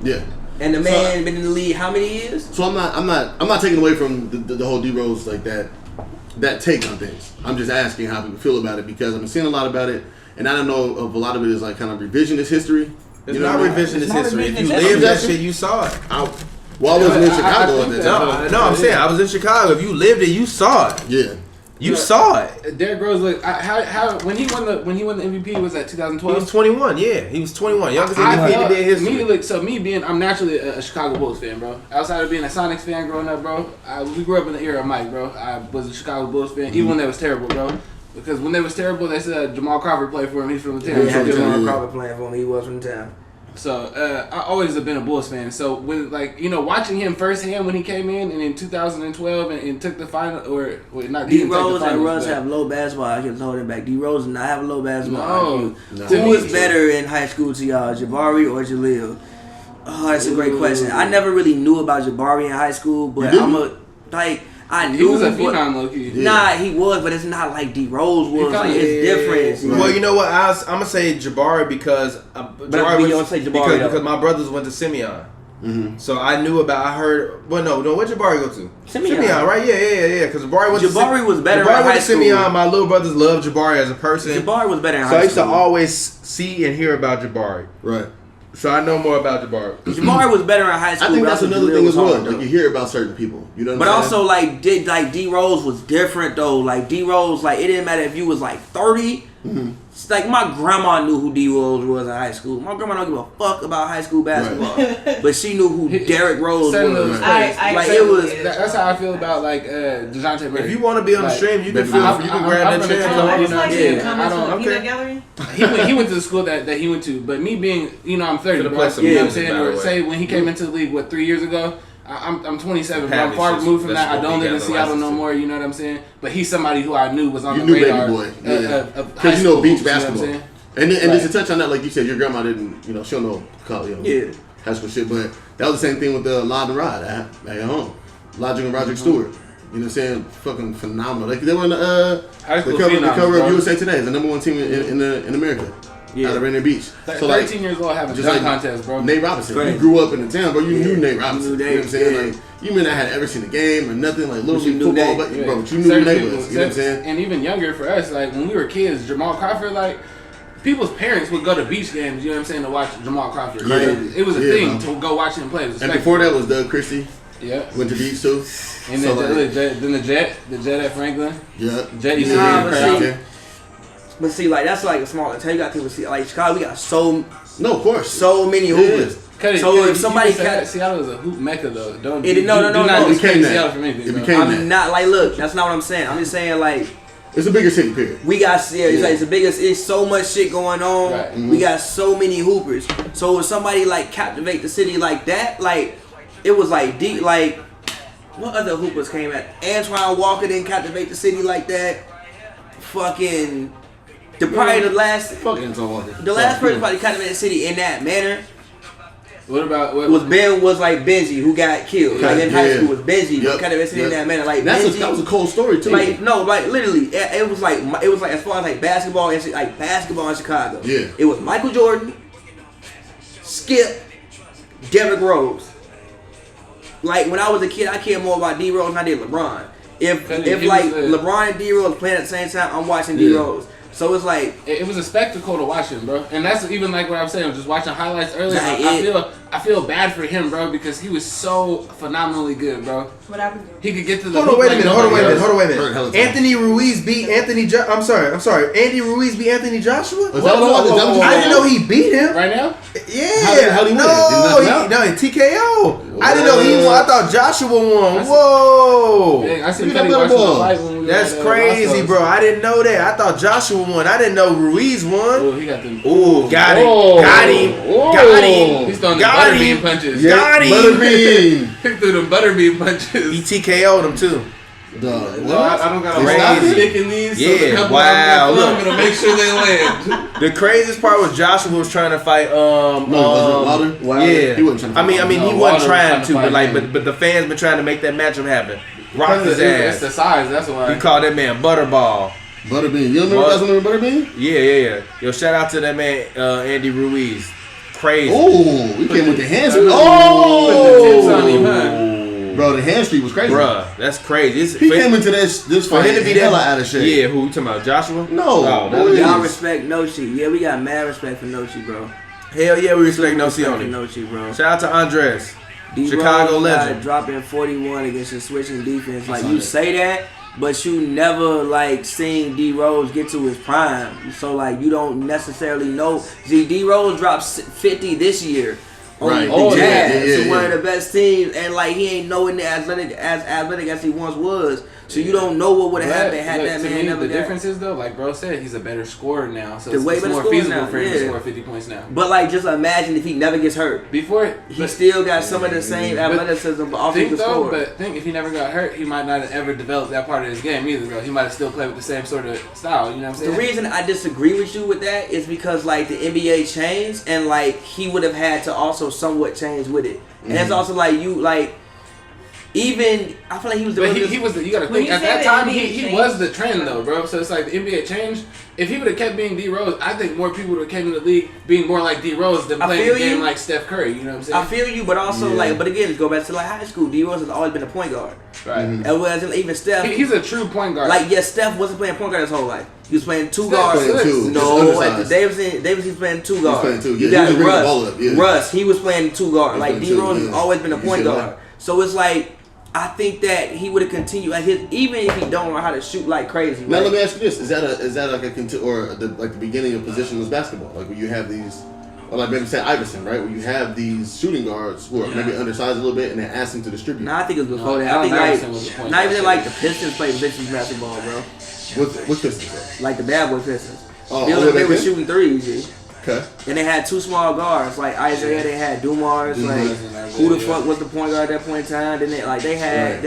Yeah. And the man been in the league how many years? So I'm not taking away from the whole D Rose like that take on things. I'm just asking how people feel about it because I've been seeing a lot about it, and I don't know if a lot of it is like kind of revisionist history. It's not revisionist history. If you lived that shit, you saw it. I wasn't in Chicago at that time. No, I'm saying I was in Chicago. If you lived it, you saw it. Yeah. You saw it. Derrick Rose, look, how when he won the MVP was that 2012. He was 21. Yeah, he was 21. Youngest MVP in history. I'm naturally a Chicago Bulls fan, bro. Outside of being a Sonics fan growing up, bro, we grew up in the era of Mike, bro. I was a Chicago Bulls fan, even when they was terrible, bro. Because when they was terrible, they said Jamal Crawford played for him. He's from the town. Yeah, Jamal Crawford playing for him. He was from the town. So I always have been a Bulls fan. So when watching him firsthand when he came in 2012 and took the final D Rose and Russ have low basketball IQ. Hold it back. D Rose and I have a low basketball IQ. No. Who was better in high school to y'all, Jabari or Jaleel? Oh, that's a great question. I never really knew about Jabari in high school, but I knew he was a phenom, low key. Nah, he was, but it's not like D Rose was. Like, it's different. Well, you know what? I'm gonna say Jabari because because my brothers went to Simeon. Mm-hmm. So I knew about. I heard. Well, no. Where'd Jabari go to? Simeon, right? Yeah. Because Jabari was better. Jabari in went high to Simeon. school. My little brothers loved Jabari as a person. Jabari was better in high school. So I used to always see and hear about Jabari. Right. So I know more about Jabari. Jabari was better in high school. I think that's another thing as well. Like you hear about certain people, you know. But also D Rose was different though. Like D Rose, like it didn't matter if you was like 30. Mm-hmm. It's like my grandma knew who D Rose was in high school. My grandma don't give a fuck about high school basketball, but she knew who Derrick Rose was. That's how I feel about like DeJounte Murray. If you want to be on the stream, you can grab that chair. He went to the school that he went to, but me being, I'm 30, bro. You know what I'm saying? Say when he came into the league, 3 years ago? I'm 27, but I'm far removed from that. I don't live in Seattle no more. You know what I'm saying? But he's somebody who I knew was on the radar. Because you know beach basketball. You know and just to touch on that, like you said, your grandma didn't, she don't know high school shit. But that was the same thing with the Lod and Rod at home. Logic and Roderick Stewart. You know what I'm saying? Fucking phenomenal. Like they were in the cover of USA Today. It's the number one team in America. Yeah. Out of Rainier Beach. So 13 years old having a dunk contest, bro. Nate Robinson. You grew up in the town, bro. You knew Nate Robinson. You know what I'm saying? Like, you may not have ever seen a game or nothing, like little league football, but you knew who Nate was. You know what I'm saying? And even younger for us, like when we were kids, Jamal Crawford, like people's parents would go to beach games, you know what I'm saying, to watch Jamal Crawford. Yeah. It was a thing to go watch him play. And before that was Doug Christie. Yeah. Went to beach too. And then the Jet at Franklin. Yeah. Jet used to be But see, like that's like a smaller town. You got people see like Chicago. We got so many hoopers. So if somebody Seattle is a hoop mecca though. No. Seattle from anything. I'm not like look. That's not what I'm saying. I'm just saying like it's a bigger city. Period. We got it's the biggest. It's so much shit going on. Right. Mm-hmm. We got so many hoopers. So if somebody like captivate the city like that, like it was like deep. Like what other hoopers came at? Antoine Walker didn't captivate the city like that. Fucking. The last person probably captivated the city in that manner. What about was Benji who got killed? Like in high school was Benji who captivated the city in that manner. Like that was a cold story too. Like literally, it was like as far as like basketball in Chicago. Yeah, it was Michael Jordan, Skip, Derrick Rose. Like when I was a kid, I cared more about D Rose than I did LeBron. If LeBron and D Rose playing at the same time, I'm watching D Rose. So it's like it was a spectacle to watch him, bro. And that's even like what I was saying. Just watching highlights earlier, I feel bad for him, bro, because he was so phenomenally good, bro. What happened? He could get to the. Hold on, wait a minute. Anthony Ruiz beat Anthony. I'm sorry. Andy Ruiz beat Anthony Joshua. I didn't know he beat him. Right now? Yeah. How did he win? No, in TKO. I didn't know he won. I thought Joshua won. Whoa. I see Petty watching the fight when we That's crazy, bro. I didn't know that. I thought Joshua won. I didn't know Ruiz won. Oh, he got them. Ooh, got him. He's throwing the butterbean punches. Got him. Butterbean. He threw them butterbean punches. He TKO'd him too. I don't got a stick in these. Yeah, wow. I'm gonna make sure they land. The craziest part was Joshua was trying to fight. Wilder? Yeah, he wasn't trying to I mean, he wasn't trying to, but the fans been trying to make that matchup happen. Rock his ass. It's the size. That's why he called that man Butterball. Butterbean. You remember Butterbean? Yeah. Yo, shout out to that man, Andy Ruiz. Crazy. Oh, he came with the hand streak. Bro, the hand streak was crazy. Bruh, that's crazy. He came into this fight him to be hella out of shape. Yeah, who you talking about? Joshua? No. Y'all respect Nochi. Yeah, we got mad respect for Nochi, bro. Hell yeah, we respect Nochi on it. Nochi, bro. Shout out to Andres. D Chicago legend. Dropping 41 against the switching defense. Like, you say that, but you never, like, seen D Rose get to his prime. So, like, you don't necessarily know. See, D Rose dropped 50 this year. Right. The Jazz. Yeah. So one of the best teams, and like he ain't nowhere near as athletic as he once was. So you don't know what would have happened had that man never. The difference is though, like bro said, he's a better scorer now, so it's way better more feasible now, for him to score 50 points now. But like, just imagine if he never gets hurt. Before he still got some of the same athleticism, but also the score. But think if he never got hurt, he might not have ever developed that part of his game either. Though he might have still played with the same sort of style. You know what I'm saying? The reason I disagree with you with that is because like the NBA changed, and like he would have had to also somewhat change with it, and it's also like you like. Even I feel like he was the. But he was the. You gotta think at that time he was the trend though, bro. So it's like the NBA changed. If he would have kept being D Rose, I think more people would have came in the league being more like D Rose than playing the game like Steph Curry. You know what I'm saying? I feel you, but also like, but again, let's go back to like high school. D Rose has always been a point guard, right? And whereas even Steph, he's a true point guard. Like Steph wasn't playing point guard his whole life. He was playing two guards. No, at the Davidson he's playing two guards. Yeah, you got Russ. He was playing two guards. Like D Rose has always been a point guard. So it's like. I think that he would have continued like even if he don't know how to shoot like crazy. Now let me ask you this: Is that like the beginning of positionless basketball? Like where you have these, or like maybe say Iverson, right? Where you have these shooting guards who are maybe undersized a little bit and then ask them to distribute. Nah, I think it was before that. I think like not even like the Pistons played positions basketball, bro. What Pistons? Like the bad boy Pistons. Oh, they were shooting threes. Yeah. Okay. And they had two small guards, like Isaiah. They had Dumars. Like who the fuck was the point guard at that point in time? Then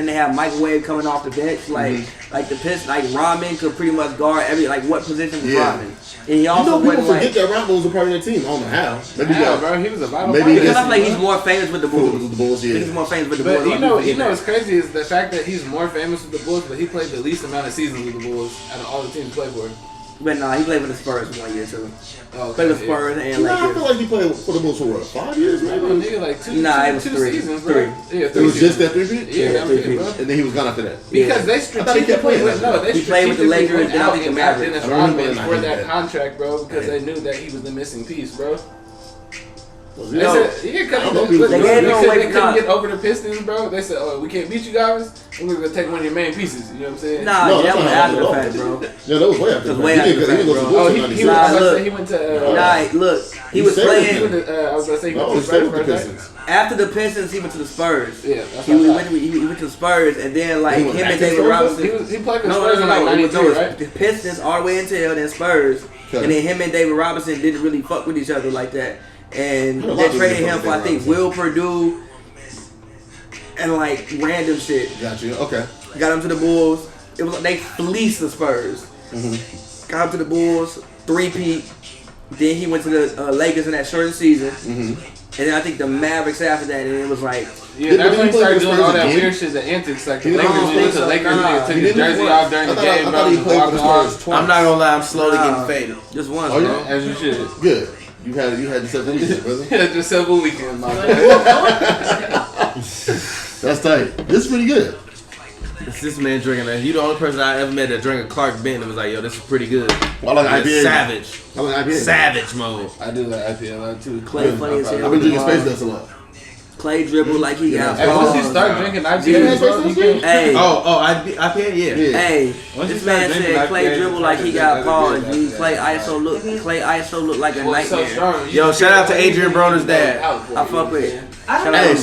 they had Microwave coming off the bench. Like the Pistons, like Rodman could pretty much guard every what position was Rodman. And he also people forget that Rodman was a part of the team. I don't know how. Maybe bro, he was a vital maybe because I feel like he's more famous with the Bulls. He's more famous with the Bulls. But you know what's crazy is the fact that he's more famous with the Bulls, but he played the least amount of seasons with the Bulls out of all the teams he played for. But nah, he played for the Spurs 1 year too. Oh, played with Spurs and Lakers. I feel like he played for the Bulls for 5 years, maybe. Nigga, like two seasons, bro. Yeah, it was just that 3 feet. Yeah, 3 feet, bro. And then he was gone after that. Because they strategically he played with the Lakers and I think Dennis Rodman for that contract, bro, because they knew that he was the missing piece, bro. They said, they couldn't get over the Pistons, bro. They said, "Oh, we can't beat you guys. We're gonna take one of your main pieces." You know what I'm saying? Nah, that was after the fact, bro. Yeah, that was way after the fact. He went to. Look, he was playing. I was gonna say he went to the Pistons. After the Pistons, he went to the Spurs. Yeah, he went to the Spurs, and then like him and David Robinson. He played for the Spurs in like '93, right? The Pistons all the way until then Spurs, and then him and David Robinson didn't really fuck with each other like that. And they traded him for I think Will Purdue and like random shit. Got you. Okay. Got him to the Bulls. It was like they fleeced the Spurs. Got him to the Bulls, 3-peat. Then he went to the Lakers in that short season. And then I think the Mavericks after that, and it was like. Yeah, that's when he started doing all that weird shit, the antics. Like the Lakers went to Lakers and took his jersey off during the game, bro. I'm not gonna lie, I'm slowly getting faded. Just once, bro. As you should. Good. You had yourself a weekend, brother. You had yourself a weekend, my man. That's tight. This is pretty good. It's this man drinking that. You the only person I ever met that drank a Clark Benton and was like, yo, this is pretty good. Well, I like IPA. Savage. I like IPA. Savage mode. I do like IPA a lot too. Clay funny as hell. I've been drinking Space Dust a lot. Clay dribble like he got. Hey, once you start drinking IPA, bro, hey. IPA, yeah. Hey, this man said Clay dribble like he got paused. Clay ISO look like a nightmare. Yo, shout out to Adrian Broner's dad. I fuck with it. I don't know.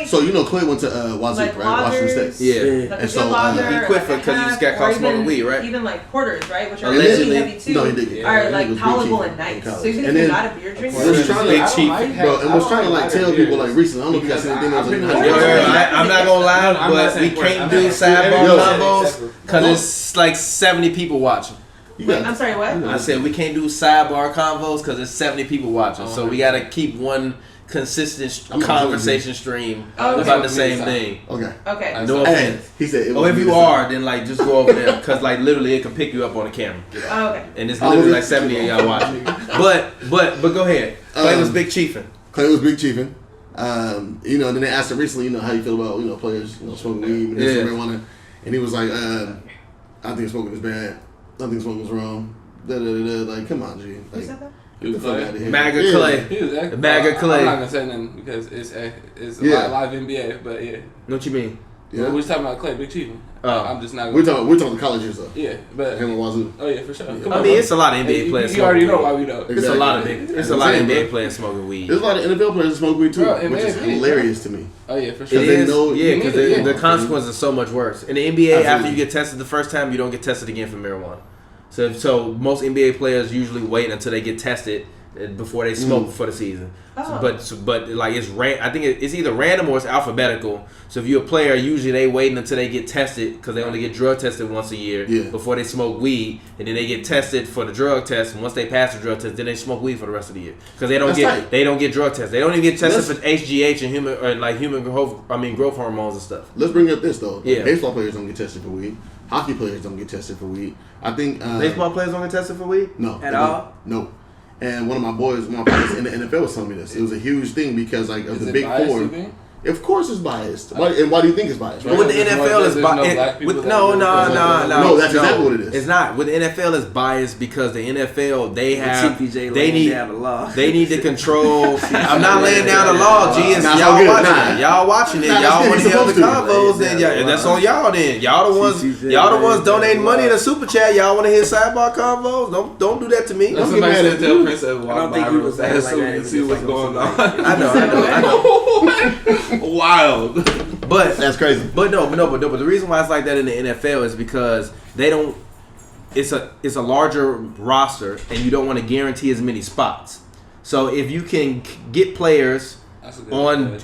So you know Clay went to Wazoo, right? Washington State. Yeah. And so he quit for because he just got caught smoking weed, right? Even like porters, right? Which are allegedly heavy too. No, he did. Are like tolerable and nice. So even if you're not a beer drinker, was trying to like tell people like recently. I don't know if you guys seen anything else. I'm not gonna lie, but we can't do sidebar combos because it's like 70 people watching. I'm sorry, what? I said we can't do sidebar convos because there's 70 people watching, so we gotta keep one consistent conversation stream about the same thing. Okay. No offense. He said, if you are, then like just go over there because like literally it can pick you up on the camera. Okay. And it's literally like 70 of y'all watching. But go ahead. Clay was big chiefing. Clay was big chiefing. You know, and then they asked him recently, you know, how you feel about, you know, players, you know, smoking weed, medicinal marijuana, and he was like, I think smoking is bad. I think smoking is wrong. Like, come on, G. Like, get the fuck out of here. MAGA Clay. He was acting. MAGA Clay. I'm not gonna say nothing because it's live NBA, but yeah. What you mean? Yeah. We're talking about Clay Big Chief. I'm just not. We're talking the college years though. Yeah, but him and Wazoo. Oh yeah, for sure. Yeah. Come I on, mean, it's a lot of NBA players. You already know why we know. Exactly. It's a lot of NBA players smoking weed. There's a lot of NFL players that smoke weed too, which is hilarious to me. Oh yeah, for sure. It is, because the consequences are so much worse. In the NBA, Absolutely. after you get tested the first time, you don't get tested again for marijuana. So most NBA players usually wait until they get tested before they smoke for the season. Oh. But like I think it's either random or it's alphabetical. So if you're a player, usually they waiting until they get tested because they only get drug tested once a year before they smoke weed, and then they get tested for the drug test. And once they pass the drug test, then they smoke weed for the rest of the year because they don't get drug tests. They don't even get tested for HGH and human growth hormones and stuff. Let's bring up this though. Yeah. Baseball players don't get tested for weed. Hockey players don't get tested for weed. I think Baseball players don't get tested for weed? No. At all? No. And one of my boys in the NFL was telling me this. It was a huge thing because like of the big four. Of course it's biased. Why do you think it's biased? Right? With the NFL, it's biased. No, that's exactly what it is. It's not. With the NFL, it's biased because the NFL they need to control. I'm not laying down the law, G. It's y'all watching it. Y'all want to hear the combos, then that's on y'all. Then y'all the ones donating money to Super Chat. Y'all want to hear sidebar combos? Don't do that to me. Somebody said tell Prince I don't think he was that so we can see what's going on. I know. Wild, but that's crazy. But the reason why it's like that in the NFL is because they don't. It's a larger roster, and you don't want to guarantee as many spots. So if you can get players on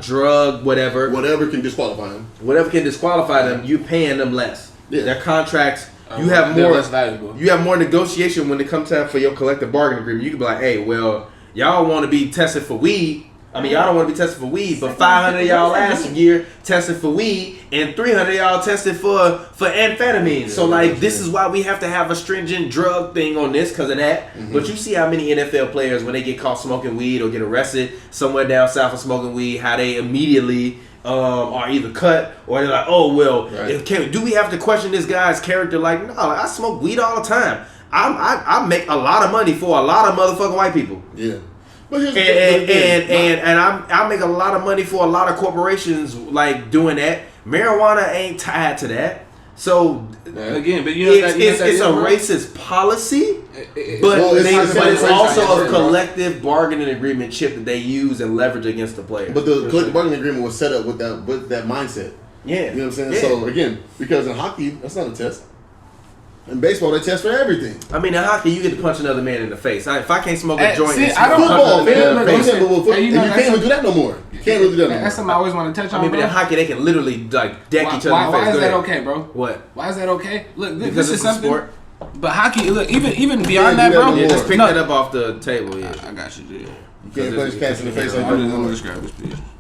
drug whatever can disqualify them. Whatever can disqualify them, you paying them less. Yeah. Their contracts. You have more. Less valuable. You have more negotiation when it comes time for your collective bargaining agreement. You can be like, hey, well, y'all want to be tested for weed. I mean, y'all don't want to be tested for weed, but 500 of y'all last year tested for weed, and 300 of y'all tested for amphetamine. So, like, this is why we have to have a stringent drug thing on this because of that. Mm-hmm. But you see how many NFL players, when they get caught smoking weed or get arrested somewhere down south for smoking weed, how they immediately are either cut or they're like, oh, well, do we have to question this guy's character? Like, no, I smoke weed all the time. I make a lot of money for a lot of motherfucking white people. Yeah. And I make a lot of money for a lot of corporations like doing that. Marijuana ain't tied to that. So again, but it's a racist policy, but it's also a collective bargaining agreement chip that they use and leverage against the player. But the collective bargaining agreement was set up with that mindset. Yeah, you know what I'm saying. Yeah. So again, because in hockey, that's not a test. In baseball, they test for everything. I mean, in hockey, you get to punch another man in the face. If I can't smoke a joint, I don't football, man. You can't even do that no more. You can't really do that no more. That's something I always want to touch on. I mean, but in hockey, they can literally like deck each other in the face. Why is that okay, bro? What? Why is that okay? Look, because this is something. Sport. But hockey, look, even beyond that, bro. Yeah, just pick that up off the table. Yeah, I got you, dude. You can't punch cats in the face like that.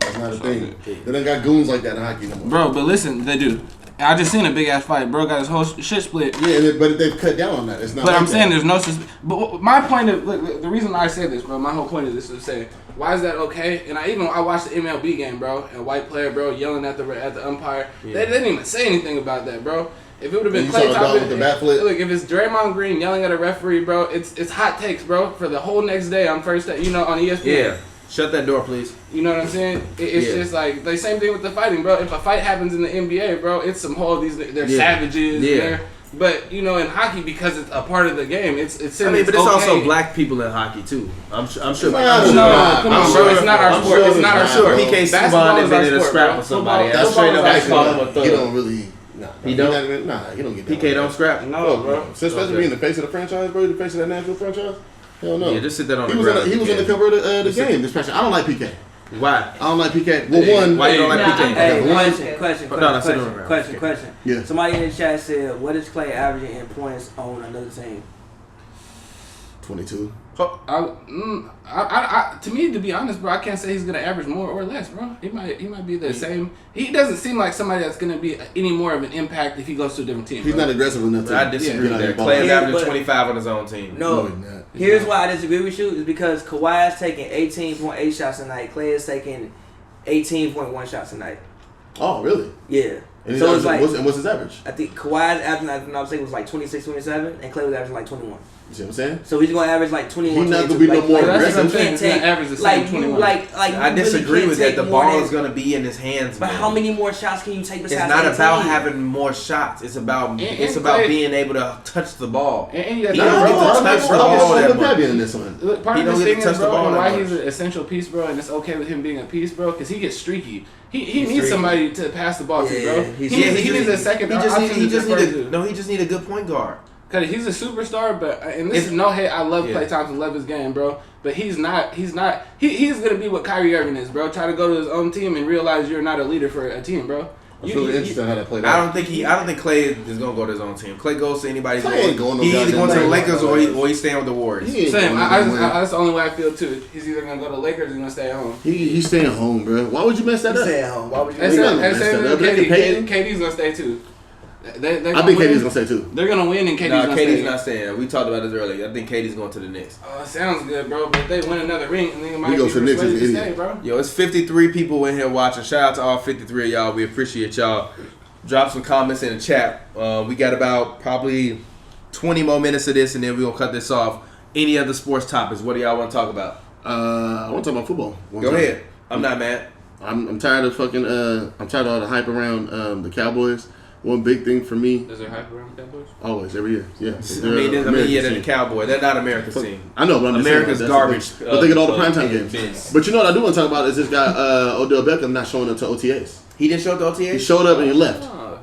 That's not a thing. They done got goons like that in hockey no more. Bro, but listen, they do. I just seen a big ass fight. Bro got his whole shit split. Yeah, but they've cut down on that. It's not. But like I'm saying there's no. But my point of look, the reason I say this, bro. My whole point of this is to say, why is that okay? And I watched the MLB game, bro. And white player, bro, yelling at the umpire. Yeah. They didn't even say anything about that, bro. If it would have been Klay Thompson, look, if it's Draymond Green yelling at a referee, bro, it's hot takes, bro, for the whole next day on first day, on ESPN. Yeah. Shut that door, please. You know what I'm saying? It's just like the same thing with the fighting, bro. If a fight happens in the NBA, bro, it's some whole they're savages. Yeah. But in hockey, because it's a part of the game, it's. I mean, but it's also black people in hockey too. I'm sure. Come on, bro. It's not our sport. It's not our sport. PK Subban has been in a scrap with somebody. That's straight up. I call him a thug. He don't really. He don't. He don't get. PK don't scrap. No, bro. Especially being the face of the franchise, bro. The face of that Nashville franchise. Hell no. Yeah, just sit that on the ground. He was on the cover of the game this past year. I don't like PK. Why? I don't like PK. Well, one. Why you don't like PK? Hey, question. Yeah. Somebody in the chat said, what is Clay averaging in points on another team? 22. To me, to be honest, bro, I can't say he's gonna average more or less, bro. He might be the same. He doesn't seem like somebody that's gonna be any more of an impact if he goes to a different team. He's not aggressive enough to. I disagree with that. Clay is averaging 25 on his own team. No, here's why I disagree with you is because Kawhi is taking 18.8 shots a night. Clay is taking 18.1 shots a night. Oh, really? Yeah. And So it's like, what's his average? I think Kawhi's average, I was saying, was like 26, 27, and Clay was averaging like 21. You see what I'm saying? So he's gonna average like 21. He's not gonna be no more aggressive. You can't take average the same 21. I disagree with that. The ball is gonna be in his hands. But how many more shots can you take besides? It's not 18? about having more shots. It's about being able to touch the ball. And he don't get to touch the ball that much. In this one. Look, part He of don't this get thing to touch is, the bro, ball and that why much. he's an essential piece, bro, and it's okay with him being a piece, bro, because he gets streaky. He needs somebody to pass the ball to, bro. He needs a second. He just need a good point guard. Cause he's a superstar, but and this is no hate. I love Klay Thompson, love his game, bro. But he's not. He's gonna be what Kyrie Irving is, bro. Try to go to his own team and realize you're not a leader for a team, bro. It's really interesting how that played out. I don't think Clay is gonna go to his own team. Clay goes to anybody's Clay ain't going no He either going to the goddamn Lakers or he's staying with the Warriors. Same. That's the only way I feel too. He's either gonna go to the Lakers or he's gonna stay at home. He's staying home, bro. Why would you mess that up? Stay at home. Why would you? KD's gonna stay too. I think KD's gonna stay too. They're gonna win and KD's not staying. We talked about this earlier. I think KD's going to the Knicks. Oh, sounds good, bro. But if they win another ring, and they might He be goes to the Knicks, persuaded he's to an stay, idiot. bro. Yo, it's 53 people in here watching. Shout out to all 53 of y'all. We appreciate y'all. Drop some comments in the chat. We got about probably 20 more minutes of this, and then we're gonna cut this off. Any other sports topics? What do y'all want to talk about? I want to talk about football. Go ahead. I'm not mad. I'm tired of fucking. I'm tired of all the hype around the Cowboys. One big thing for me. Is there hype around the Cowboys? Always, every year. Yeah. They're the Cowboys. They're not America's team. I know, but I'm America's just garbage. But they get all the primetime games. But you know what I do want to talk about is this guy Odell Beckham not showing up to OTAs. He didn't show up to OTAs? He showed up and he left. Oh.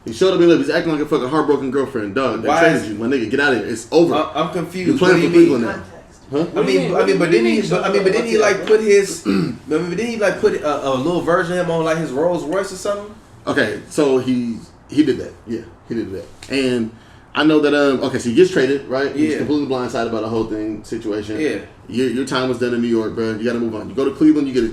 He showed up and he left. He's acting like a fucking heartbroken girlfriend. Dog, they traded you. My nigga, get out of here. It's over. I'm confused. You're playing for Cleveland now. Huh? But didn't he like put his? Didn't he like put a little version of him on like his Rolls Royce or something? Okay, so he did that. Yeah, he did that. And I know that okay, so he gets traded, right? He's completely blindsided by the whole situation. Yeah. Your time was done in New York, bro. You got to move on. You go to Cleveland, you get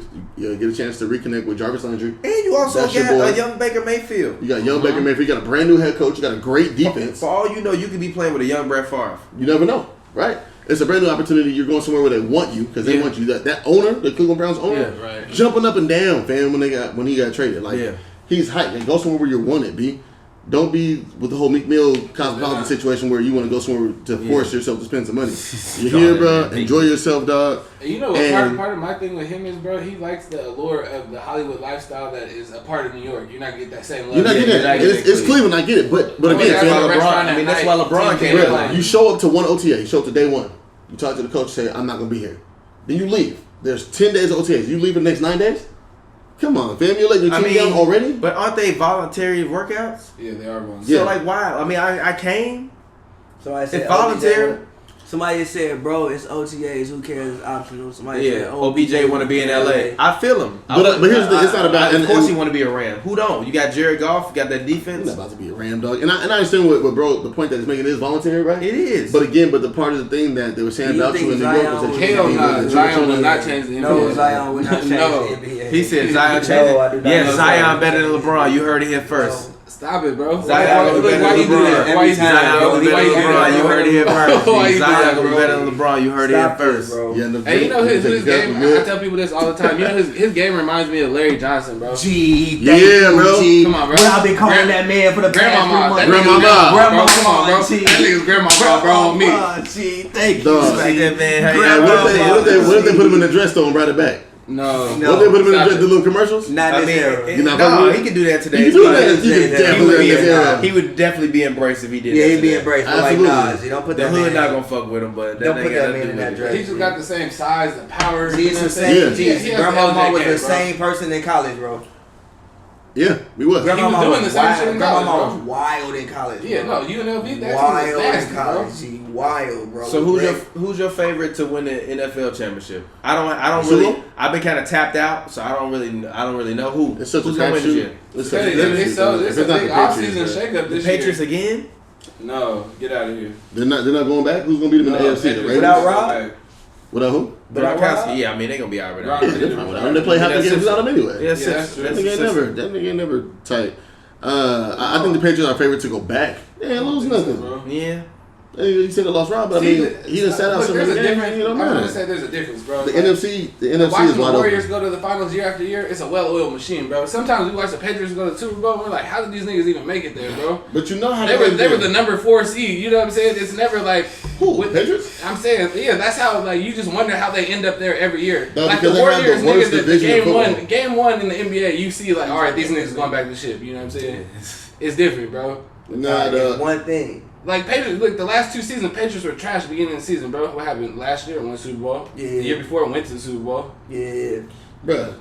a chance to reconnect with Jarvis Landry. And you also got a young Baker Mayfield. You got young Baker Mayfield. You got a brand new head coach. You got a great defense. For all you know, you could be playing with a young Brett Favre. You never know, right? It's a brand new opportunity. You're going somewhere where they want you because they want you. That owner, the Cleveland Browns owner, jumping up and down, fam. When he got traded, he's hyped. And go somewhere where you're wanted, B. Don't be with the whole Meek Mill cosmopolitan situation where you want to go somewhere to force yourself to spend some money. You're here, bro. Enjoy yourself, dog. You know what part of my thing with him is, bro? He likes the allure of the Hollywood lifestyle that is a part of New York. You're not going to get that same love. You're not getting that. It's Cleveland, I get it. But again, that's why LeBron came in. You show up to one OTA. You show up to day one. You talk to the coach, say, I'm not going to be here. Then you leave. There's 10 days of OTAs. You leave the next 9 days? Come on, fam. You're letting your team down already? But aren't they voluntary workouts? Yeah, they are voluntary. So, like, why? I mean, I came. So I said, it's voluntary. Somebody said, bro, it's OTAs. Who cares? It's optional. Somebody said, OBJ want to be in LA. I feel him. But here's the thing. It's not about... Of course he want to be a Ram. Who don't? You got Jared Goff. You got that defense. He's not about to be a Ram, dog. And I understand what bro, the point that he's making is voluntary, right? It is. But again, the part of the thing that they were saying about you in New York was that hell no, Zion will not change the NBA. No, Zion will not change the NBA. He said Zion changed. Yeah, Zion better than LeBron. You heard it here first. Stop it, bro. Zion gonna be better than LeBron. Why you do that? Zion gonna be better than LeBron. You heard it here first. Zion gonna be better than LeBron. You heard it here first. Hey, you know his game. I tell people this all the time. You know his game reminds me of Larry Johnson, bro. Yeah, bro. Come on, bro. Well, I've been calling that man for the past 3 months. Grandmama. Come on, bro. That nigga's grandma, bro, on me. Thank you. What if they put him in the dress though and brought it back? No. What if they put him in the dress, the little commercials? Not this No, era. he could do that today. He could do that. He would definitely be embraced if he did that. Yeah, he'd be embraced. Like Nas. You don't put the that hood not gonna fuck with him, but don't put that man in that dress. He just got the same size, the power. He's the same. Grandma was the same person in college, bro. Yeah, we was. Grandma doing the same shit in college, Grandma was bro. wild in college. Yeah, bro. no, UNLV, that's wild nasty, in college. G. Wild, bro. So who's your favorite to win the NFL championship? I don't Super really. Bowl? I've been kind of tapped out, so I don't really know who. It's such who's a gonna win this crapshoot. year. It's Bro. such a It's crapshoot. a If it's not big the offseason Patriots, bro. shakeup The this Patriots year. again? No, get out of here. They're not going back. Who's gonna beat them in the AFC? The Raiders? Without Rob? Without who? But Rob? yeah, I mean they're gonna be out right Rob now. did it. They play half the games without them anyway. Yeah, that's true. That nigga ain't never tight. I think the Patriots are favorite to go back. They ain't lose nothing. Bro. Yeah. You said they lost Rob, but I mean, he just sat out look, some there's of a the difference. games. You know I'm what gonna I mean? say there's a difference, bro. The Like, NFC is watching wide the open. Warriors go to the finals year after year, it's a well-oiled machine, bro. Sometimes we watch the Patriots go to the Super Bowl, and we're like, how did these niggas even make it there, bro? But you know how They were the number 4 seed. You know what I'm saying? It's never like Who? Patriots? I'm saying, yeah, that's how like you just wonder how they end up there every year. No, like because the they have the Warriors, worst niggas, the division in football. game one in the NBA, you see like, all right, these niggas going back to the ship. You know what I'm saying? It's different, bro. Nah, It's one thing. Like Patriots, look, the last 2 seasons, Patriots were trash at the beginning of the season, bro. What happened last year? Won the Super Bowl. Yeah. The year before, went to the Super Bowl. Yeah. Bruh,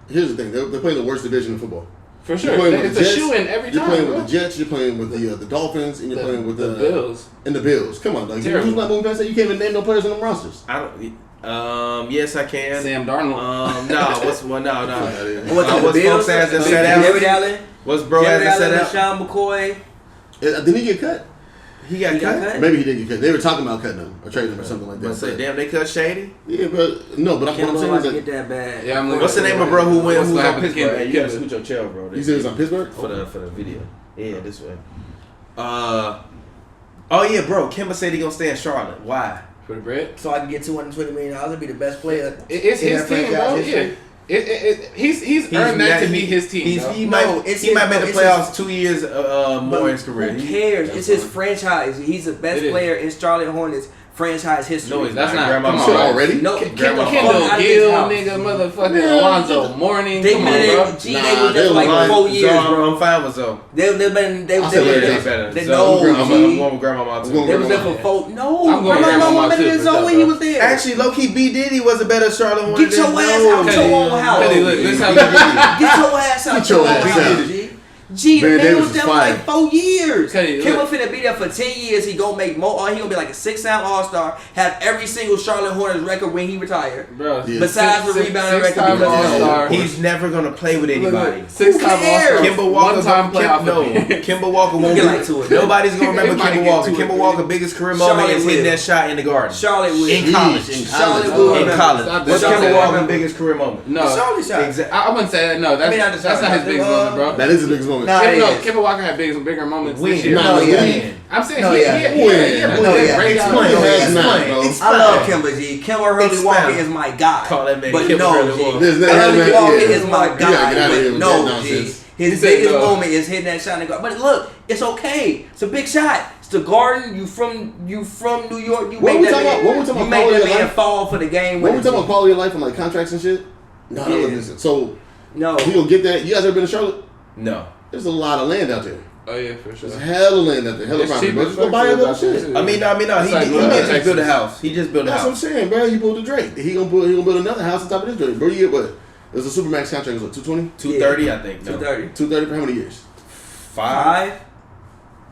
here's the thing. They're playing the worst division in football. For sure, You're playing with it's the a Jets, shoe in every You're time. playing bro. with the Jets. You're playing with the Dolphins, and you're playing with the Bills. And the Bills. Come on, dog. Terrible. Who's not moving past that? You can't even name no players in them rosters. I don't. Yes, I can. Sam Darnold. No. What's no. What's the What's Bills? folks as that Jared set out? Allen. What's bro as Jared that set Allen, out? Sean McCoy. Didn't he get cut? He got cut. Maybe he did get cut. They were talking about cutting him or trading him or something like But that. say, damn, they cut Shady. Yeah, but no. But what I'm saying is Get that that bad. Yeah, I'm What's the name of bro who went? What's Who's gonna on happen to Pittsburgh? Kimba? Hey, you gotta scoot your chair, bro. you said it was on Pittsburgh. for the video. Yeah, this way. Oh yeah, bro. Kimba said he gonna stay in Charlotte. Why? For the bread. So I can get $220 million and be the best player. It's in his that team, franchise bro. history. Yeah. He's earned that to be his team. bro. He No, might it's he his- might make the it's playoffs his- 2 years more in his career. Who cares? It's his franchise. He's the best It is. player in Charlotte Hornets franchise history. No, he's That's not- Grandma come on. Shit already? No, Grandma Kendall fuck Kendall out of Gill, this house. nigga, motherfucking Man, Alonzo Mourning. They Come on, been bro. in, G, Nah, they was they just like lying. 4 years, so bro. I'm fine with so. They've been, they I said was Larry there. better. They So know, I'm G. going with Grandma I'm too. going They was there for Grandma. 4. No, I'm going Grandma Grandma Mama too, in his for own sure, when he bro. was there. Actually, low key, B Diddy was a better Charlotte Hornet. Get your than ass no. out your own house. Cuddy, look, this how we Get your ass out Get your your own ass house, out. G. G, the Van man Davis was is there for fire. like 4 years. Okay, Kimba look. finna be there for 10 years. He gonna make more. He gonna be like a 6-time All-Star. Have every single Charlotte Hornets record when he retired. Bro, Yeah. Besides the rebounding record, six-time because All-Star. He's never gonna play with anybody. 6-time cares? All-Star. Kimba Walker, One-time playoff no. appearance. Kimba Walker won't Get be. like to it. Nobody's gonna remember Everybody Kimba get Walker. to it, Kimba man. Walker biggest career moment Charlotte is hitting will. that shot in the garden. Charlotte will. In college. In Charlotte college. will. In remember. college. Stop What's that. Kimba Stop Walker's that. biggest career moment? No, Charlotte shot. Exactly. I wouldn't say that. No, that's I mean, I just not shot his that. biggest moment, bro. That is the biggest moment. Nah, Kimba, it no, is. Kimba Walker had bigger moments Win. this year. Nah, yeah. Win. I'm saying No, he yeah. had Win. No, yeah. breakout. Explain. He has Explain. not, bro. I love Kimba G. Kimba Hurley Walker Expound. is my guy. Call that man but Kimba no, Hurley G. Walker. There's no- Hurley yeah, Walker yeah. is my You gotta get out of guy. here But with no, that G. nonsense. His He said biggest no. moment is hitting that shot in the garden. But look, it's okay. It's a big shot. It's the Garden. You from New York. You What make we that talking man. about? What we talking You about make quality that of man life? fall for the game. When we winner, talking about G. quality of life and like contracts and shit, no, Yeah. listen. So No. we gonna get that. You guys ever been to Charlotte? No. There's a lot of land out there. Oh yeah, for sure. There's hella land out there. Hella It's property. cheap But as just go fuck buy to a little about that shit. too. I mean, no. It's He like did Texas. just build a house. He just built a That's what I'm house. saying, bro. He pulled the Drake. He gonna build another house on top of this Drake. Bro, you get what? There's a Supermax contract. It was what, 220? 230, I think. No. 230. 230 for how many years? 5.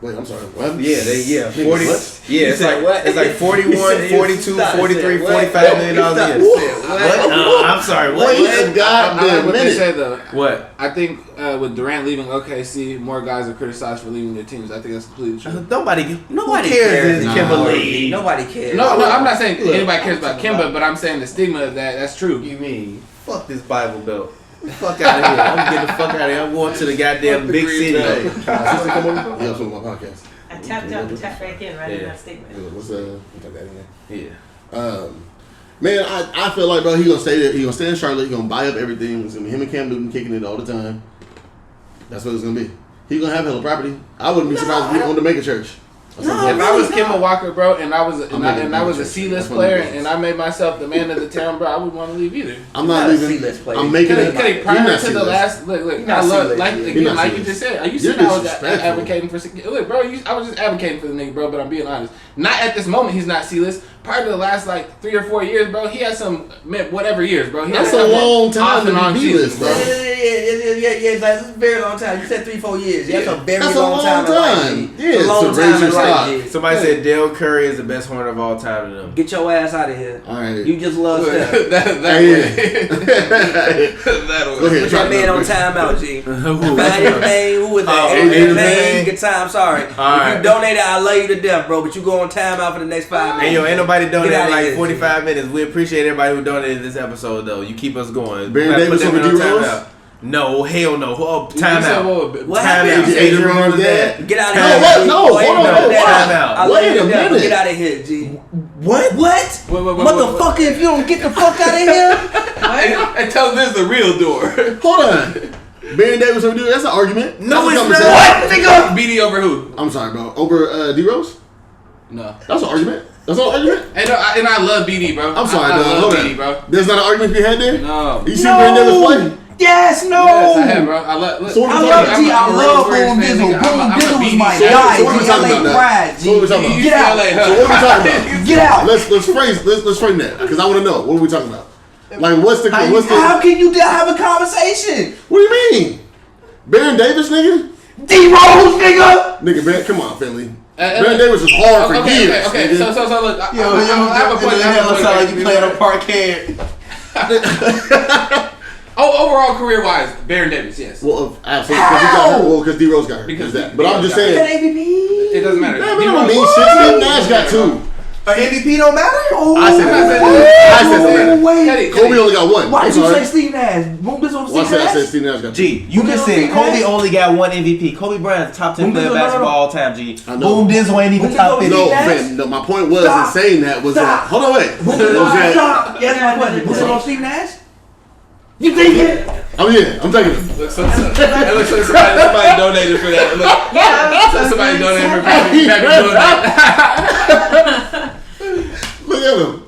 Wait, I'm sorry. What? Yeah, Nigga, 40. what? Yeah, it's like what? it's like 41, 42, 43, 45 million dollars a year. What? I'm sorry. Wait What? a I like goddamn what they minute. say though. What? I think with Durant leaving OKC, more guys are criticized for leaving their teams. I think that's completely true. Nobody Nobody cares. cares. Is Nah. Kimberly. Nobody cares. No, I'm not saying Look, anybody cares about I'm talking Kimba, but I'm saying the stigma of that. That's true. You mean fuck this Bible Belt? Fuck out of here! I'm getting the fuck out of here. I'm going to the goddamn Fuck the big Green city. Bay. Hey, sister, come over. Yeah, I'm talking about my podcast. I tapped out and tapped back in right in Yeah. that statement. What's got that in there? Yeah. Man, I feel like, bro, he gonna stay there. He gonna stay in Charlotte. He gonna buy up everything. It's gonna be him and Cam Newton kicking it all the time. That's what it's gonna be. He gonna have hella property. I wouldn't be surprised if he owned a mega church. Or something If like I was Really Kimba not. Walker, bro, and I was I'm making a business. C-list That's one player, of the and I made myself the man of the town, bro, I wouldn't want to leave either. I'm Not not a leaving. C-list player. I'm making it. Cause You're prior not to the C-list. last, look, You're I not love, C-list. like You're again, not like you C-list. just said, you You're said I was disrespectful. advocating for. Look, bro, I was just advocating for the nigga, bro. But I'm being honest. Not at this moment, he's not C-list. Prior to the last like 3 or 4 years, bro, he had some whatever years, bro. He That's had a some long time off and to on be seasons, B-list, bro. bro. Yeah, It's like it's a very long time. You said 3-4 years. Yeah, that's a very That's long time. Yeah, it's a long to time raise your in stock. life. Somebody said Dale Curry is the best horn of all time to them. Get your ass out of here. All right. You just love Steph. Go ahead. Put that man on timeout, G. Find his name. Who was that? Adrian Payne. Good time. Sorry. If right. you donated, I love you to death, bro. But you go on timeout for the next 5 minutes. Hey, yo, ain't nobody donated Get outta like here, 45 minutes. We appreciate everybody who donated this episode, though. You keep us going. Baron Davis over D-Rose? No, hell no. Oh, timeout. What Timeout. happened? Adrian Rose dead. Get out of No, here. what? G. No, Wait, hold on, no, wait, timeout. I love Wait you a to death, but minute. get out of here, G. What? Motherfucker, if you don't get the fuck out of here. And tell them this is the real door. Hold on. Baron Davis over D-Rose, that's an argument. No, That's a it's conversation. not. What, nigga? BD over who? I'm sorry, bro. Over D-Rose? No. That's an argument. That's not an argument. And I love BD, bro. I'm sorry, I dog. love Hold BD, on. bro. There's not an argument to be had there? No. You see Baron Davis play? Yes, no. Yes, I have, bro. I love. So what I we love talking G. I about? love Boom Dizzle. Boom Dizzle was my So guy. what we G. talking LA about now? Pride, So what we talking G. about? Get out. So what are we talking about? Get out. Let's frame that because I want to know what are we talking about. Like what's the How can you have a conversation? what do you mean? Baron Davis, nigga? D-Rose, nigga. Nigga, come on, Philly. Baron Davis was hard for years. Okay. nigga. So look. I have a point. Sound like you playing a parquet. Overall, career-wise, Baron Davis, yes. Well, absolutely. Because D-Rose got hurt. Because that. But I'm just saying. MVP. It doesn't matter. That don't mean shit. Steve Nash got 2. MVP don't matter? Oh, I said that. wait. Kobe only got 1. Why I'm did you sorry. say Steve Nash? Boom Dizzle over Well, Steve I said Nash? Steve Nash got 2. G, you just said Kobe only got 1 MVP. Kobe Bryant's top 10 player of basketball all time, G. I know. Boom Dizzle ain't even Boom top Dizzle 50. No, Nash? man, no, my point was Stop. in saying that was Stop. that. Hold on, wait. Boom Was that- Stop. Yes, my question. Boom Dizzle over Steve Nash? You think it? I'm taking it. Look, somebody donated for that. Look, somebody donated for Pavy. Look at him.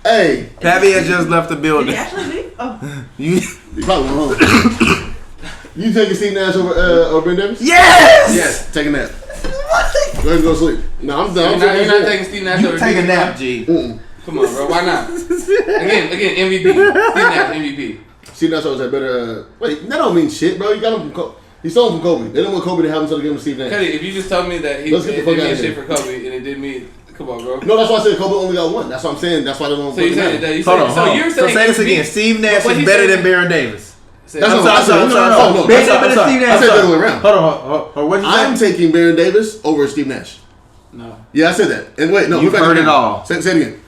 Hey. Pavy has just left the Did building. he actually leave? Oh. You, You probably went home. You taking Steve Nash over Ben Davis? yes! Yes. Taking that. Go ahead and go to sleep. No, I'm done. You're not taking Steve Nash over. Take a BD, nap, bro? G. Come on, bro. Why not? Again, MVP. Steve Nash, MVP. Steve Nash always had better. Wait, that don't mean shit, bro. You got him from Kobe. He stole him from Kobe. They don't want Kobe to have him until the game with Steve Nash. Cuddy, if you just told me that he Let's get the did fuck me outta shit here. for Kobe and it did me, come on, bro. No, that's why I said Kobe only got 1. That's what I'm saying. That's why they don't. So you said that. Hold on, So you're saying say this MVP again. Steve Nash What is he better said- than Baron Davis. That's what I said. I'm sorry. No, Baron that's Davis and Steve I Nash. said the other way around. Hold on. What'd you say? I'm taking Baron Davis over Steve Nash. No. Yeah, I said that. And wait, no, You've we're back heard again. it all. Say it again.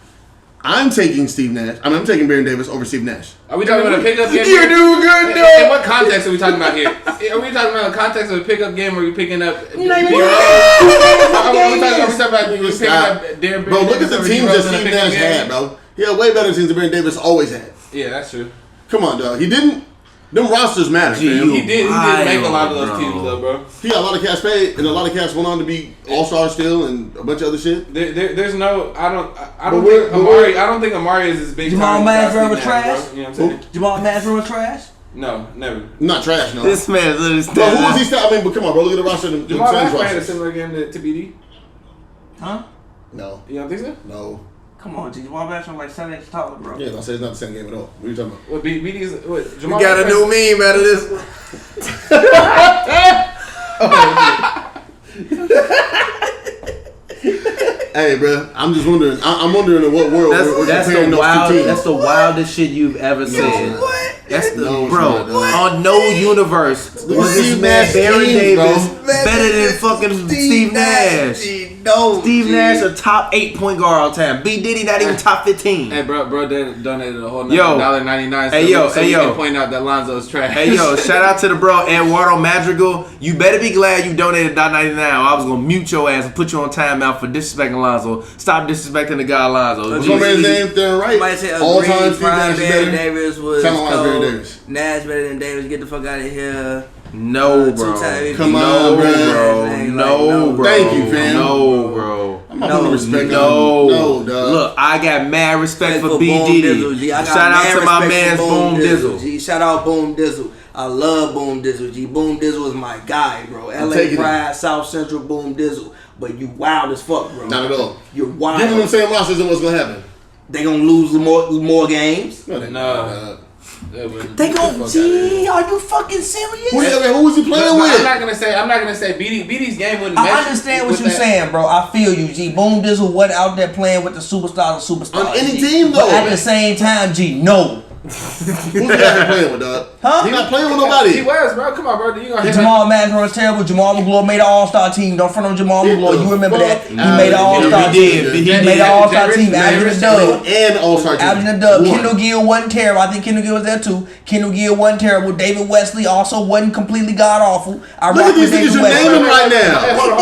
I'm taking Steve Nash. I'm taking Baron Davis over Steve Nash. Are we talking about a pickup game? You're doing good, In though. what context are we talking about here? Are we talking about a context of a pickup game where you're picking up? Are we talking about you picking up Darren? Bro, look at the teams that Steve Nash had, bro. He had way better teams than Baron Davis always had. Yeah, that's true. Come on, dog. He didn't. Them rosters matter, fam. He did make a lot of those teams, though, bro. He got a lot of cash paid, and a lot of cash went on to be all-stars still, and a bunch of other shit. There's no. I don't But think Amari is as big. Jamal time Mans as Steve was Nash, trash? bro. You know what I'm saying? Jamal Nash was trash? No, never. Not trash, no. This man is literally Bro, who was he standing. still? I mean, but come on, bro. Look at the roster. The Jamal Suns Nash had a roster. similar game to BD. Huh? No, You don't think so? no. Come on, G. Jamal Nash was like 7 inches taller, bro. Yeah, I said it's not the same game at all. What are you talking about? What BD's? What? We Jamal got a Nash- new meme out of this. Hey, bro, I'm just wondering. I'm wondering in what world we're comparing those two teams. That's the wildest shit you've ever said. That's the No, it's bro. not, dog. On no universe Look was at this Steve man Nash Baron teams, Davis bro. better than fucking Steve Nash. No, Steve Nash a top 8 point guard all time. B Diddy not even top 15. Hey, bro, donated a whole Yo. $1.99. Hey, yo, so hey, we yo. can point out that Lonzo's trash. Hey yo, shout out to the bro Eduardo Madrigal. You better be glad you donated $1.99. I was gonna mute your ass and put you on timeout for disrespecting Alonzo. Stop disrespecting the guy Alonzo. What's my man's name? There, right? Somebody said All agreed, time Steve Prime Nash is Baron better. Davis was Talent-wise, Baron cold. Davis. Nash better than Davis. Get the fuck out of here. No, bro. Two-time Come MVP. on, bro. No, bro. Thank you, fam. No, bro. I'm not gonna respect him. No, No, dog. Look, I got mad respect for Boom B Dizzle, G. Diddy. I got Shout out mad to my respect man's for Boom Dizzle. G. Shout out Boom Dizzle. I love Boom Dizzle, G. Boom Dizzle is my guy, bro. LA taking Pride, South Central Boom Dizzle. But you wild as fuck, bro. Not at all. You're wild. Give them them same rosters and what's gonna happen? They gonna lose more games. No, they No. not. They go, gee, are you fucking serious? Who was he playing with? I'm not gonna say BD's game wouldn't. I understand what you're saying, bro. I feel you, G. Boom Dizzle wasn't out there playing with the superstars on any team though. But at the same time, G, no. Who's he out playing with, dog? Huh? He not playing with nobody. He was, bro. Come on, bro. You gonna hit Jamal Madison was terrible. Jamal McGlory made an all-star team. Don't front on Jamal McGlory. You remember that? He made an all-star team. He made an all-star team. Averaging a dub. And all-star team. Averaging a dub. Kendall Gill wasn't terrible. I think Kendall Gill was there too. Kendall Gill wasn't terrible. David Wesley also wasn't completely god-awful. Look at these niggas you're naming right now. Hey, hold on.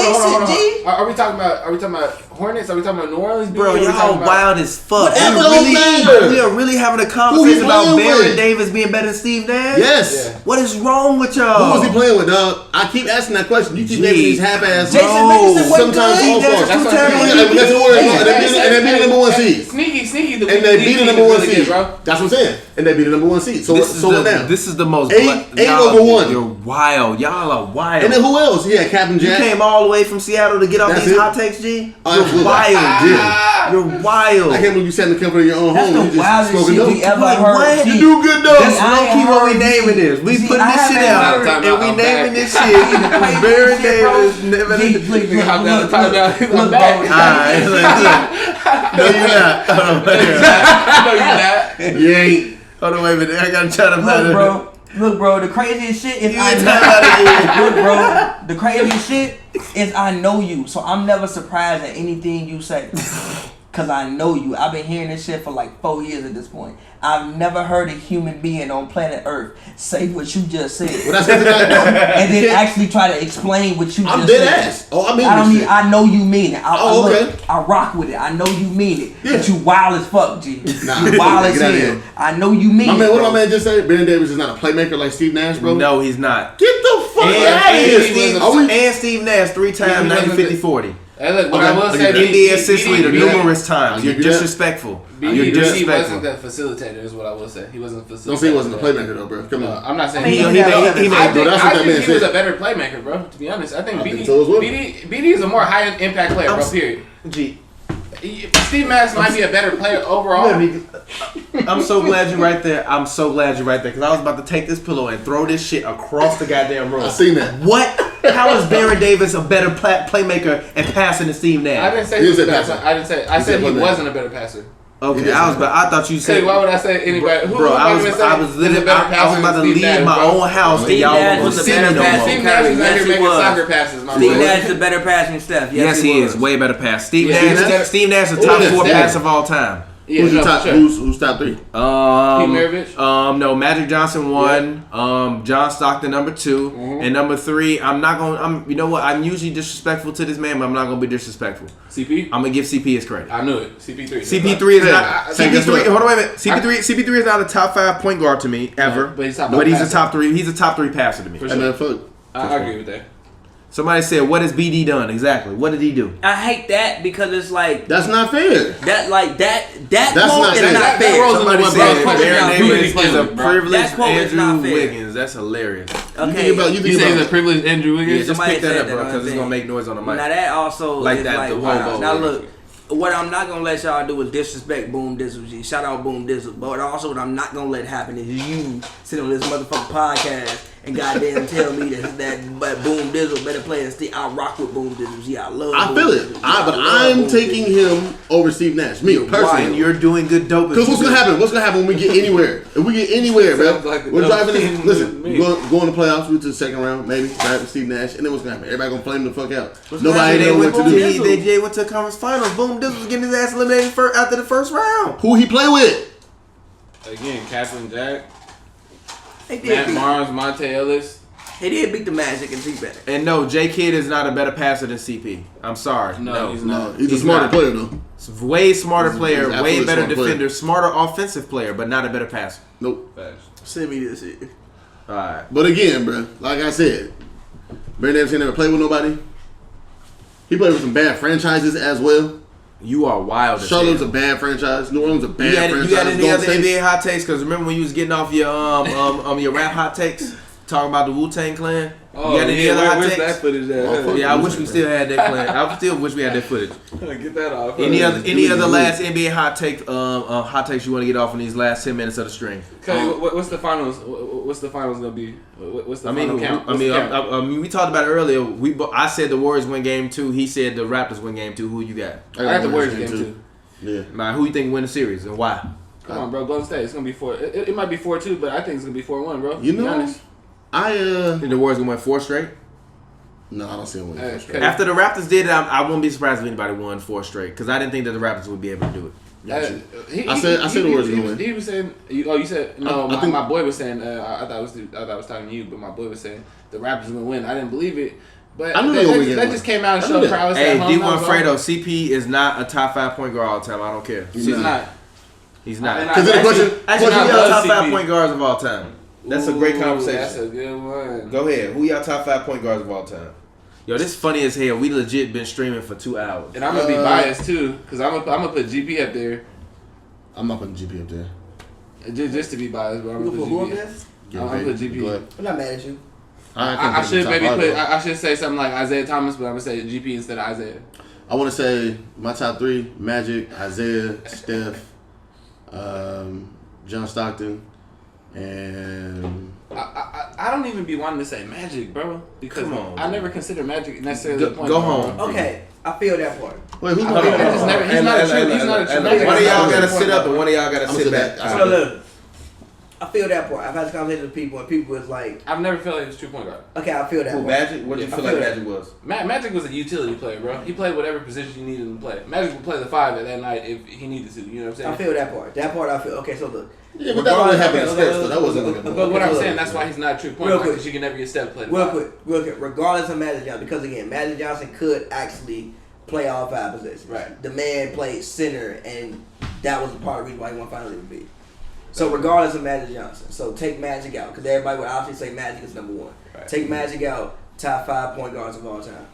Are we talking about Hornets? Are we talking about New Orleans? Bro, y'all wild as fuck. We are really having a conversation about Baron Davis being better than Steve Nash? Yes. What is wrong with y'all? Who was he playing with, dog? I keep asking that question. You keep naming these half-ass. Jason Richardson wasn't sometimes good. all-stars. That's terrible. That's the word. And they beat the number one seed. Sneaky. And they beat the number one seed, bro. That's what I'm saying. And they beat the number one seed. So what now? This is the most 8-1. You're wild. Y'all are wild. And then who else? Yeah, Captain Jack. You came all the way from Seattle to get off these hot takes, G? You're wild, G. You're wild. I can't believe you sat in the comfort of your own home. That's the wildest shit we ever heard. What? You do good though. That's low-key what we naming this. We putting this shit out and we naming this shit. Baron Davis never. Look, No, you're not. No, you're not. You ain't. Hold on, wait a minute. I gotta try to find it. Look, bro, the craziest shit is the craziest shit is I know you, so I'm never surprised at anything you say. Cause I know you. I've been hearing this shit for like 4 years at this point. I've never heard a human being on planet Earth say what you just said. Well, that's what and then actually try to explain what you just said. I'm dead ass. Oh, I know you mean it. Okay. I rock with it. I know you mean it. Yeah. But you wild as fuck, G. Nah, you wild as hell. I know you mean it. What my man just said? Baron Davis is not a playmaker like Steve Nash, bro? No, he's not. Get the fuck out of here. And Steve Nash 3-time 90-50-40. Hey, look, what I will say, NBA assist leader numerous times. You're disrespectful. You're disrespectful. He wasn't the facilitator, is what I will say. He wasn't a facilitator. Don't say he wasn't a playmaker, though, bro. Come on. I'm not saying he was a better playmaker, bro. To be honest, I think BD is a more high impact player, bro. Period. G. Steve Nash might be a better player overall. I'm so glad you're right there. Because I was about to take this pillow and throw this shit across the goddamn room. I seen that. What? How is Baron Davis a better playmaker and passing than Steve Nash? I didn't say he was a better passer. I said he wasn't a better passer. Okay, I thought you said. Why would I say anybody? Bro, I was about to leave my own house and y'all was Steve Nash was a better Steve Nash is out here making soccer passes. Steve Nash is a better passer Steph. Yes, he is. Way better pass. Steve Nash is top 4 pass of all time. Yeah, who's top 3? Pete Maravich? No, Magic Johnson 1. John Stockton number 2, and number 3. You know what? I'm usually disrespectful to this man, but I'm not gonna be disrespectful. CP? I'm gonna give CP his credit. I knew it. CP3. CP3 is not. CP3. Hold on, wait a minute. CP3 is not a top 5 point guard to me ever. But he's a top 3. He's a top 3 passer to me. For sure. I agree with that. Somebody said, "What has BD done exactly? What did he do?" I hate that because it's like that's not fair. That's not fair. Somebody said Baron Davis is a privileged Andrew fair. Wiggins. That's hilarious. Okay, you think he's a privileged Andrew Wiggins? Yeah, just pick that up, bro, because it's gonna make noise on the mic. Now that also like is that. Like, wow. Now look. What I'm not gonna let y'all do is disrespect Boom Dizzle G. Shout out Boom Dizzle. But also what I'm not gonna let happen is you sit on this motherfucking podcast and goddamn tell me that Boom Dizzle better play than Steve. I rock with Boom Dizzle G. I love. I feel it. But I'm taking him over Steve Nash. Me personally. And you're doing good dope. Because what's gonna happen? What's gonna happen when we get anywhere? If we get anywhere, bro, we're driving this. Listen, go in the playoffs. We're to the second round, maybe. Right with Steve Nash, and then what's gonna happen? Everybody gonna flame the fuck out. Nobody know what to do. They went to the conference finals. Boom Dizzle was getting his ass eliminated after the first round. Who he play with? Again, Captain Jack, They did Matt Barnes, Monte Ellis. He did beat the Magic and see better. And no, J Kidd is not a better passer than CP. I'm sorry. No, he's not. He's a smarter player though. Way smarter player, he's way better defender, player. smarter offensive player, but not a better passer. Nope. Send me this shit. All right. But again, bro, like I said, Baron Davis ain't never played with nobody. He played with some bad franchises as well. You are wild. Charlotte's a bad franchise. New Orleans a bad franchise. You got any other NBA hot takes? Because remember when you was getting off your rap hot takes, talking about the Wu-Tang Clan? Oh, You got any other hot where's takes? that footage at? Yeah, I wish we still had that. I still wish we had that footage. Get that off. Any other last NBA hot takes you want to get off in these last 10 minutes of the stream? Okay, what's the finals? What's the finals gonna be? What's the final count? I mean, we talked about it earlier. I said the Warriors win game 2. He said the Raptors win game 2. Who you got? I got the Warriors game 2. Yeah. Man, who you think win the series and why? Come on, bro. Golden State. It's gonna be 4. It might be 4-2, but I think it's gonna be 4-1, bro. You know, Think the Warriors gonna win 4 straight? No, I don't see them winning 4 straight. Okay. After the Raptors did it, I wouldn't be surprised if anybody won 4 straight because I didn't think that the Raptors would be able to do it. I said the Warriors gonna win. He was saying, you said no. I think my boy was saying. I thought I was talking to you, but my boy was saying the Raptors gonna win. I didn't believe it, but I knew they would win. that just came out and showed prowess. Hey, at home, D1 bro. Fredo, CP is not a top 5 point guard all the time. I don't care. He's not. He's not. And Because the question, Actually, I who y'all love top 5 CP. point guards of all time? That's a great conversation. That's a good one. Go ahead. Who y'all top 5 point guards of all time? Yo, this funny as hell. We legit been streaming for 2 hours. And I'm gonna be biased too, cause I'm gonna put GP up there, I'm not putting GP up there. just to be biased, but I'm You gonna gonna put put who up GP. there? I'm gonna put GP. Go ahead. I'm not mad at you. I should maybe put. I should say something like Isaiah Thomas, but I'm gonna say GP instead of Isaiah. I want to say my top 3: Magic, Isaiah, Steph, John Stockton, and I don't even be wanting to say Magic, bro, because Come on, I never consider Magic necessarily a point Go guard, home. bro. Okay, I feel that part. wait, who's I my feel that it's never- he's not a true. He's not a true. One of y'all gotta Point sit up guard. and one of y'all gotta I'm sit gonna back. sit back. So look, I feel that part. I've had this conversation with people, and people is like, I've never felt like he was a true point guard. okay, I feel that Who, part. Magic? What do you Yeah, feel I like feel Magic was? Magic was a utility player, bro. He played whatever position you needed him to play. Magic would play the 5 at that night if he needed to. You know what I'm saying? I feel that part. That part I feel. Okay, so look. Yeah, but that only happened in Spurs, so that wasn't like a But what I'm look, saying, that's why he's not a true point Real guard, quick. because you can never get Steph to play the Real 5. quick. Regardless of Magic Johnson, because again, Magic Johnson could actually play all 5 positions. Right. The man played center, and that was the part of the reason why he won Finals MVP. So regardless of Magic Johnson, so take Magic out, because everybody would obviously say Magic is number 1. Right. Take Magic out, top 5 point guards of all time.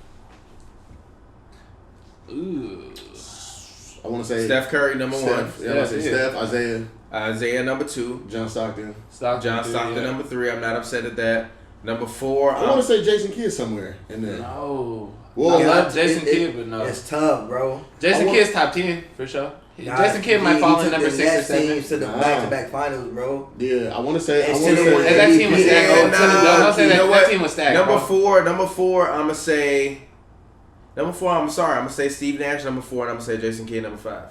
Ooh. I want to say Steph Curry, number 1. Yeah, I want to say Steph, Isaiah, Isaiah, number 2. John Stockton. John Stockton, number 3. I'm not upset at that. Number 4. I want to say Jason Kidd somewhere in there. No. Whoa. I love Jason Kidd, but no. It's tough, bro. Jason Kidd's top 10 for sure. Jason Kidd might fall in number 6 or 7. To the back-to-back finals, bro. Yeah, I want to say. And And that team was stacked. Yeah, Don't say you know that. what? That team was stacked. Number bro. 4, I'm gonna say. I'm gonna say Steve Nash. Number 4, and I'm gonna say Jason Kidd. Number 5.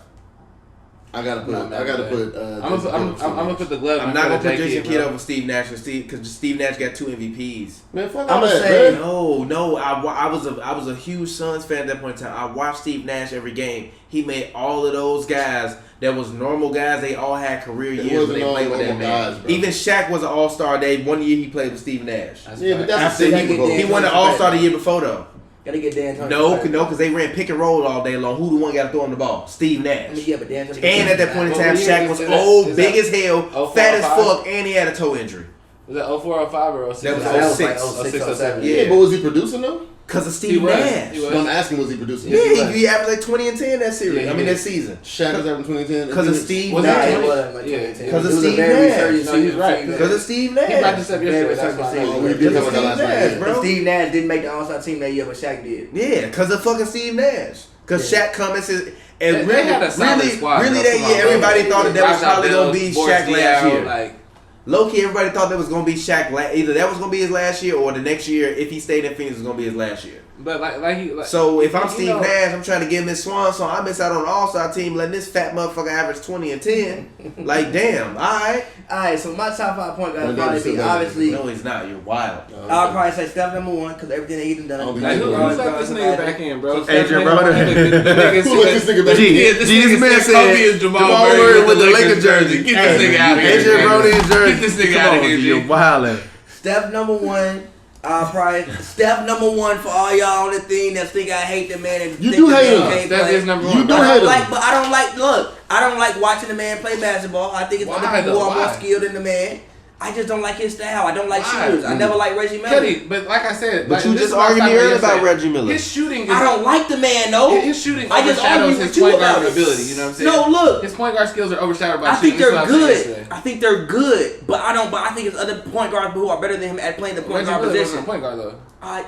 I gotta put. I'm gonna put the glove. I'm not gonna put Jason Kidd over Steve Nash because Steve Nash got 2 MVPs. Man, fuck I'm all gonna that, say man. No. I was a huge Suns fan at that point in time. I watched Steve Nash every game. He made all of those guys that was normal guys. They all had career It years when they wasn't all played with that normal man. guys, bro. Even Shaq was an All-Star day. One year he played with Steve Nash. Yeah, but that's After a He he won an All-Star the year before though. Gotta get Dan. No, because they ran pick and roll all day long. Who the one got to throw him the ball? Steve Nash. I mean, yeah, but Dan. And at that point in What time, year Shaq was was that? old, Is big that as hell, 04, fat as 05? fuck, and he had a toe injury. Was that 04 or 05 or 06? That was That was 06. like 06, 07. Yeah. Yeah, but was he producing though? Because of He Steve was. Nash. He was. No, I'm asking, was he producing? Yeah, he averaged like 20 and 10 that series. Yeah, I mean, he that season. Shaq was averaging 2010. Because of Steve Was Nah, that it Nash. wasn't like Yeah. 2010. Because of It was a Steve very Nash. resurgent No, he's season. right. Because of Steve He brought Nash. this up Very yesterday. That's resurgent why. season. Oh, we did Because talk of about that Steve last night. Nash, yeah. bro. Steve Nash didn't make the All-Star team that year, but Shaq did. Yeah, because of fucking Steve Nash. Because Yeah. Shaq comments and They had a solid really, squad, really bro. that Come year, on, bro. everybody thought that was probably going to be Boris Shaq last Diaw, year. Like, Low-key, everybody thought that was going to be Shaq. Either that was going to be his last year or the next year, if he stayed in Phoenix, was going to be his last year. but So if I'm you Steve know- Nash, I'm trying to give him his swan song. I miss out on the All-Star team, letting this fat motherfucker average 20 and 10. Like, damn, all right. Alright, so my top 5 point guard No, would probably no, be no, obviously. No, he's not. You're wild. I'll probably say Steph number 1 because everything that he done Oh, done. like, who's Regardless let this of nigga Magic. back in, bro? Adrian Broner. Who let this nigga back in? This man said Jamal Murray with the Lakers jersey. Get this nigga out of here. Adrian man. Broner jersey. Get this nigga Come out of on, here, you're G. wildin'. Steph number 1. Probably Steph number 1 for all y'all on the thing that think I hate the man. And You think do the hate man him. can't Steph play. is number You 1. do I hate don't him. like, but I don't like. Look, I don't like watching the man play basketball. I think it's Why, other people who though? are more Why? skilled than the man. I just don't like his style. I don't like shooters. I never liked Reggie Miller. Cuddy, but like I said, but you just argued me earlier about Reggie Miller. His shooting is... I don't like the man, though. His shooting overshadows his point guard ability, you know what I'm saying? No, look. His point guard skills are overshadowed by I think shooting. they're good. I think they're good, but I think it's other point guards who are better than him at playing the point guard position. Reggie Miller wasn't a point guard, though.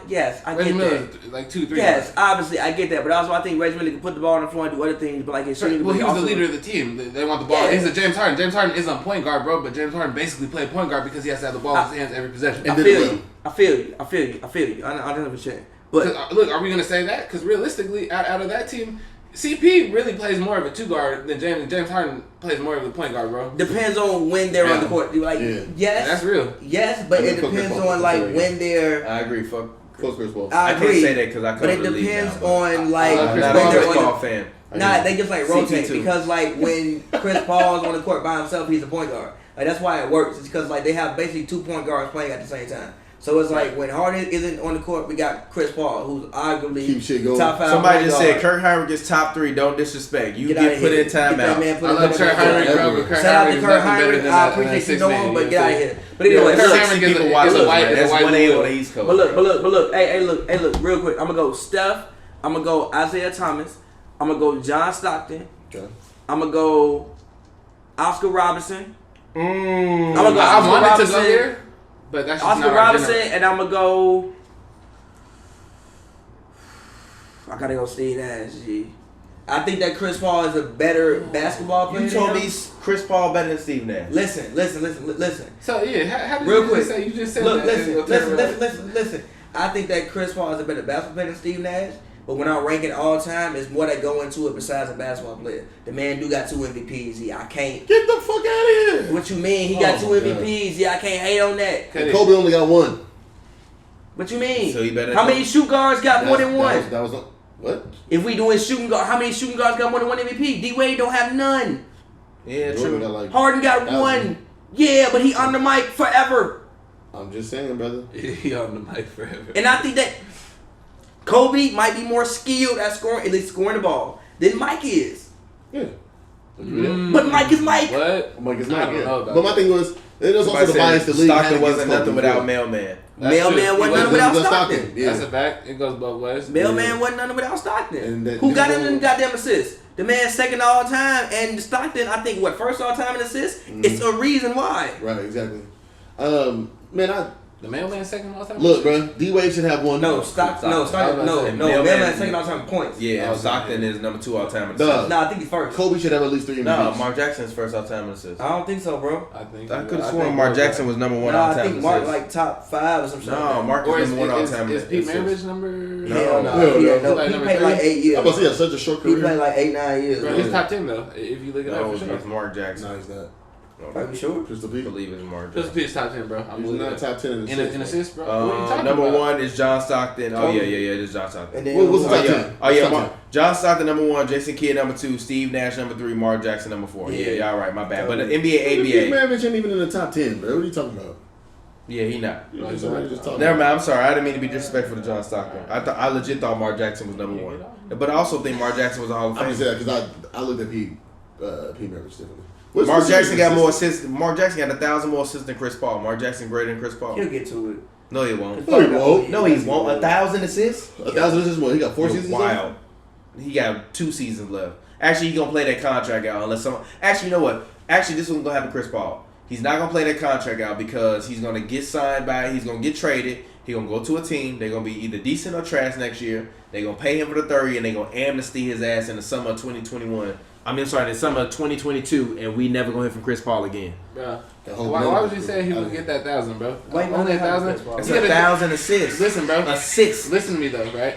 Yes, I Reggie get Miller, that. like 2-3. Yes, obviously, I get that. But also, I think Reggie Miller can put the ball on the floor and do other things, but like his shooting. Well, he was the leader of the team. They want the ball. Yeah. He's a James Harden. James Harden isn't a point guard, bro, but James Harden basically played point guard because he has to have the ball in his hands every possession. I feel you. I feel you. I 100%. But look, are we gonna say that? Because realistically, out of that team, CP really plays more of a 2-guard than James Harden plays more of a point guard, bro. Depends on when they're on the court. Like, yes, that's real. Yes, but it depends on like when they're. I agree. Fuck Chris Paul. I can't say that because I come But it to the league depends now, on like I'm when not they're a Chris on Paul the, fan. Nah, they just like rotate CP2. because like when Chris Paul's on the court by himself, he's a point guard. Like that's why it works. It's because like they have basically 2 point guards playing at the same time. So it's like when Harden isn't on the court, we got Chris Paul, who's arguably top 5. Somebody just said Kirk Heinrich is top 3. Don't disrespect. You get put in timeout. I love Kirk Heinrich, bro. Shout out to Kirk Heinrich. I appreciate you know him, but get out of here. But anyway, Kirk Heinrich is a white. That's 1A on the East Coast. But look. Hey, look, real quick. I'm gonna go Steph. I'm gonna go Isaiah Thomas. I'm gonna go John Stockton. Okay. I'm gonna go Oscar Robertson. I'm gonna go I Oscar wanted Robertson. to go here, but that's just Oscar not Robertson, and I'm gonna go. I gotta go Steve Nash. G. I think that Chris Paul is a better basketball player. You told me Chris Paul better than Steve Nash. Listen. So yeah, how did real you quick. just say? You just said Look, that. listen. I think that Chris Paul is a better basketball player than Steve Nash. But when I'm ranking all time, it's more that go into it besides a basketball player. The man do got 2 MVPs. I can't. Get the fuck out of here. What you mean? He got 2 MVPs. I can't hate on that. And Kobe only got 1. What you mean? So he better. How many shoot guards got more than 1? That was what? If we doing shooting guard, how many shooting guards got more than 1 MVP? D-Wade don't have none. Yeah, true. Harden got 1. Yeah, but he on the mic forever. I'm just saying, brother. He on the mic forever. And I think that Kobe might be more skilled at scoring, at least scoring the ball, than Mike is. Yeah. But Mike is Mike. What? Mike is Mike. I don't know about but my thing was, there's also the bias the league had Stockton wasn't against nothing Kobe without before. Mailman. Mailman wasn't nothing without Stockton. Yeah. That's a fact. It goes both ways. Mailman wasn't nothing without Stockton. And Who got him in goddamn assists? The man second all time, and Stockton, I think, first all time in assists? It's a reason why. Right, exactly. Man, the Mailman second all time. Look, bro, D-Wade should have 1. No, Stockton. Mailman second all time in points. Yeah, Stockton is number 2 all time in Duh. assists. No, I think he's first. Kobe should have at least 3 MVPs. No, Mark Jackson's first all time in assists. I don't think so, bro. I could have sworn Mark Jackson was number 1 No, all I time think in Mark assists. like top 5 or some shit. No, Mark is number 1 all time in Is Pete assists. Maravich number? Hell no. Hell He played like 8 years. I was he had such a short He career. played like 8-9 years. Bro, he's top 10 though. If you look it up No, for sure. it's Mark Jackson. No, he's not. Are you sure? Pistol I Pete. believe it's Mark Just Jackson. Pete's top 10, bro. I'm He's not top 10 in assists, bro. What are you talking Number about? 1 is John Stockton. Oh yeah, it is John Stockton. And then What was the top 10? Oh yeah, Top 10. John Stockton number 1, Jason Kidd number 2, Steve Nash number 3, Mark Jackson number 4. Yeah, y'all right, my bad. But the NBA, Pete ABA. Maravich ain't even in the top 10, bro. What are you talking about? Yeah, he not. Just Never mind. I'm sorry. I didn't mean to be disrespectful to John Stockton. I legit thought Mark Jackson was number 1, but I also think Mark Jackson was a Hall of I'm just Famer. saying because I looked at Pete Maravich differently. Mark Jackson got more assists. Mark Jackson got 1,000 more assists than Chris Paul. Mark Jackson greater than Chris Paul. He'll get to it. No, he won't. No, he won't. No, he won't. 1,000 assists. 1,000 is more. He got 4 seasons. Wild. He got 2 seasons left. Actually, he's gonna play that contract out unless someone. Actually, you know what? Actually, this one's gonna happen to Chris Paul. He's not gonna play that contract out because he's gonna get signed by. He's gonna get traded. He's gonna go to a team. They're gonna be either decent or trash next year. They're gonna pay him for the 30, and they're gonna amnesty his ass in the summer of 2021. The summer of 2022, and we never gonna hear from Chris Paul again. Bro. Why would you say he would get that 1,000, bro? Wait, only 1,000? It's 1,000 assists. Listen, bro. Assists. Listen to me though, right?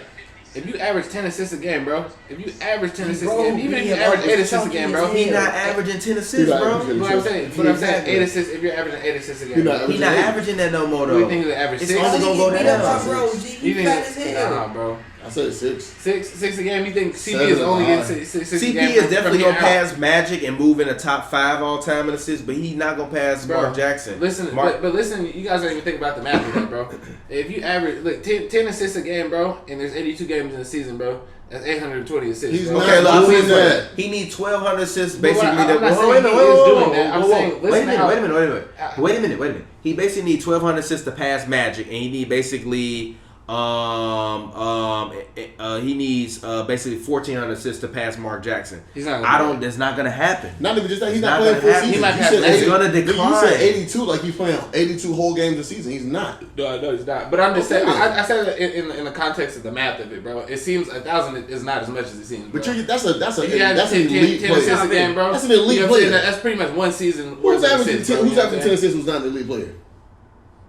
If you average 10 assists a game, bro. If you average 10 assists a Bro, game, even if he you average 8 assists a averaged game, bro. He's not averaging 10 assists, He's not bro. averaging What I'm saying, Exactly. 8 assists. If you're averaging 8 assists a game, He's bro. not He's not averaging that no more, What do you though. think he's average? It's 6? only gonna go He down. beat up my bro, G. He You think? fat as hell. Nah, bro. I said 6. 6 a game. You think CP 7 is only high. getting 6 a CP game? is definitely from gonna here out? pass Magic and move in the top 5 all time in assists, but he's not gonna pass Mark Jackson. Listen, but listen, you guys don't even think about the math of that, bro. If you average 10 assists a game, bro, and there's 82 games in the season, bro, that's 820 assists. He's bro. not Okay, doing that. He needs 1,200 assists, But basically. I'm not saying he is doing that. I'm saying, Wait a listen minute. He basically needs 1,200 assists to pass Magic, and he need basically he needs basically 1,400 assists to pass Mark Jackson. He's not gonna do That's not gonna happen. Not even just that. He's It's not not playing gonna full happen. season. He might You have said less. It's gonna You decline. said 82 like he's playing 82 whole games a season. He's not. No, he's not. But I'm just saying. I said it in the context of the math of it, bro. It seems 1,000 is not as much as it seems. Bro. But that's an If you elite 10 assists a player. game, bro. That's an elite you know what I'm saying? player. That's pretty much one season. Who's worth of averaging assists, bro, 10? you Who's know what averaging I'm 10 saying? assists? Who's not an elite player?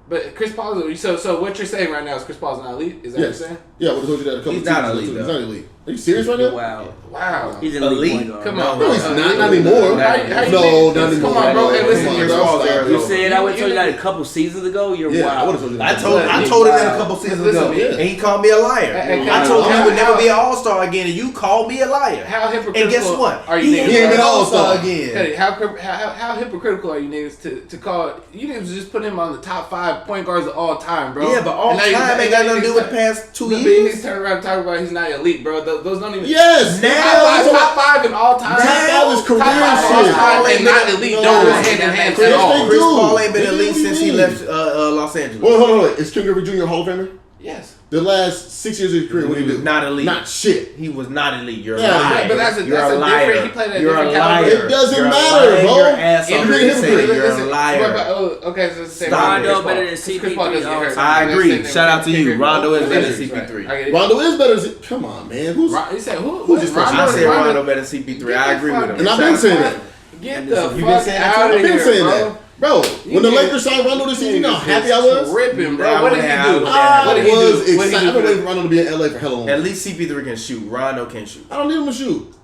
But Chris Paul. So what you're saying right now is Chris Paul's not elite? Is that what you're saying? Yeah, I would have told you that a couple He's seasons not ago, elite, too. He's though. not elite. Are you serious right now? Wow. Wow. He's an Elite? elite. Point guard. Come on, No, bro. he's not anymore. How you No, think- not anymore. Come on, bro. Hey, listen, Come on, you're bro. wrong. Stop. You said I would tell you that a couple seasons ago. You're Yeah, I wild. would have told you that. I told him that a couple seasons ago, Listen, and he called me a liar. Hey, I told him he how- would never be an All-Star again, and you called me a liar. How hypocritical And guess what? are you He niggas? ain't He ain't been been an an All-Star All-Star. again. Hey, how hypocritical are you niggas to call you niggas just put him on the top 5 point guards of all time, bro? Yeah, but all And now time ain't got nothing to do with the past 2 But you years. niggas turn around and talk about he's not elite, bro. Those don't even. Yes. Top five in all time. Top 5 is career Top 5 all shit. time and not elite. No, Don't go no, hand in hand Chris at all. Paul- Chris Paul ain't been Nigga, elite what do you since he mean? left Los Angeles. Wait, hold on. Is King Griffey Jr. a Hall of Famer? Yes. The last 6 years of his career, what did he do? Not elite. Not shit. He was not elite. You're a Yeah, liar. but that's a You're a different. liar. He played at a You're a different caliber. liar. It doesn't You're matter, lying bro. your ass You're off. being You're saying hypocrite. You're a liar. Okay, so say Stop Rondo it. better than Chris CP3 Paul doesn't all hurt. the I time. agree. Shout out to you. Rondo is better than CP3. I get it. Rondo is better than... Come on, man. Who's... You said who? Who's this person? I said Rondo better than CP3. I agree with him. And I've been saying that. Get And the you've been fuck saying that too? out of I've been here, saying bro. that. Bro, when the Lakers signed Rondo this season, you know how happy I was? Tripping, bro. I What did he would do? have- What did he do? was What did he excited. do I've been for waiting for Rondo to be in LA for hella long. At least CP3 can shoot. Rondo can shoot. I don't need him to shoot.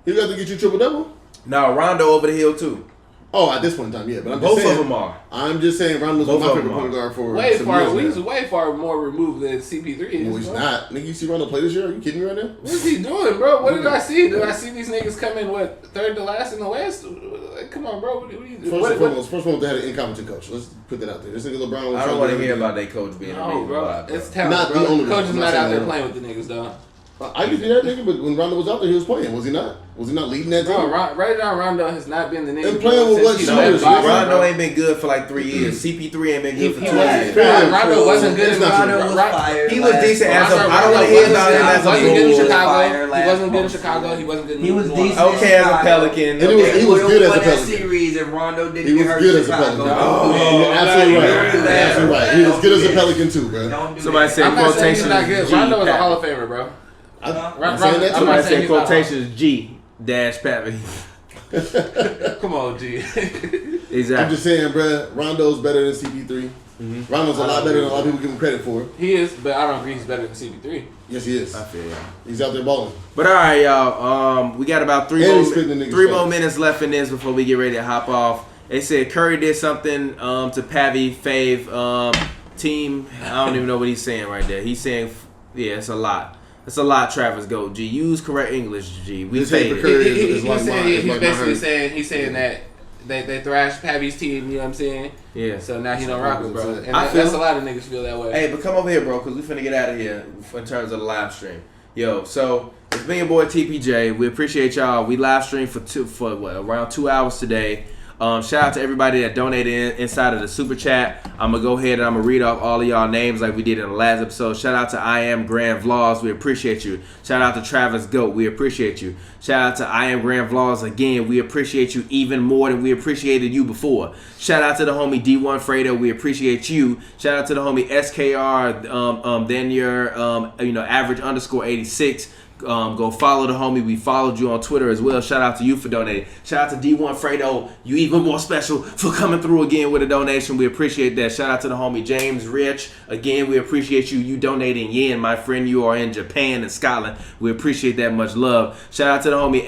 He got to get you triple-double? No, Rondo over the hill too. Oh, at this point in time, yeah. But I'm just Both saying, of them are. I'm just saying Rondo's Both my of favorite them point guard for Way some far. years He's now. way far more removed than CP3 is. No, he's bro. not. Nigga, you see Rondo play this year? Are you kidding me right now? What's he doing, bro? What did I see? Did I see these niggas come in third to last in the West? Like, come on, bro. What are you doing? First of all, they had an incompetent coach. Let's put that out there. This nigga LeBron was I don't want to hear about their coach being a No, reason bro. why, bro. It's talent, Not bro. the only Coach is reason. I'm not not out there saying playing with the niggas, dog. I can see that nigga, but when Rondo was out there, he was playing. Was he not? Was he not leading that team? Bro, right now Rondo has not been the nigga. And playing with what since he shooters, left Boston, Rondo bro. ain't been good for like 3 years. CP3 ain't been good for 2 He wasn't. years. Fair, Rondo true. wasn't good. It's not Rondo true. was fired. He was last decent year. as a. I don't want to hear about him as a He wasn't good in Bull. Chicago. Fire He last wasn't good in post. Chicago. He wasn't good in He was New Orleans. decent. Okay, as a Pelican. And he was good as a That Pelican. series and Rondo didn't He was get hurt good in as a Chicago. Pelican. Don't You're absolutely right. Don't do that. Absolutely right. He was good as a Pelican too, bro. Don't do Somebody that. said I'm not saying he's quotations not good. G. Rondo is a Pappy. Hall of Famer, bro. I'm Ron- saying that I'm too. not Somebody saying said he's not quotations G dash Pavy. Come on, G. I'm Exactly. just saying, bro. Rondo's better than CP3. Rondo's a lot better than a lot of people give him credit for. He is, but I don't agree he's better than CP3. Yes, he is. I feel you. He's out there balling. But all right, y'all. We got about three And he's spitting the niggas' more face. minutes left in this before we get ready to hop off. They said Curry did something to Pavy Fave team. I don't even know what he's saying right there. He's saying, yeah, it's a lot. It's a lot. Travis Goat G. Use correct English, G. We His hate for faded. Curry He's is like mine. It's he's like basically mine. saying that they thrashed Pavy's team. You know what I'm saying? Yeah. So now he don't rock it, bro. And I that's feel- a lot of niggas feel that way. Hey, but come over here, bro, because we finna get out of here in terms of the live stream. Yo, so it's been your boy TPJ. We appreciate y'all. We live streamed for around 2 hours today. Shout out to everybody that donated inside of the super chat. I'm gonna go ahead and I'm gonna read off all of y'all names like we did in the last episode. Shout out to I Am Grand Vlogs. We appreciate you. Shout out to Travis Goat. We appreciate you. Shout out to I Am Grand Vlogs again. We appreciate you even more than we appreciated you before. Shout out to the homie D1 Fredo. We appreciate you. Shout out to the homie SKR. Then your average _86. Go follow the homie. We followed you on Twitter as well. Shout out to you for donating. Shout out to D1 Fredo. You even more special for coming through again with a donation. We appreciate that. Shout out to the homie James Rich. Again, we appreciate you. You donating yen, my friend. You are in Japan and Scotland. We appreciate that much love. Shout out to the homie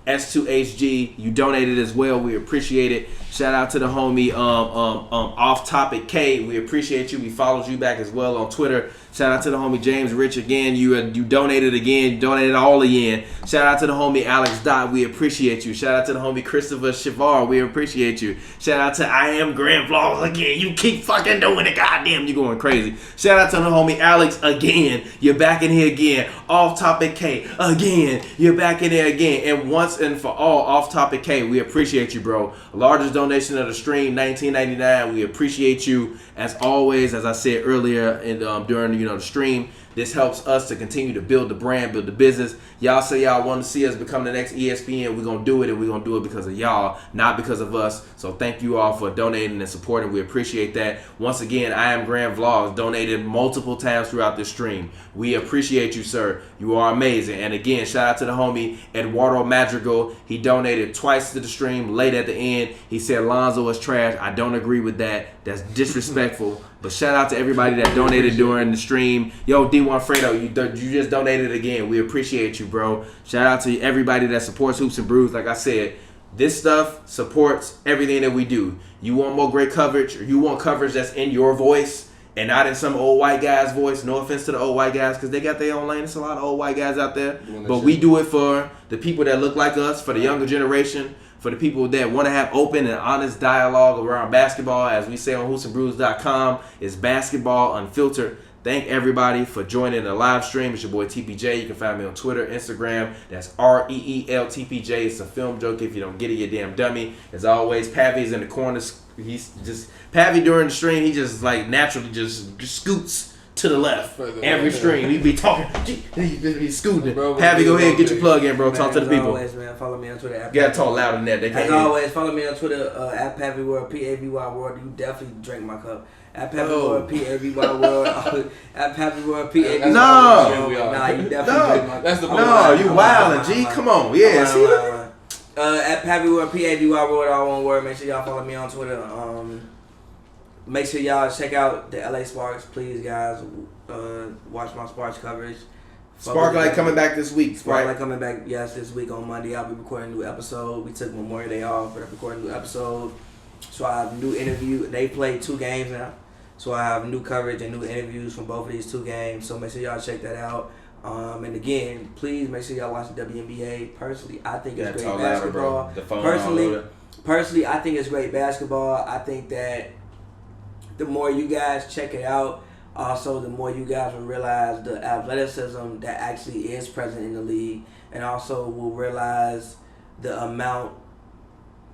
S2HG. You donated as well. We appreciate it. Shout out to the homie Off Topic K. We appreciate you. We followed you back as well on Twitter. Shout out to the homie James Rich again. You donated again. You donated all again. Shout out to the homie Alex Dot. We appreciate you. Shout out to the homie Christopher Shavar. We appreciate you. Shout out to I Am Grand Vlogs again. You keep fucking doing it. Goddamn, you going crazy. Shout out to the homie Alex again. You're back in here again. Off Topic K again. You're back in here again. And once and for all, Off Topic K, we appreciate you, bro. Largest donation of the stream, $19.99. We appreciate you as always. As I said earlier, during the stream, this helps us to continue to build the brand, build the business. Y'all say y'all want to see us become the next ESPN. We're gonna do it, and we're gonna do it because of y'all, not because of us. So thank you all for donating and supporting. We appreciate that. Once again, I Am Grand Vlogs donated multiple times throughout this stream. We appreciate you, sir. You are amazing. And again, shout out to the homie Eduardo Madrigal. He donated twice to the stream, late at the end. He said Lonzo is trash. I don't agree with that. That's disrespectful. But shout out to everybody that donated during the stream. Yo, D1 Fredo, you just donated again. We appreciate you, bro. Shout out to everybody that supports Hoops and Brews. Like I said, this stuff supports everything that we do. You want more great coverage, or you want coverage that's in your voice and not in some old white guy's voice. No offense to the old white guys, because they got their own lane. There's a lot of old white guys out there. But we do it for the people that look like us, for the younger generation, for the people that want to have open and honest dialogue around basketball. As we say on HoopsNBrews.com, it's basketball unfiltered. Thank everybody for joining the live stream. It's your boy TPJ. You can find me on Twitter, Instagram. That's REEL TPJ. It's a film joke. If you don't get it, you damn dummy. As always, Pavy's in the corner. He's just Pavy during the stream. He just like naturally just scoots to the left every stream. He be talking. He's scooting. Pavy, go ahead, get your plug in, bro. Talk to the people. Always, man, follow me on Twitter. You gotta talk louder than that. They can't As always, follow me on Twitter at Pavy World, Pavy World. You definitely drink my cup. At Pavy World, Pavy World. At Pavy World, Pavy World. No. Nah, you definitely drink my cup. That's the No, you wildin', G. Come on, yeah. See that? At Pavy World, Pavy World, all one word. Make sure y'all follow me on Twitter. Make sure y'all check out the LA Sparks, please, guys. Watch my Sparks coverage. Sparklight coming back this week. Sparklight coming back, yes, this week on Monday. I'll be recording a new episode. We took Memorial Day off, but I'm recording a new episode. So I have a new interview. They played 2 games now. So I have new coverage and new interviews from both of these 2 games. So make sure y'all check that out. And again, please make sure y'all watch the WNBA. Personally, I think it's great basketball. Personally, I think it's great basketball. I think that the more you guys check it out, also the more you guys will realize the athleticism that actually is present in the league, and also will realize the amount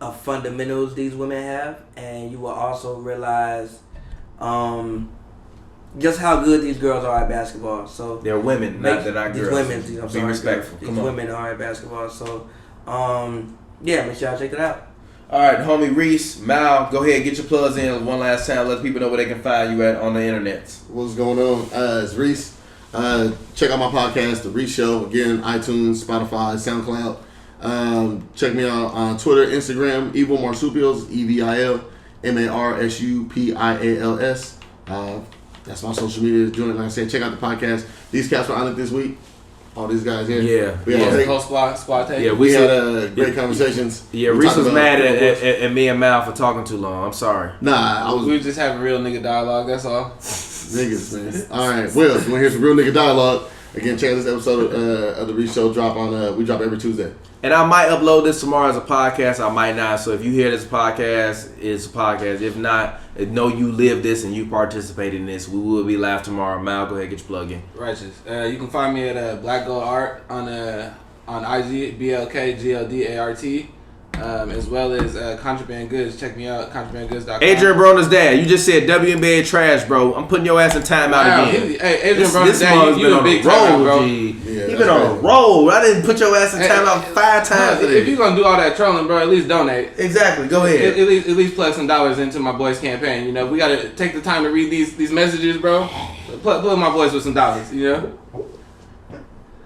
of fundamentals these women have, and you will also realize just how good these girls are at basketball. So they're women, not that I girls. These women, be respectful. These women are at basketball. So yeah, make sure y'all check it out. All right, homie Reese, Mal, go ahead, get your plugs in one last time. Let people know where they can find you at on the internet. What's going on? It's Reese. Check out my podcast, The Reese Show. Again, iTunes, Spotify, SoundCloud. Check me out on Twitter, Instagram, Evil Marsupials, EVIL MARSUPIALS. That's my social media. Like I said, check out the podcast. These cats were on it this week. All these guys here. Yeah. We had we had great conversations. Yeah, Reese was mad at me and Mal for talking too long. I'm sorry. Nah, we were just having real nigga dialogue, that's all. Niggas, man. All right, well, if you want to hear some real nigga dialogue, again, check out this episode of the Reese Show. We drop every Tuesday. And I might upload this tomorrow as a podcast. I might not. So if you hear this podcast, it's a podcast. If not, know you live this and you participate in this. We will be live tomorrow. Mal, go ahead, get your plug in. Righteous. You can find me at Black Gold Art on IG, BLKGLDART. As well as Contraband Goods. Check me out, contrabandgoods.com. Adrian Broner's dad. You just said WNBA trash, bro. I'm putting your ass in timeout again. Hey, Adrian Broner's dad, you a big roll, bro. He been on a roll. I didn't put your ass in timeout 5 times today. If you're going to do all that trolling, bro, at least donate. Exactly. Go ahead. At least plug some dollars into my boys' campaign. You know, we got to take the time to read these messages, bro. Plug my boys with some dollars, you know?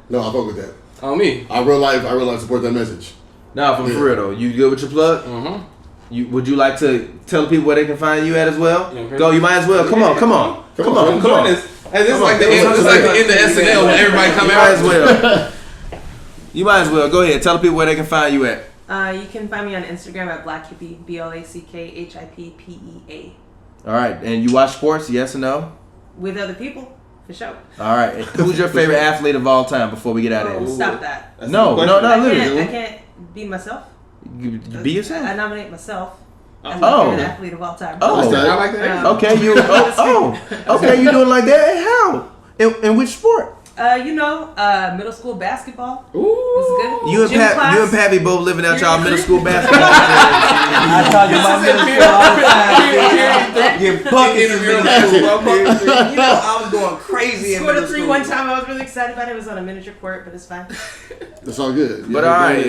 No, I fuck with that. On me. I real life support that message. Nah, for real though. You good with your plug? Mm-hmm. Would you like to tell people where they can find you at as well? Go, you might as well. Come on. This is like the end of SNL when everybody come out. You might as well. Go ahead. Tell the people where they can find you at. You can find me on Instagram at Black Hippie, BlackHippia. All right, and you watch sports? Yes or no? With other people, for sure. All right, and who's your favorite athlete of all time? Before we get out of here, Stop that. No, literally. I can't be myself. You be yourself. I nominate myself as my favorite athlete of all time. Oh, I like that. Okay, you. Okay, you doing like that? How? In which sport? Middle school basketball. Ooh, was good. You and Pavy both living out y'all middle school basketball. I talk about middle school all the time. Get buckets in middle school. I was going crazy in Scored middle a 3 school. one time. I was really excited about it. It was on a miniature court, but it's fine. That's all good. But all right,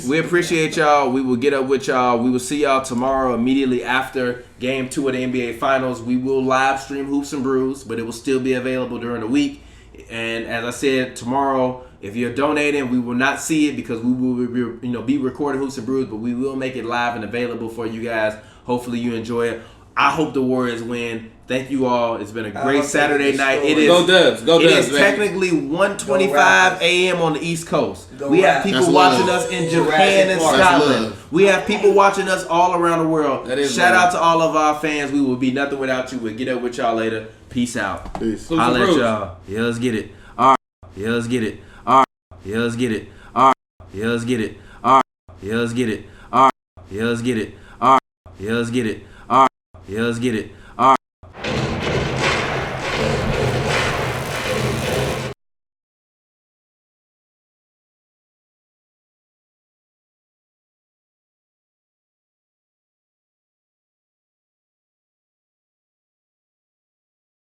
we appreciate y'all. We will get up with y'all. We will see y'all tomorrow immediately after Game 2 of the NBA Finals. We will live stream Hoops and Brews, but it will still be available during the week. And as I said, tomorrow, if you're donating, we will not see it because we will be recording Hoops and Brews, but we will make it live and available for you guys. Hopefully you enjoy it. I hope the Warriors win. Thank you all. It's been a great Saturday night. It is Go Dubs. Go Dubs. It is technically 1:25 a.m. on the East Coast. We have people watching us in Japan and Scotland. We have people watching us all around the world. Shout out to all of our fans. We will be nothing without you. We'll get up with y'all later. Peace out. Peace. Holla at y'all. Yeah, let's get it. All right. Yeah, let's get it. All right. Yeah, let's get it. All right. Yeah, let's get it. All right. Yeah, let's get it. All right. Yeah, let's get it. All right. Yeah, let's get it. All right. Yeah, let's get it.